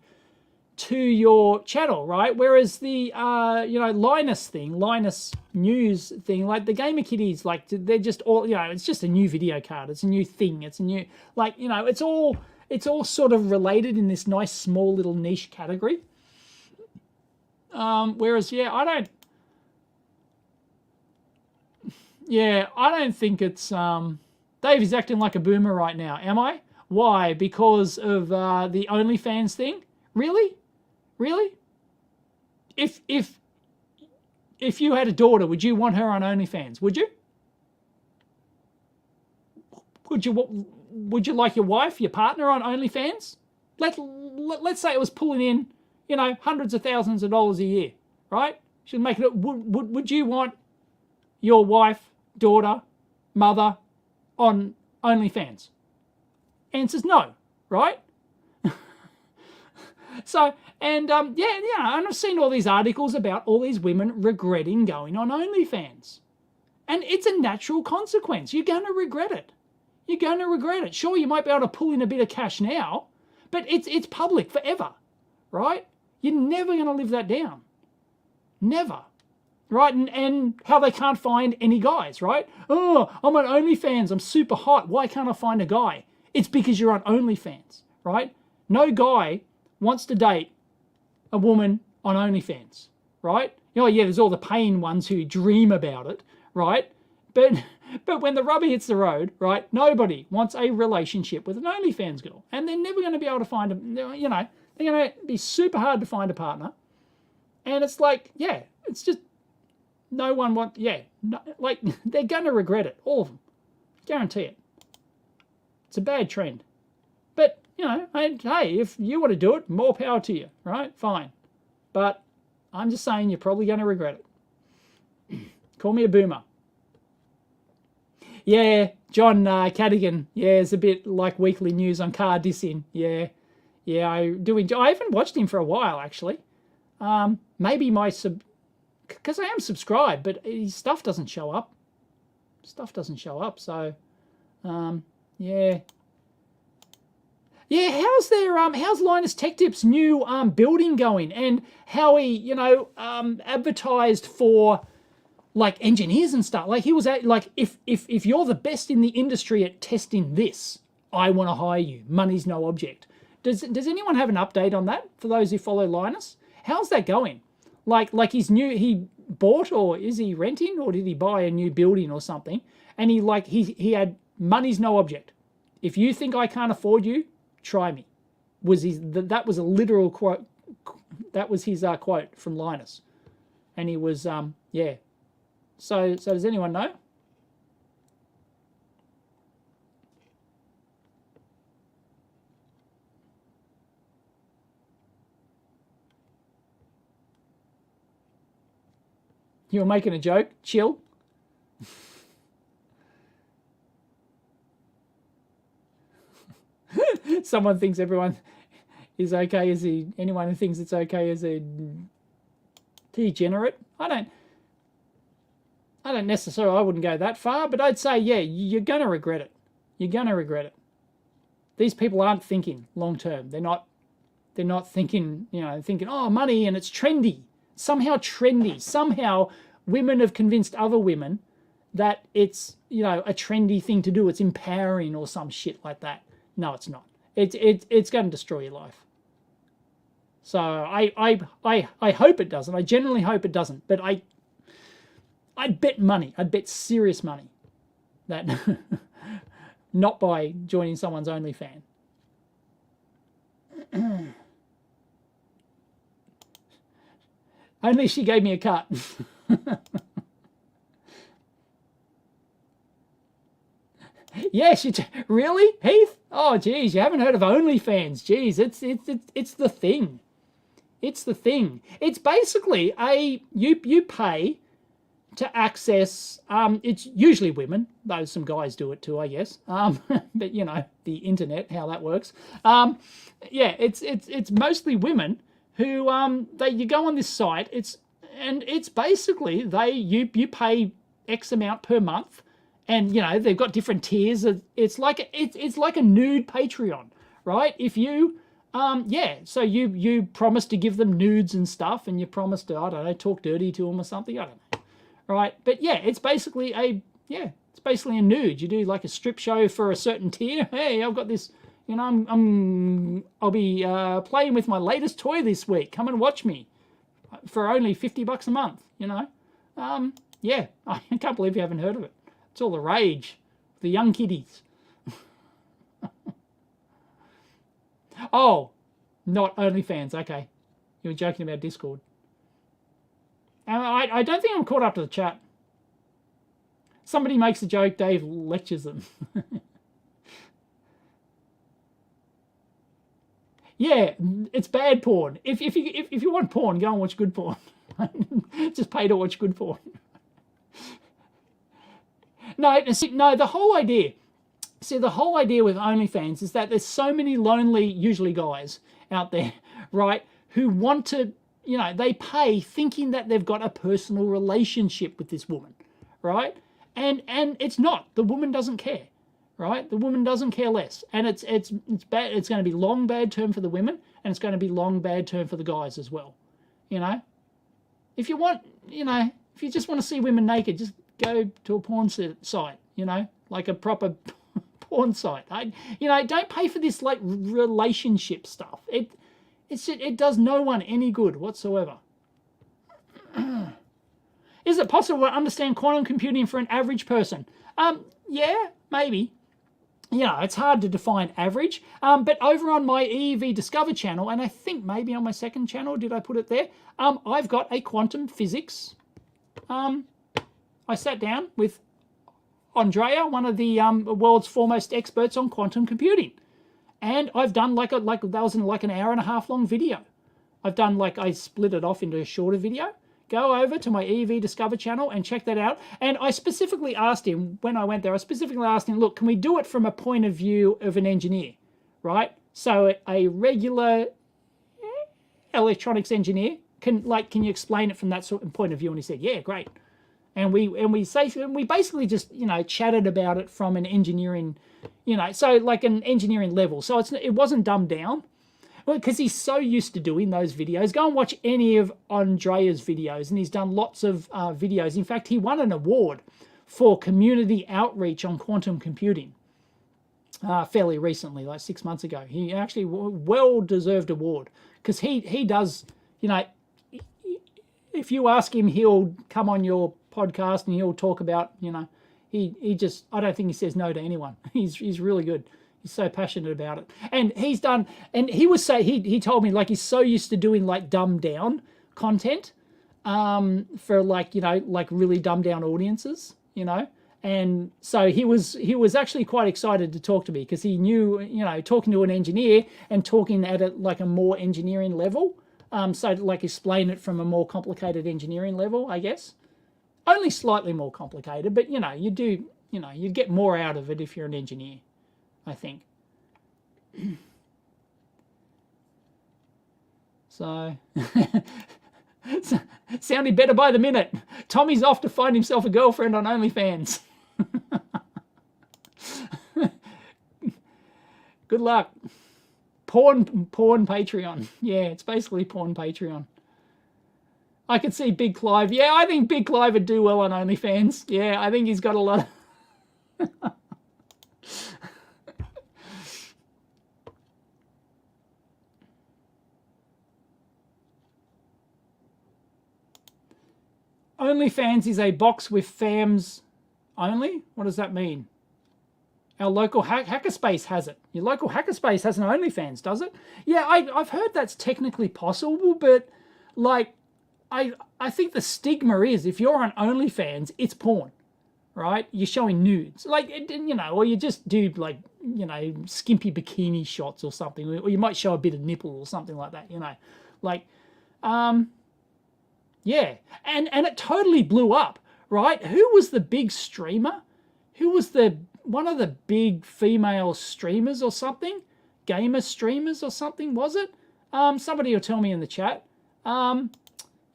to your channel, right? Whereas the Linus news thing, like the gamer kiddies, like they're just all, it's just a new video card, it's a new thing, it's a new, like, it's all sort of related in this nice small little niche category. Whereas I don't think it's Dave is acting like a boomer right now. Am I? Why? Because of the OnlyFans thing? Really? If you had a daughter, would you want her on OnlyFans? Would you? would you like your wife, your partner on OnlyFans? Let's say it was pulling in, hundreds of thousands of dollars a year, right? Should make it. Would you want your wife, daughter, mother on OnlyFans? Answer's no, right? So, and and I've seen all these articles about all these women regretting going on OnlyFans. And it's a natural consequence. You're going to regret it. You're going to regret it. Sure, you might be able to pull in a bit of cash now, but it's public forever, right? You're never going to live that down. Never. Right? And how they can't find any guys, right? Oh, I'm on OnlyFans. I'm super hot. Why can't I find a guy? It's because you're on OnlyFans, right? No guy wants to date a woman on OnlyFans, right? There's all the paying ones who dream about it, right? But when the rubber hits the road, right, nobody wants a relationship with an OnlyFans girl. And they're never going to be able to find they're going to be super hard to find a partner. And it's like, it's just, no one wants, they're going to regret it, all of them. Guarantee it. It's a bad trend. But, hey, if you want to do it, more power to you, right? Fine. But I'm just saying you're probably going to regret it. Call me a boomer. Yeah, John Cadigan. Yeah, it's a bit like weekly news on car dissing. Yeah, I do enjoy. I haven't watched him for a while, actually. Maybe because I am subscribed, but his stuff doesn't show up. So, yeah. Yeah, how's Linus Tech Tips' new building going, and how he advertised for like engineers and stuff. Like he was if you're the best in the industry at testing this, I want to hire you. Money's no object. Does anyone have an update on that for those who follow Linus? How's that going? Like he bought, or is he renting, or did he buy a new building or something? And he had money's no object. If you think I can't afford you, try me. That was a literal quote. That was his quote from Linus, and he was yeah. So does anyone know? You were making a joke? Chill. Someone thinks everyone is okay as anyone who thinks it's okay as a degenerate. I don't necessarily, I wouldn't go that far, but I'd say, yeah, you're going to regret it. You're going to regret it. These people aren't thinking long term. They're not thinking, thinking, oh, money, and it's trendy. Somehow trendy. Somehow women have convinced other women that it's, a trendy thing to do. It's empowering or some shit like that. No, it's not. It's going to destroy your life. So I hope it doesn't. I genuinely hope it doesn't. But I'd bet money. I'd bet serious money that not by joining someone's OnlyFans. Only she gave me a cut. Yeah, really, Heath? Oh, geez, you haven't heard of OnlyFans? Geez, it's the thing. It's the thing. It's basically you pay to access. It's usually women, though some guys do it too, I guess. But the internet, how that works. Yeah, it's mostly women who you go on this site. It's basically you pay X amount per month. And they've got different tiers. It's like a nude Patreon, right? If you so you promise to give them nudes and stuff, and you promise to, I don't know, talk dirty to them or something. I don't know, right? But yeah, it's basically a nude. You do like a strip show for a certain tier. Hey, I've got this. I'll be playing with my latest toy this week. Come and watch me for only $50 a month. Yeah, I can't believe you haven't heard of it. It's all the rage. The young kiddies. Oh, not OnlyFans. Okay. You were joking about Discord. I don't think I'm caught up to the chat. Somebody makes a joke, Dave lectures them. Yeah, it's bad porn. If you want porn, go and watch good porn. Just pay to watch good porn. No, the whole idea. See, the whole idea with OnlyFans is that there's so many lonely, usually guys, out there, right, who want to, they pay thinking that they've got a personal relationship with this woman, right? And it's not. The woman doesn't care, right? The woman doesn't care less. And it's bad. It's going to be long bad term for the women, and it's going to be long bad term for the guys as well. If you want, if you just want to see women naked, just go to a porn site, like a proper porn site. Don't pay for this like relationship stuff. It does no one any good whatsoever. Is it possible to understand quantum computing for an average person? Yeah, maybe. It's hard to define average. But over on my EEV Discover channel, and I think maybe on my second channel, did I put it there? I've got a quantum physics. I sat down with Andrea, one of the world's foremost experts on quantum computing. And I've done that was like an hour and a half long video. I split it off into a shorter video. Go over to my EEV Discover channel and check that out. And I specifically asked him, when I went there, look, can we do it from a point of view of an engineer, right? So a regular electronics engineer, can you explain it from that sort of point of view? And he said, yeah, great. And we basically just, chatted about it from an engineering, so like an engineering level. So it wasn't dumbed down. Well, because he's so used to doing those videos. Go and watch any of Andrea's videos, and he's done lots of videos. In fact, he won an award for community outreach on quantum computing fairly recently, like 6 months ago. He actually well-deserved award because he does, if you ask him, he'll come on your podcast and he'll talk about, he just, I don't think he says no to anyone. He's really good. He's so passionate about it. And he's done, and he told me like he's so used to doing like dumbed down content for like, like really dumbed down audiences, And so he was actually quite excited to talk to me because he knew, talking to an engineer and talking at a more engineering level. So like explain it from a more complicated engineering level, I guess. Only slightly more complicated, but you'd get more out of it if you're an engineer, I think. So, sounding better by the minute. Tommy's off to find himself a girlfriend on OnlyFans. Good luck. Porn Patreon. Yeah, it's basically porn Patreon. I could see Big Clive. Yeah, I think Big Clive would do well on OnlyFans. Yeah, I think he's got a lot of... OnlyFans is a box with fams only? What does that mean? Our local hackerspace has it. Your local hackerspace has an OnlyFans, does it? Yeah, I've heard that's technically possible, but like, I think the stigma is if you're on OnlyFans, it's porn, right? You're showing nudes, like, or you just do like, skimpy bikini shots or something, or you might show a bit of nipple or something like that, like, yeah, and it totally blew up, right? Who was the big streamer? Who was one of the big female streamers or something? Gamer streamers or something, was it? Somebody will tell me in the chat.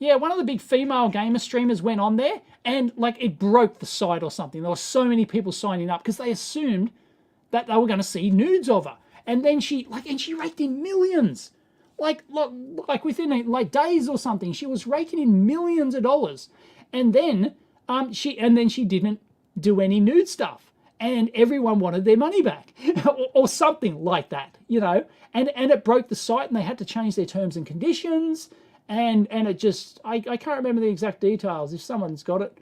Yeah, one of the big female gamer streamers went on there and like it broke the site or something. There were so many people signing up because they assumed that they were going to see nudes of her. And then she raked in millions. Like within like days or something, she was raking in millions of dollars, and then she didn't do any nude stuff, and everyone wanted their money back, or something like that, And it broke the site, and they had to change their terms and conditions, and it just I can't remember the exact details. If someone's got it,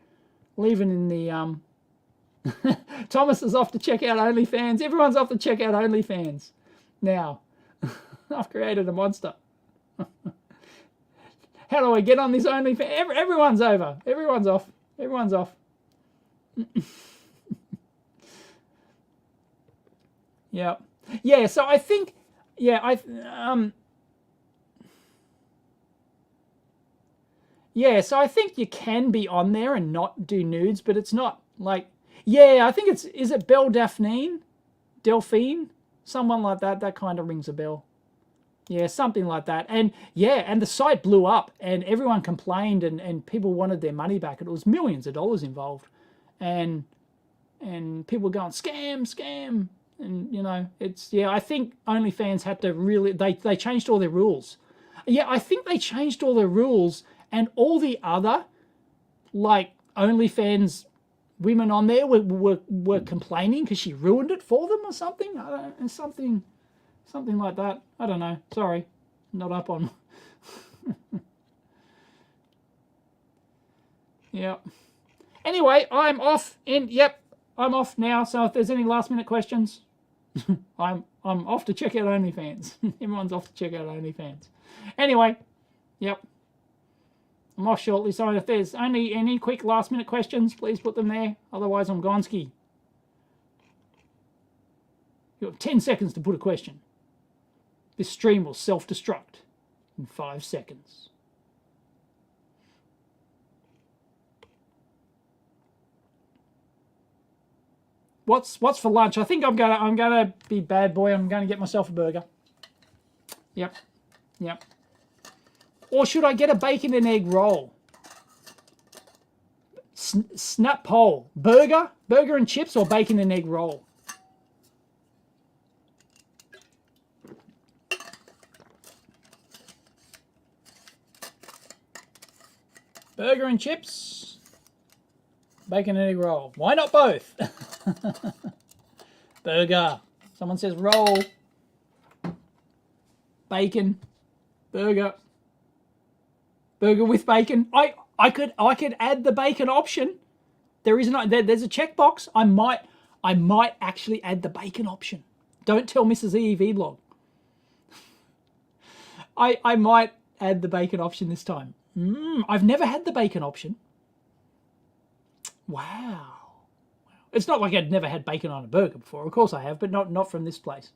leave it in the Thomas is off to check out OnlyFans. Everyone's off to check out OnlyFans now. I've created a monster. How do I get on this OnlyFans? Everyone's over. Everyone's off. Everyone's off. Yeah. Yeah, so I think Yeah, yeah, so I think you can be on there and not do nudes, but it's not like, yeah, I think is it Belle Daphne? Delphine? Someone like that. That kind of rings a bell. Yeah, something like that. And yeah, and the site blew up and everyone complained and people wanted their money back. It was millions of dollars involved. And people were going, scam, scam. And you know, it's yeah, I think OnlyFans had to really they changed all their rules. Yeah, I think they changed all their rules and all the other like OnlyFans women on there were complaining because she ruined it for them or something. I don't know, something like that. I don't know. Sorry, not up on. Yeah. Anyway, I'm off. And yep, I'm off now. So if there's any last minute questions, I'm off to check out OnlyFans. Everyone's off to check out OnlyFans. Anyway, yep. I'm off shortly, so if there's only any quick last minute questions, please put them there. Otherwise, I'm gonski. You have 10 seconds to put a question. This stream will self-destruct in 5 seconds. What's for lunch? I think I'm gonna be bad boy. I'm gonna get myself a burger. Yep. Or should I get a bacon and egg roll? Snap poll. Burger and chips, or bacon and egg roll? Burger and chips, bacon and egg roll. Why not both? Burger. Someone says roll. Bacon. Burger. Burger with bacon. I could add the bacon option. There's a checkbox. I might actually add the bacon option. Don't tell Mrs. EEVblog. I might add the bacon option this time. I've never had the bacon option. Wow. It's not like I'd never had bacon on a burger before. Of course I have, but not from this place.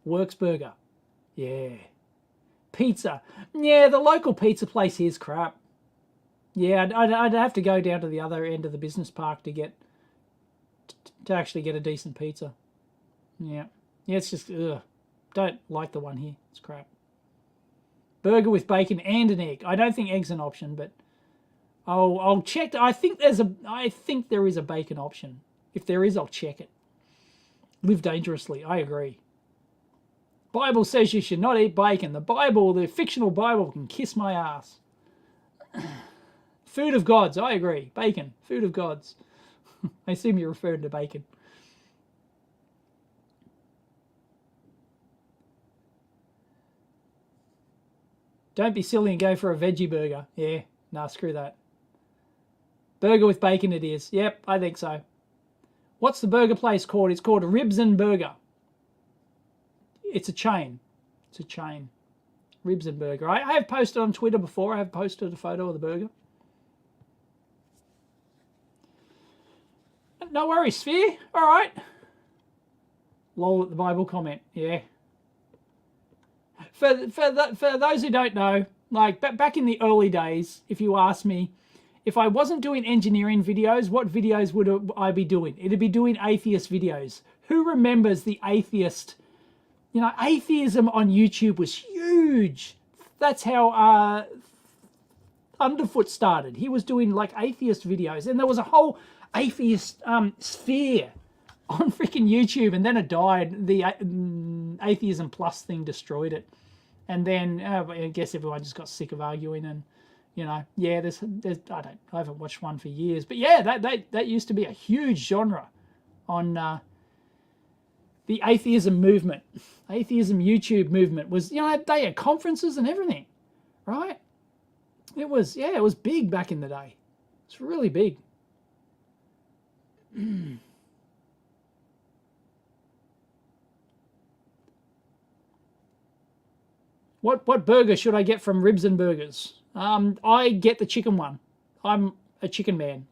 Works Burger. Yeah. Pizza. Yeah, the local pizza place here's crap. Yeah, I'd have to go down to the other end of the business park to actually get a decent pizza. Yeah. Yeah, it's just, ugh. Don't like the one here. It's crap. Burger with bacon and an egg. I don't think egg's an option, but I'll check. I think there is a bacon option. If there is, I'll check it. Live dangerously. I agree. Bible says you should not eat bacon. The Bible, the fictional Bible, can kiss my ass. Food of gods. I agree. Bacon. Food of gods. I assume you're referring to bacon. Don't be silly and go for a veggie burger. Yeah, nah, screw that. Burger with bacon it is. Yep, I think so. What's the burger place called? It's called Ribs and Burger. It's a chain. It's a chain. Ribs and Burger. I have posted on Twitter before. I have posted a photo of the burger. No worries, Sphere. All right. Lol at the Bible comment. Yeah. For those who don't know, like back in the early days, if you asked me, if I wasn't doing engineering videos, what videos would I be doing? It'd be doing atheist videos. Who remembers the atheist? You know, atheism on YouTube was huge. That's how Underfoot started. He was doing like atheist videos, and there was a whole atheist sphere on freaking YouTube, and then it died. The Atheism Plus thing destroyed it, and then I guess everyone just got sick of arguing. And you know, yeah, there's I haven't watched one for years, but yeah, that used to be a huge genre on the atheism movement. Atheism YouTube movement was, you know, they had conferences and everything, right? It was big back in the day. It's really big. What burger should I get from Ribs and Burgers? I get the chicken one. I'm a chicken man,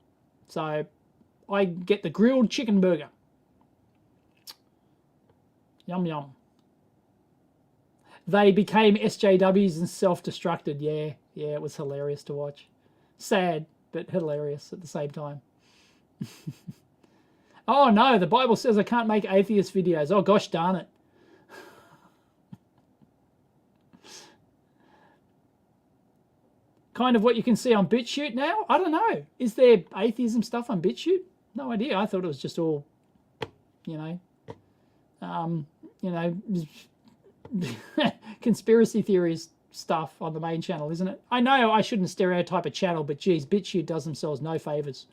so I get the grilled chicken burger. Yum yum. they became SJWs and self-destructed. Yeah, it was hilarious to watch. Sad, but hilarious at the same time. Oh no, the Bible says I can't make atheist videos. Oh gosh darn it. Kind of what you can see on BitChute now? I don't know. Is there atheism stuff on BitChute? No idea. I thought it was just all, conspiracy theories stuff on the main channel, isn't it? I know I shouldn't stereotype a channel, but geez, BitChute does themselves no favors.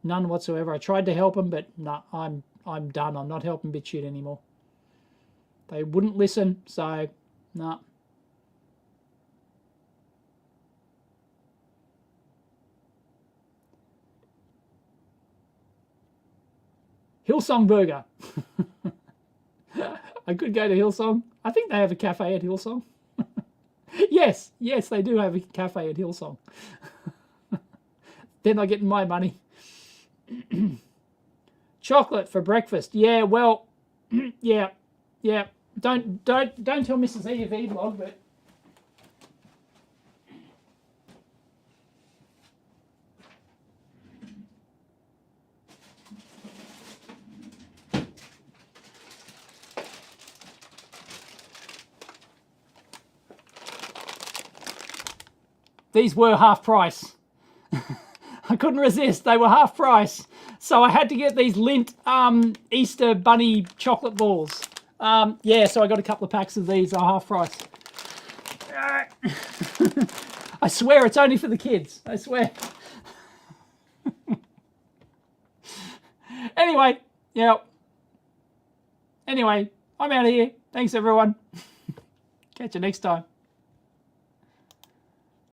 None whatsoever. I tried to help them, but no, I'm done. I'm not helping BitChute anymore. They wouldn't listen, so no. Hillsong Burger. I could go to Hillsong. I think they have a cafe at Hillsong. Yes, they do have a cafe at Hillsong. They're not getting my money. Chocolate for breakfast. Yeah, well, yeah. Don't tell Mrs. EEVblog, but these were half price. I couldn't resist. They were half price. So I had to get these Lindt Easter Bunny chocolate balls. Yeah, so I got a couple of packs of these at half price. I swear it's only for the kids. I swear. Anyway, yeah. Anyway, I'm out of here. Thanks, everyone. Catch you next time.